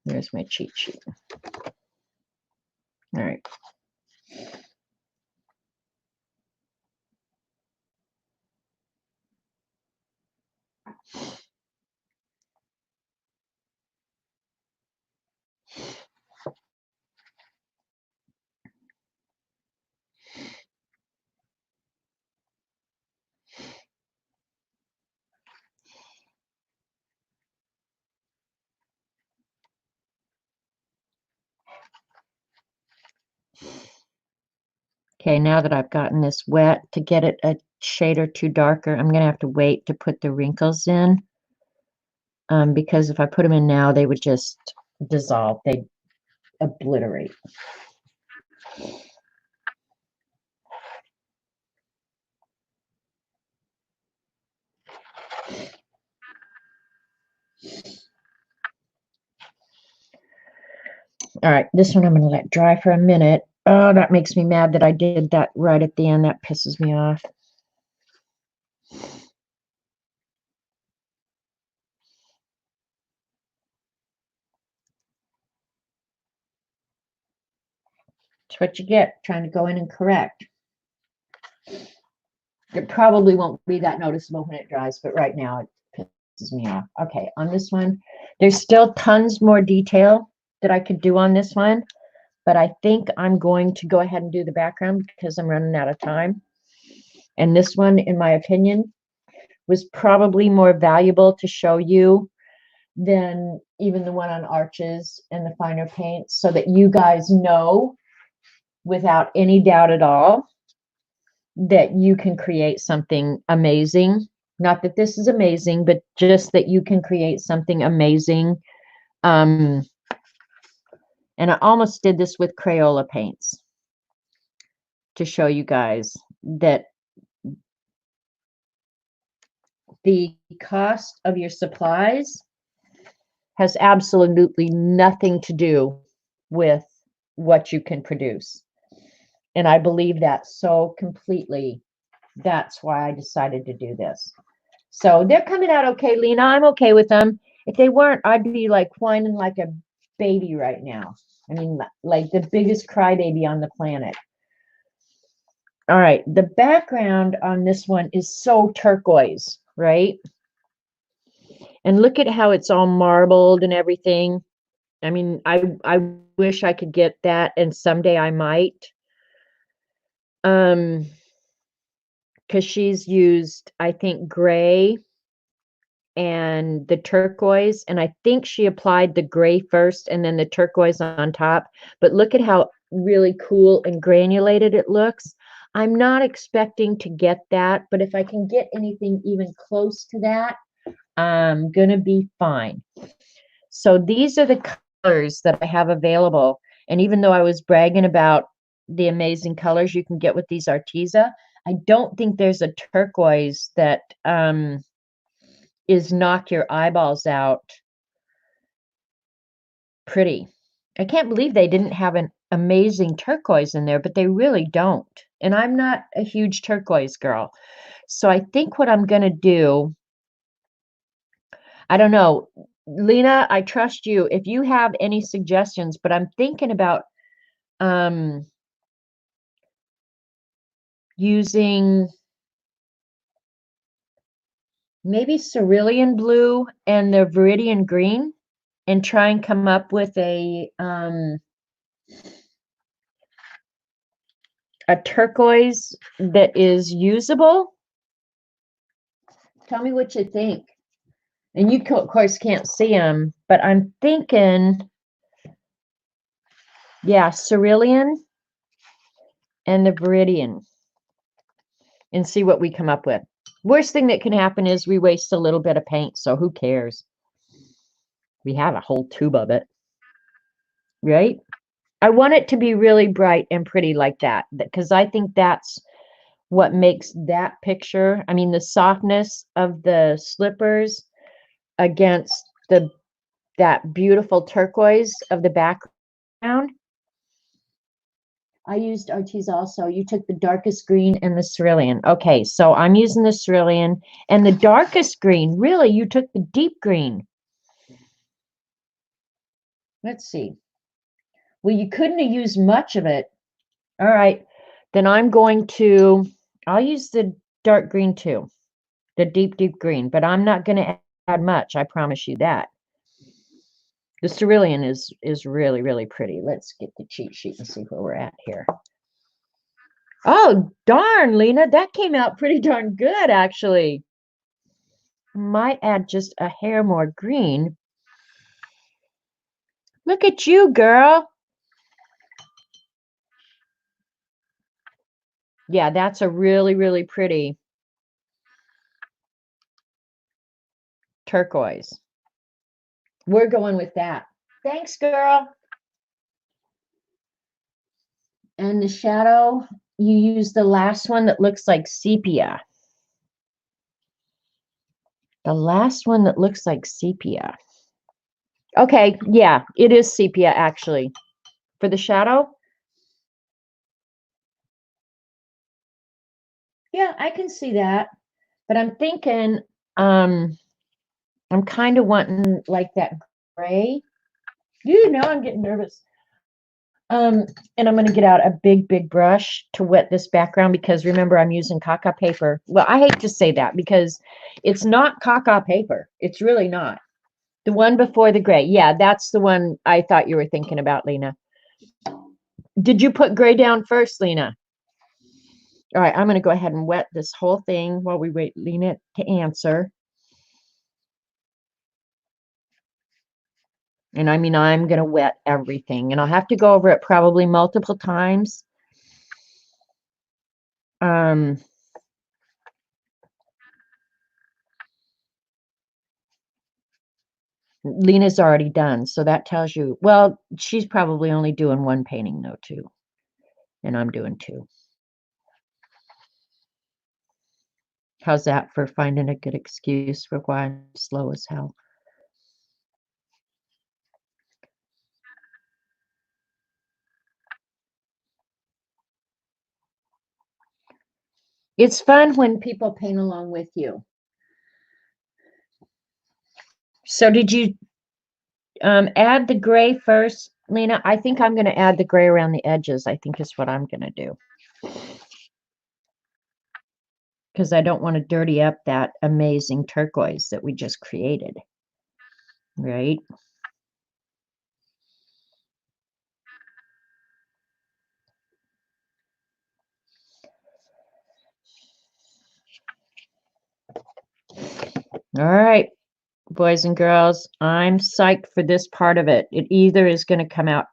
There's my cheat sheet. All right. Okay, now that I've gotten this wet, to get it a shade or two darker, I'm going to have to wait to put the wrinkles in. Because if I put them in now, they would just dissolve. They'd obliterate. All right, this one I'm going to let dry for a minute. Oh, that makes me mad that I did that right at the end. That pisses me off. It's what you get trying to go in and correct. It probably won't be that noticeable when it dries, but right now it pisses me off. Okay, on this one, there's still tons more detail that I could do on this one, but I think I'm going to go ahead and do the background because I'm running out of time. And this one, in my opinion, was probably more valuable to show you than even the one on arches and the finer paints, so that you guys know without any doubt at all that you can create something amazing. Not that this is amazing, but just that you can create something amazing. And I almost did this with Crayola paints to show you guys that the cost of your supplies has absolutely nothing to do with what you can produce. And I believe that so completely. That's why I decided to do this. So they're coming out okay, Lena. I'm okay with them. If they weren't, I'd be like whining like a baby right now. I mean, like the biggest crybaby on the planet. All right, the background on this one is so turquoise, right? And look at how it's all marbled and everything. I mean, I wish I could get that, and someday I might. Because she's used, I think, gray and the turquoise, and I think she applied the gray first and then the turquoise on top. But look at how really cool and granulated it looks. I'm not expecting to get that, but if I can get anything even close to that, I'm gonna be fine. So these are the colors that I have available. And even though I was bragging about the amazing colors you can get with these Arteza, I don't think there's a turquoise that is knock your eyeballs out pretty. I can't believe they didn't have an amazing turquoise in there, but they really don't. And I'm not a huge turquoise girl. So I think what I'm going to do, I don't know, Lena, I trust you. If you have any suggestions, but I'm thinking about using maybe cerulean blue and the viridian green and try and come up with a turquoise that is usable. Tell me what you think. And you, of course, can't see them, but I'm thinking, yeah, cerulean and the viridian, and see what we come up with. Worst thing that can happen is we waste a little bit of paint, so who cares? We have a whole tube of it, right? I want it to be really bright and pretty like that, because I think that's what makes that picture. I mean, the softness of the slippers against that beautiful turquoise of the background. I used Arteza also. You took the darkest green and the cerulean. Okay, so I'm using the cerulean and the darkest green. Really, you took the deep green. Let's see. Well, you couldn't have used much of it. All right, then I'll use the dark green too, the deep, deep green, but I'm not going to add much. I promise you that. The cerulean is really, really pretty. Let's get the cheat sheet and see where we're at here. Oh, darn, Lena, that came out pretty darn good, actually. Might add just a hair more green. Look at you, girl. Yeah, that's a really, really pretty turquoise. We're going with that. Thanks, girl. And the shadow, you use the last one that looks like sepia. The last one that looks like sepia. Okay, yeah, it is sepia actually. For the shadow? Yeah, I can see that. But I'm thinking, I'm kind of wanting like that gray. You know, I'm getting nervous. And I'm going to get out a big, big brush to wet this background because remember, I'm using caca paper. Well, I hate to say that because it's not caca paper. It's really not. The one before the gray. Yeah, that's the one I thought you were thinking about, Lena. Did you put gray down first, Lena? All right, I'm going to go ahead and wet this whole thing while we wait Lena to answer. And I mean, I'm going to wet everything. And I'll have to go over it probably multiple times. Lena's already done, so that tells you, well, she's probably only doing one painting though, too. And I'm doing two. How's that for finding a good excuse for why I'm slow as hell? It's fun when people paint along with you. So did you add the gray first, Lena? I think I'm going to add the gray around the edges. I think is what I'm going to do. Because I don't want to dirty up that amazing turquoise that we just created. Right? All right, boys and girls, I'm psyched for this part of it. It either is going to come out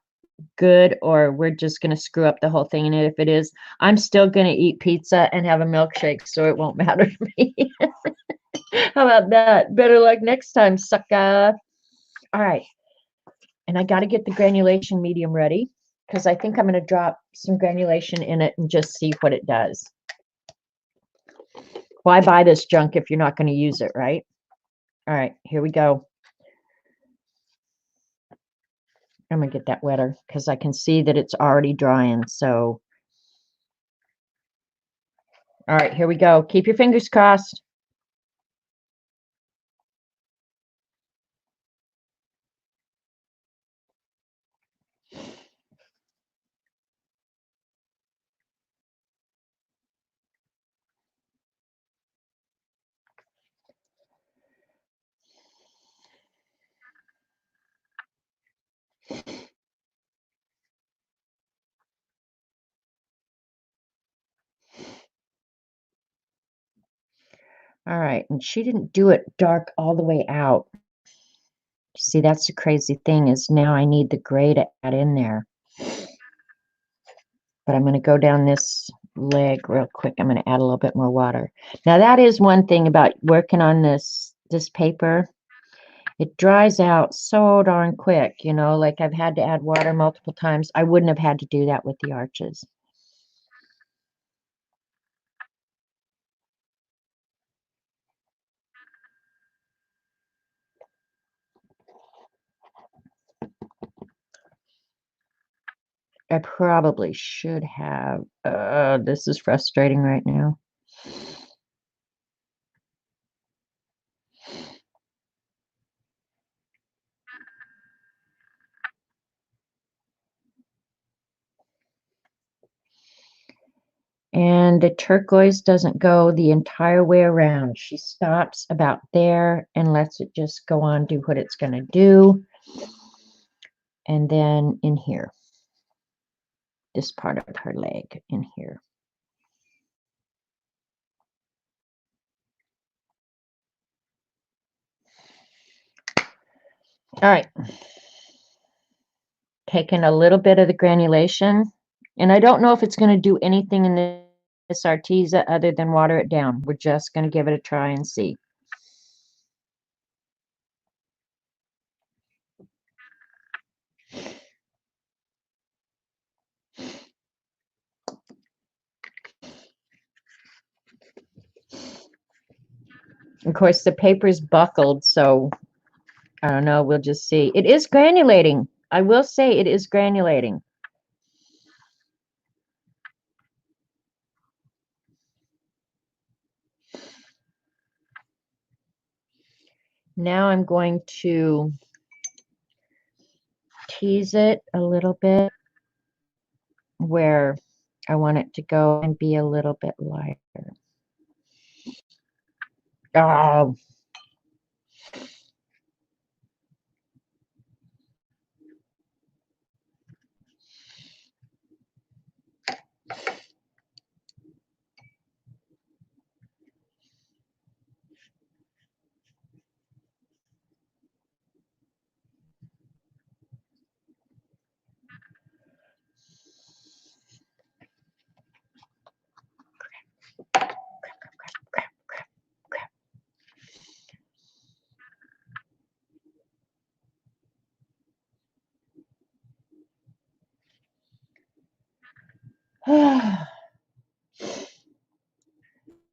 good or we're just going to screw up the whole thing. And if it is, I'm still going to eat pizza and have a milkshake, so it won't matter to me. How about that? Better luck next time, sucker. All right. And I got to get the granulation medium ready because I think I'm going to drop some granulation in it and just see what it does. Why buy this junk if you're not going to use it, right? All right, here we go. I'm going to get that wetter because I can see that it's already drying. So, all right, here we go. Keep your fingers crossed. All right, and she didn't do it dark all the way out. See, that's the crazy thing is now I need the gray to add in there. But I'm going to go down this leg real quick. I'm going to add a little bit more water. Now that is one thing about working on this paper It dries out so darn quick, you know, like I've had to add water multiple times. I wouldn't have had to do that with the arches. I probably should have. This is frustrating right now. And the turquoise doesn't go the entire way around. She stops about there and lets it just go on, do what it's going to do. And then in here, this part of her leg in here. All right. Taking a little bit of the granulation. And I don't know if it's going to do anything in this Arteza other than water it down. We're just going to give it a try and see. Of course, the paper's buckled, so I don't know. We'll just see. It is granulating. I will say it is granulating. Now I'm going to tease it a little bit where I want it to go and be a little bit lighter. Oh,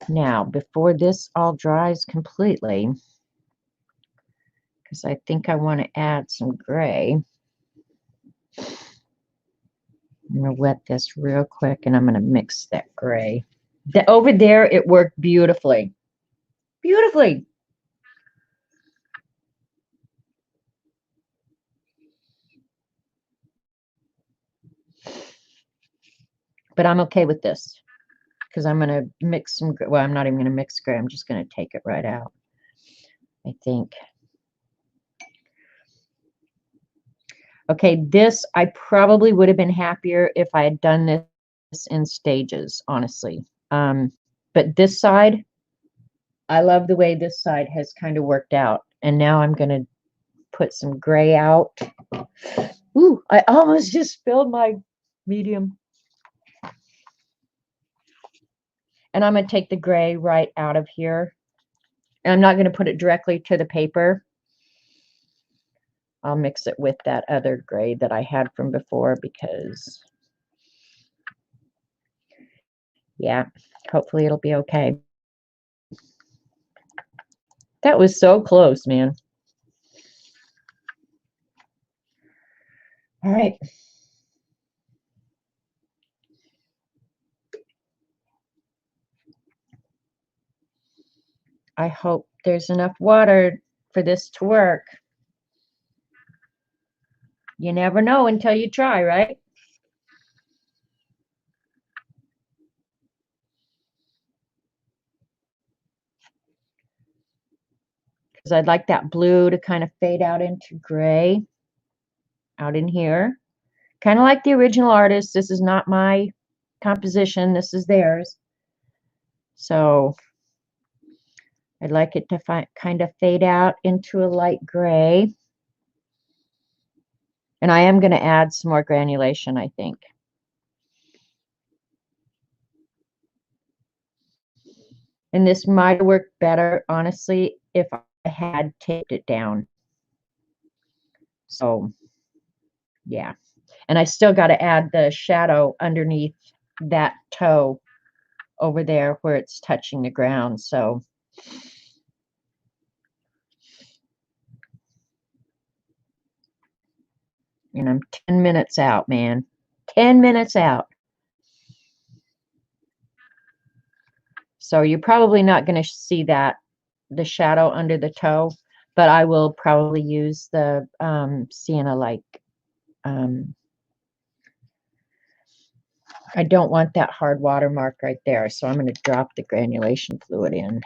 now, before this all dries completely, because I think I want to add some gray, I'm going to wet this real quick and I'm going to mix that gray. Over there, it worked beautifully. Beautifully. But I'm okay with this because I'm going to mix some, well, I'm not even going to mix gray. I'm just going to take it right out, I think. Okay, this, I probably would have been happier if I had done this in stages, honestly. But this side, I love the way this side has kind of worked out. And now I'm going to put some gray out. Ooh, I almost just spilled my medium. And I'm going to take the gray right out of here. And I'm not going to put it directly to the paper. I'll mix it with that other gray that I had from before because, yeah, hopefully it'll be okay. That was so close, man. All right. I hope there's enough water for this to work. You never know until you try, right? Because I'd like that blue to kind of fade out into gray out in here. Kind of like the original artist. This is not my composition. This is theirs. So I'd like it to kind of fade out into a light gray. And I am going to add some more granulation, I think. And this might have worked better, honestly, if I had taped it down. So yeah. And I still got to add the shadow underneath that toe over there where it's touching the ground. So and I'm 10 minutes out, man. 10 minutes out. So you're probably not going to see that, the shadow under the toe, but I will probably use the sienna like. I don't want that hard watermark right there, so I'm going to drop the granulation fluid in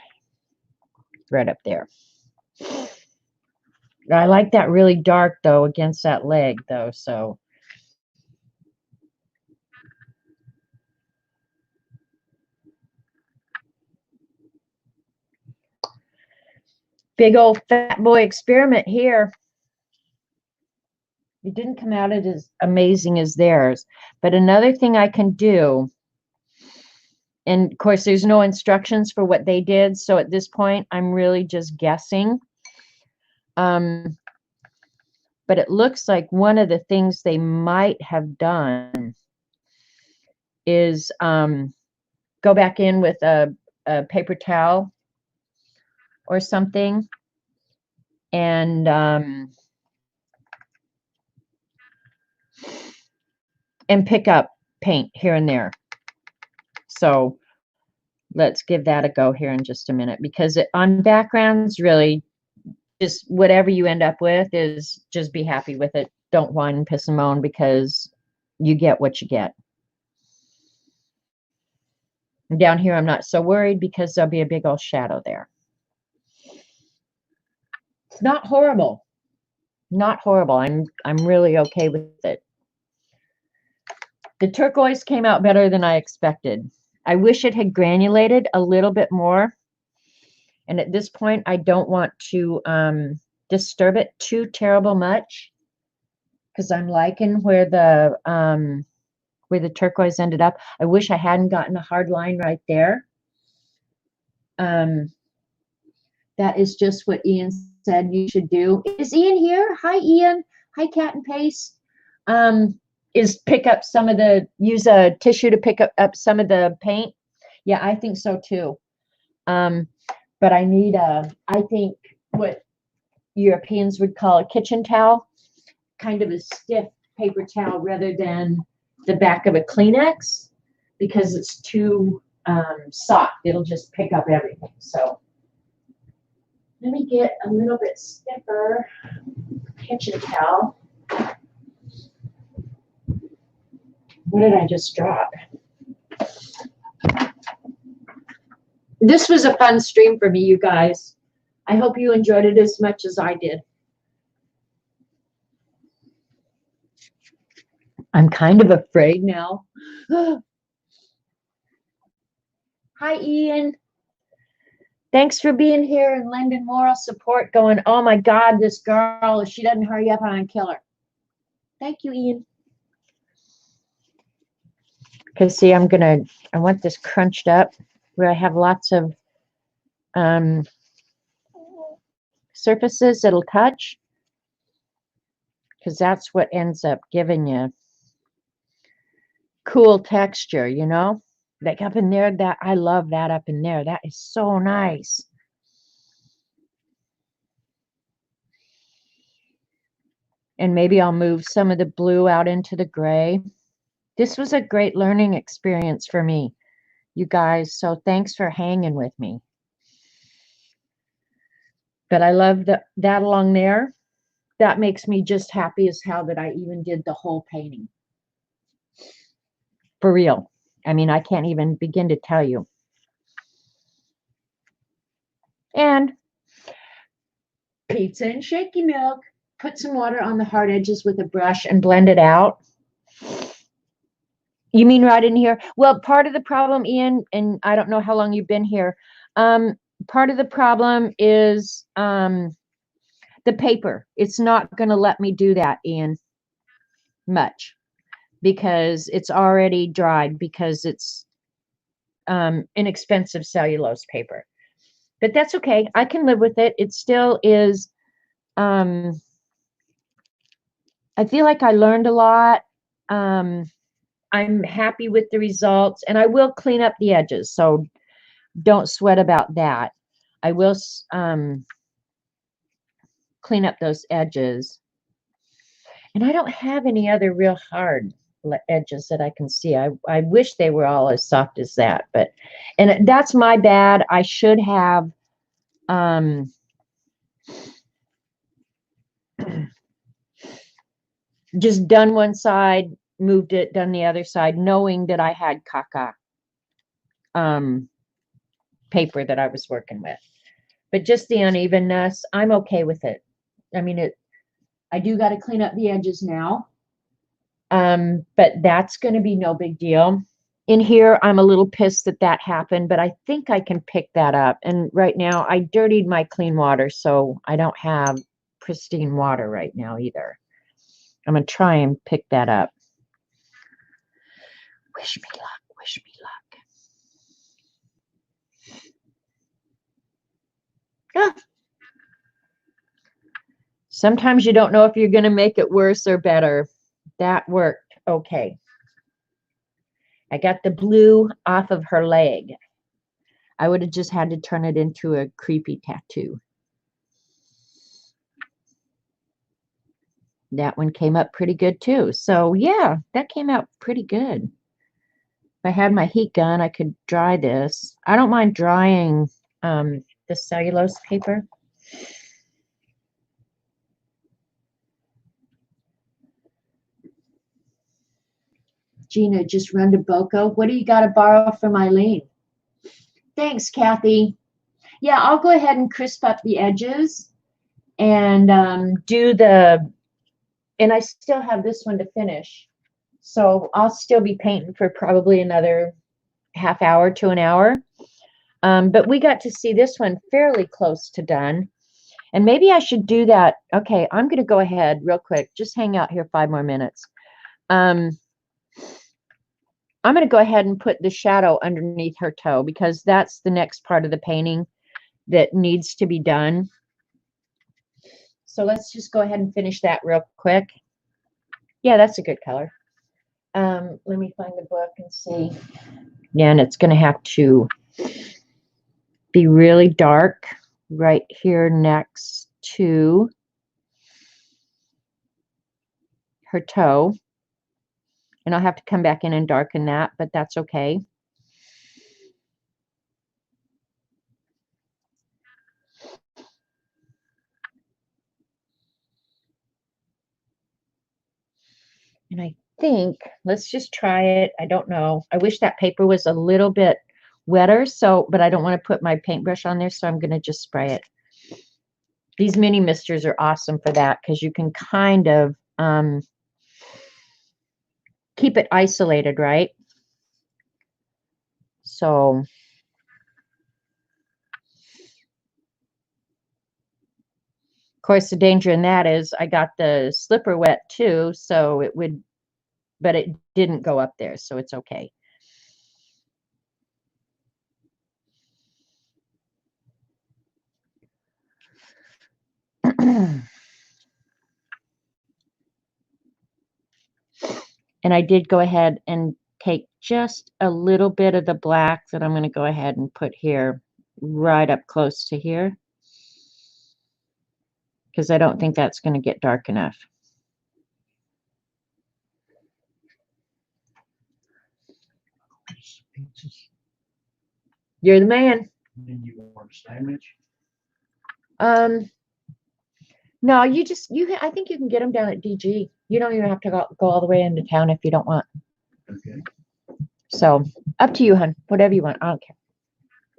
right up there. I like that really dark, though, against that leg, though, so. Big old fat boy experiment here. It didn't come out as amazing as theirs. But another thing I can do, and of course, there's no instructions for what they did, so at this point, I'm really just guessing. But it looks like one of the things they might have done is go back in with a paper towel or something and pick up paint here and there. So let's give that a go here in just a minute, because on backgrounds, really, just whatever you end up with is just be happy with it. Don't whine and piss and moan, because you get what you get. Down here, I'm not so worried because there'll be a big old shadow there. It's not horrible. Not horrible. I'm really okay with it. The turquoise came out better than I expected. I wish it had granulated a little bit more. And at this point, I don't want to disturb it too terrible much, because I'm liking where the turquoise ended up. I wish I hadn't gotten a hard line right there. That is just what Ian said you should do. Is Ian here? Hi, Ian. Hi, Cat and Pace. Is pick up some of the, use a tissue to pick up some of the paint. Yeah, I think so too. But I need I think what Europeans would call a kitchen towel, kind of a stiff paper towel rather than the back of a Kleenex, because it's too soft. It'll just pick up everything. So let me get a little bit stiffer kitchen towel. What did I just drop? This was a fun stream for me, you guys. I hope you enjoyed it as much as I did. I'm kind of afraid now. Hi, Ian. Thanks for being here and lending moral support, going, oh my God, this girl, if she doesn't hurry up, I'm going to kill her. Thank you, Ian. Because see, I want this crunched up where I have lots of surfaces that'll touch, because that's what ends up giving you cool texture, you know? Like up in there, that I love that up in there. That is so nice. And maybe I'll move some of the blue out into the gray. This was a great learning experience for me, you guys. So thanks for hanging with me. But I love that along there. That makes me just happy as hell that I even did the whole painting. For real. I mean, I can't even begin to tell you. And pizza and shaky milk. Put some water on the hard edges with a brush and blend it out. You mean right in here? Well, part of the problem, Ian, and I don't know how long you've been here. Part of the problem is the paper. It's not going to let me do that, Ian, much, because it's already dried, because it's inexpensive cellulose paper. But that's okay. I can live with it. It still is I feel like I learned a lot. I'm happy with the results, and I will clean up the edges, so don't sweat about that. I will clean up those edges. And I don't have any other real hard edges that I can see. I wish they were all as soft as that, but, and that's my bad. I should have, just done one side, moved it, done the other side, knowing that I had caca, paper that I was working with. But just the unevenness, I'm okay with it. I mean, I do got to clean up the edges now. But that's going to be no big deal. In here, I'm a little pissed that that happened, but I think I can pick that up. And right now, I dirtied my clean water, so I don't have pristine water right now either. I'm going to try and pick that up. Wish me luck. Wish me luck. Ah. Sometimes you don't know if you're going to make it worse or better. That worked okay. I got the blue off of her leg. I would have just had to turn it into a creepy tattoo. That one came up pretty good too. So yeah, that came out pretty good. If I had my heat gun, I could dry this. I don't mind drying the cellulose paper. Gina just run to Boco. What do you got to borrow from Eileen? Thanks, Kathy. Yeah, I'll go ahead and crisp up the edges and do the, and I still have this one to finish. So I'll still be painting for probably another half hour to an hour. But we got to see this one fairly close to done. And maybe I should do that. Okay, I'm going to go ahead real quick. Just hang out here 5 more minutes. I'm going to go ahead and put the shadow underneath her toe because that's the next part of the painting that needs to be done. So let's just go ahead and finish that real quick. Yeah, that's a good color. Let me find the book and see. Yeah, and it's going to have to be really dark right here next to her toe. And I'll have to come back in and darken that, but that's okay. And I think, let's just try it. I don't know. I wish that paper was a little bit wetter, so, but I don't want to put my paintbrush on there, so I'm going to just spray it. These mini misters are awesome for that because you can kind of keep it isolated, right? So of course, the danger in that is I got the slipper wet too, so it would, but it didn't go up there, so it's okay. And I did go ahead and take just a little bit of the black that I'm going to go ahead and put here, right up close to here, because I don't think that's going to get dark enough. You're the man. Then you want a sandwich? No, I think you can get them down at DG. You don't even have to go all the way into town if you don't want. Okay, So up to you, hon. Whatever you want. I don't care.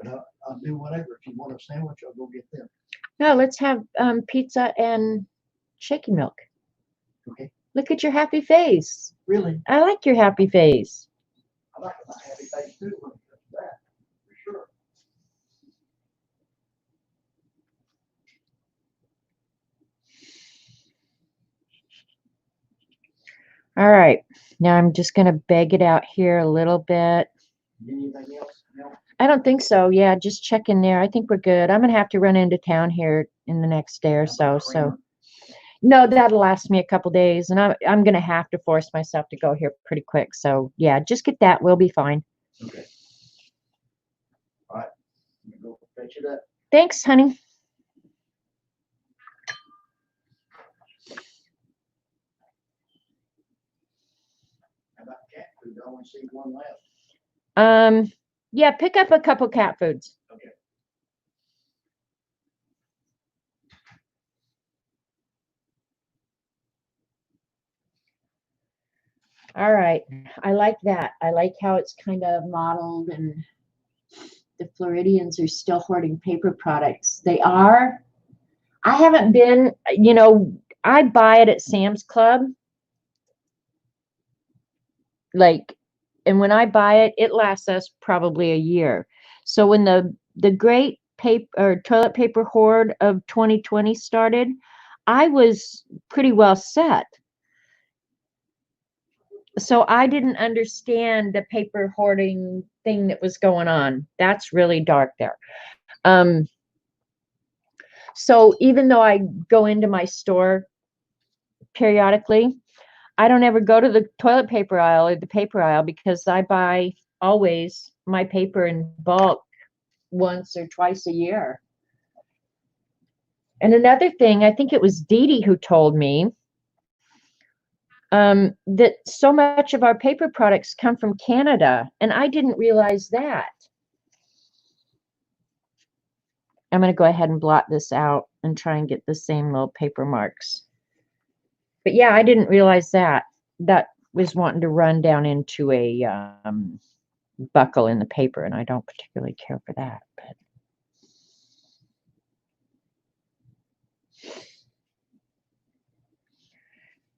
but I'll do whatever. If you want a sandwich, I'll go get them. No, let's have pizza and shaky milk. Okay. Look at your happy face. Really? I like your happy face. I like my happy face too when it comes to that, for sure. All right. Now I'm just going to beg it out here a little bit. Anything else? No? I don't think so. Yeah, just check in there. I think we're good. I'm going to have to run into town here in the next day or so. So No, that'll last me a couple days, and I'm gonna have to force myself to go here pretty quick. So yeah, just get that. We'll be fine. Okay. All right. I'm gonna go fetch it up. Thanks, honey. How about cat food? I only see one left. Yeah, pick up a couple cat foods. Okay. All right. I like that. I like how it's kind of modeled, and the Floridians are still hoarding paper products. They are. I haven't been, I buy it at Sam's Club. Like, and when I buy it, it lasts us probably a year. So when the great paper or toilet paper hoard of 2020 started, I was pretty well set. So I didn't understand the paper hoarding thing that was going on. That's really dark there. So even though I go into my store periodically, I don't ever go to the toilet paper aisle or the paper aisle because I buy always my paper in bulk once or twice a year. And another thing, I think it was Dee Dee who told me that so much of our paper products come from Canada, and I didn't realize that. I'm going to go ahead and blot this out and try and get the same little paper marks. But yeah, I didn't realize that. That was wanting to run down into a buckle in the paper, and I don't particularly care for that.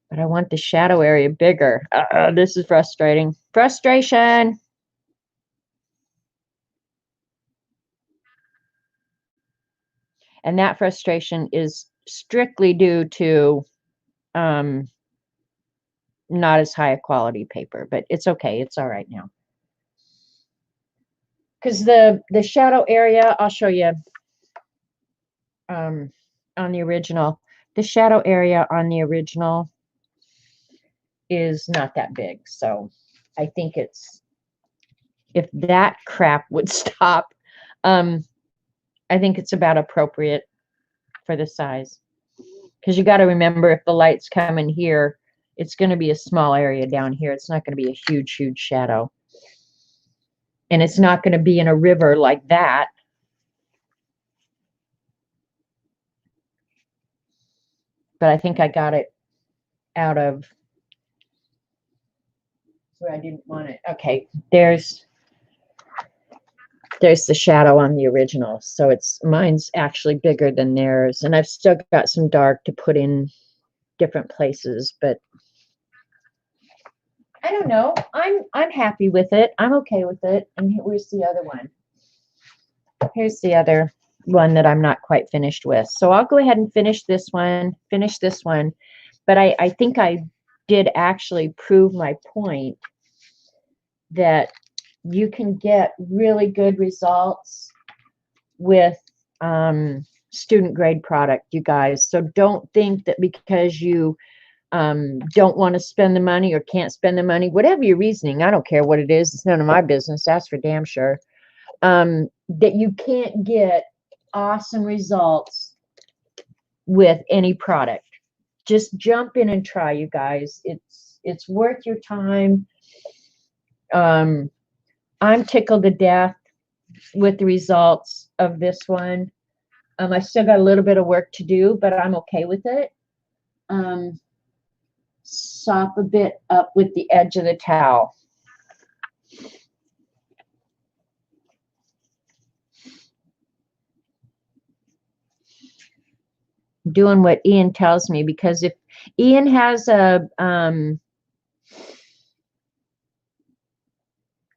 But I want the shadow area bigger. This is frustrating. Frustration. And that frustration is strictly due to not as high a quality paper, but it's okay. It's all right now. Because the shadow area, I'll show you on the original. The shadow area on the original is not that big. So I think it's, if that crap would stop, I think it's about appropriate for the size. Because you got to remember, if the lights come in here, it's going to be a small area down here. It's not going to be a huge, huge shadow. And it's not going to be in a river like that. But I think I got it out of where I didn't want it. Okay, there's the shadow on the original. So mine's actually bigger than theirs. And I've still got some dark to put in different places, but I don't know. I'm happy with it. I'm okay with it. And where's the other one? Here's the other one that I'm not quite finished with. So I'll go ahead and finish this one. But I think I did actually prove my point that you can get really good results with student grade product, you guys. So don't think that because you don't want to spend the money or can't spend the money, whatever your reasoning, I don't care what it is, it's none of my business, that's for damn sure, that you can't get awesome results with any product. Just jump in and try, you guys. It's worth your time. I'm tickled to death with the results of this one. I still got a little bit of work to do, but I'm okay with it. Sop a bit up with the edge of the towel. Doing what Ian tells me, because if Ian has a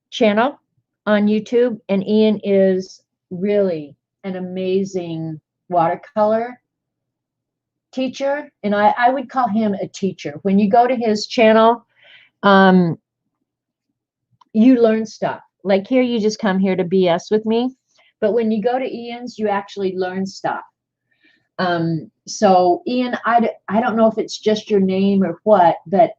channel on YouTube, and Ian is really an amazing watercolor teacher, and I would call him a teacher. When you go to his channel, you learn stuff. Like here, you just come here to BS with me, but when you go to Ian's, you actually learn stuff. So Ian, I don't know if it's just your name or what, but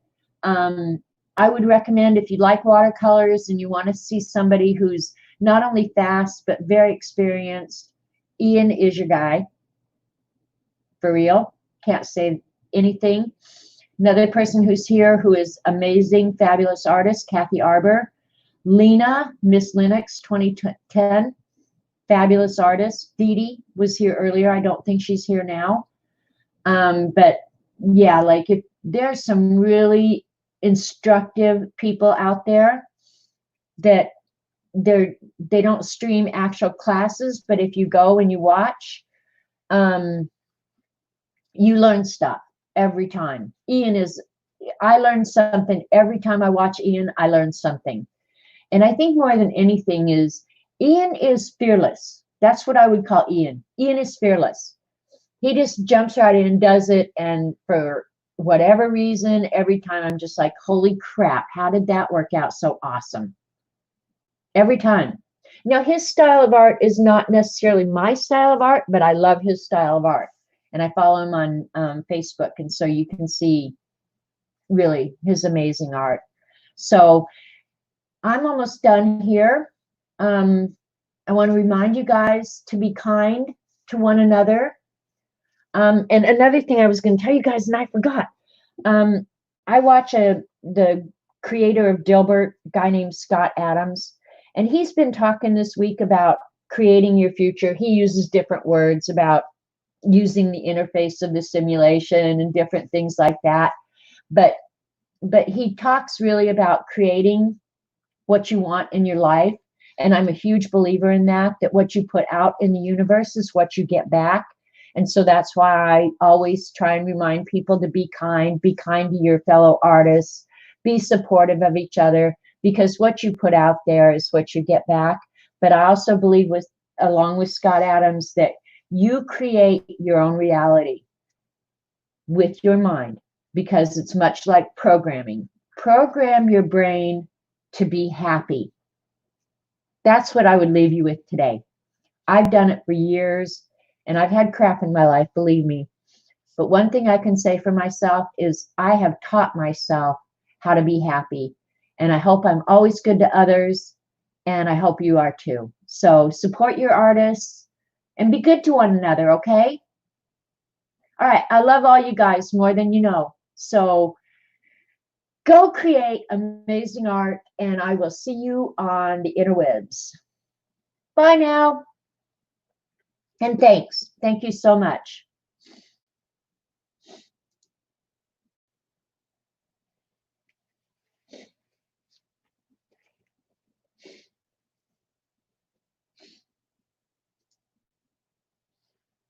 I would recommend if you like watercolors and you want to see somebody who's not only fast but very experienced, Ian is your guy. For real. Can't say anything. Another person who's here who is amazing, fabulous artist, Kathy Arbor. Lena, Miss Linux 2010, fabulous artist. Dee Dee was here earlier. I don't think she's here now. But yeah, like if there's some really instructive people out there that they don't stream actual classes, but if you go and you watch, you learn stuff every time. I learn something every time I watch Ian. I learn something. And I think more than anything is Ian is fearless. That's what I would call Ian. Ian is fearless. He just jumps right in and does it. And for whatever reason, every time I'm just like, holy crap, how did that work out so awesome? Every time. Now, his style of art is not necessarily my style of art, but I love his style of art. And I follow him on Facebook. And so you can see really his amazing art. So I'm almost done here. I want to remind you guys to be kind to one another. And another thing I was going to tell you guys, and I forgot. I watch the creator of Dilbert, a guy named Scott Adams, and he's been talking this week about creating your future. He uses different words about using the interface of the simulation and different things like that. But he talks really about creating what you want in your life. And I'm a huge believer in that what you put out in the universe is what you get back. And so that's why I always try and remind people to be kind to your fellow artists, be supportive of each other, because what you put out there is what you get back. But I also believe along with Scott Adams, that you create your own reality with your mind, because it's much like programming. Program your brain to be happy. That's what I would leave you with today. I've done it for years, and I've had crap in my life, believe me. But one thing I can say for myself is I have taught myself how to be happy. And I hope I'm always good to others, and I hope you are too. So support your artists and be good to one another, okay? All right, I love all you guys more than you know. So go create amazing art, and I will see you on the interwebs. Bye now. And thanks. Thank you so much.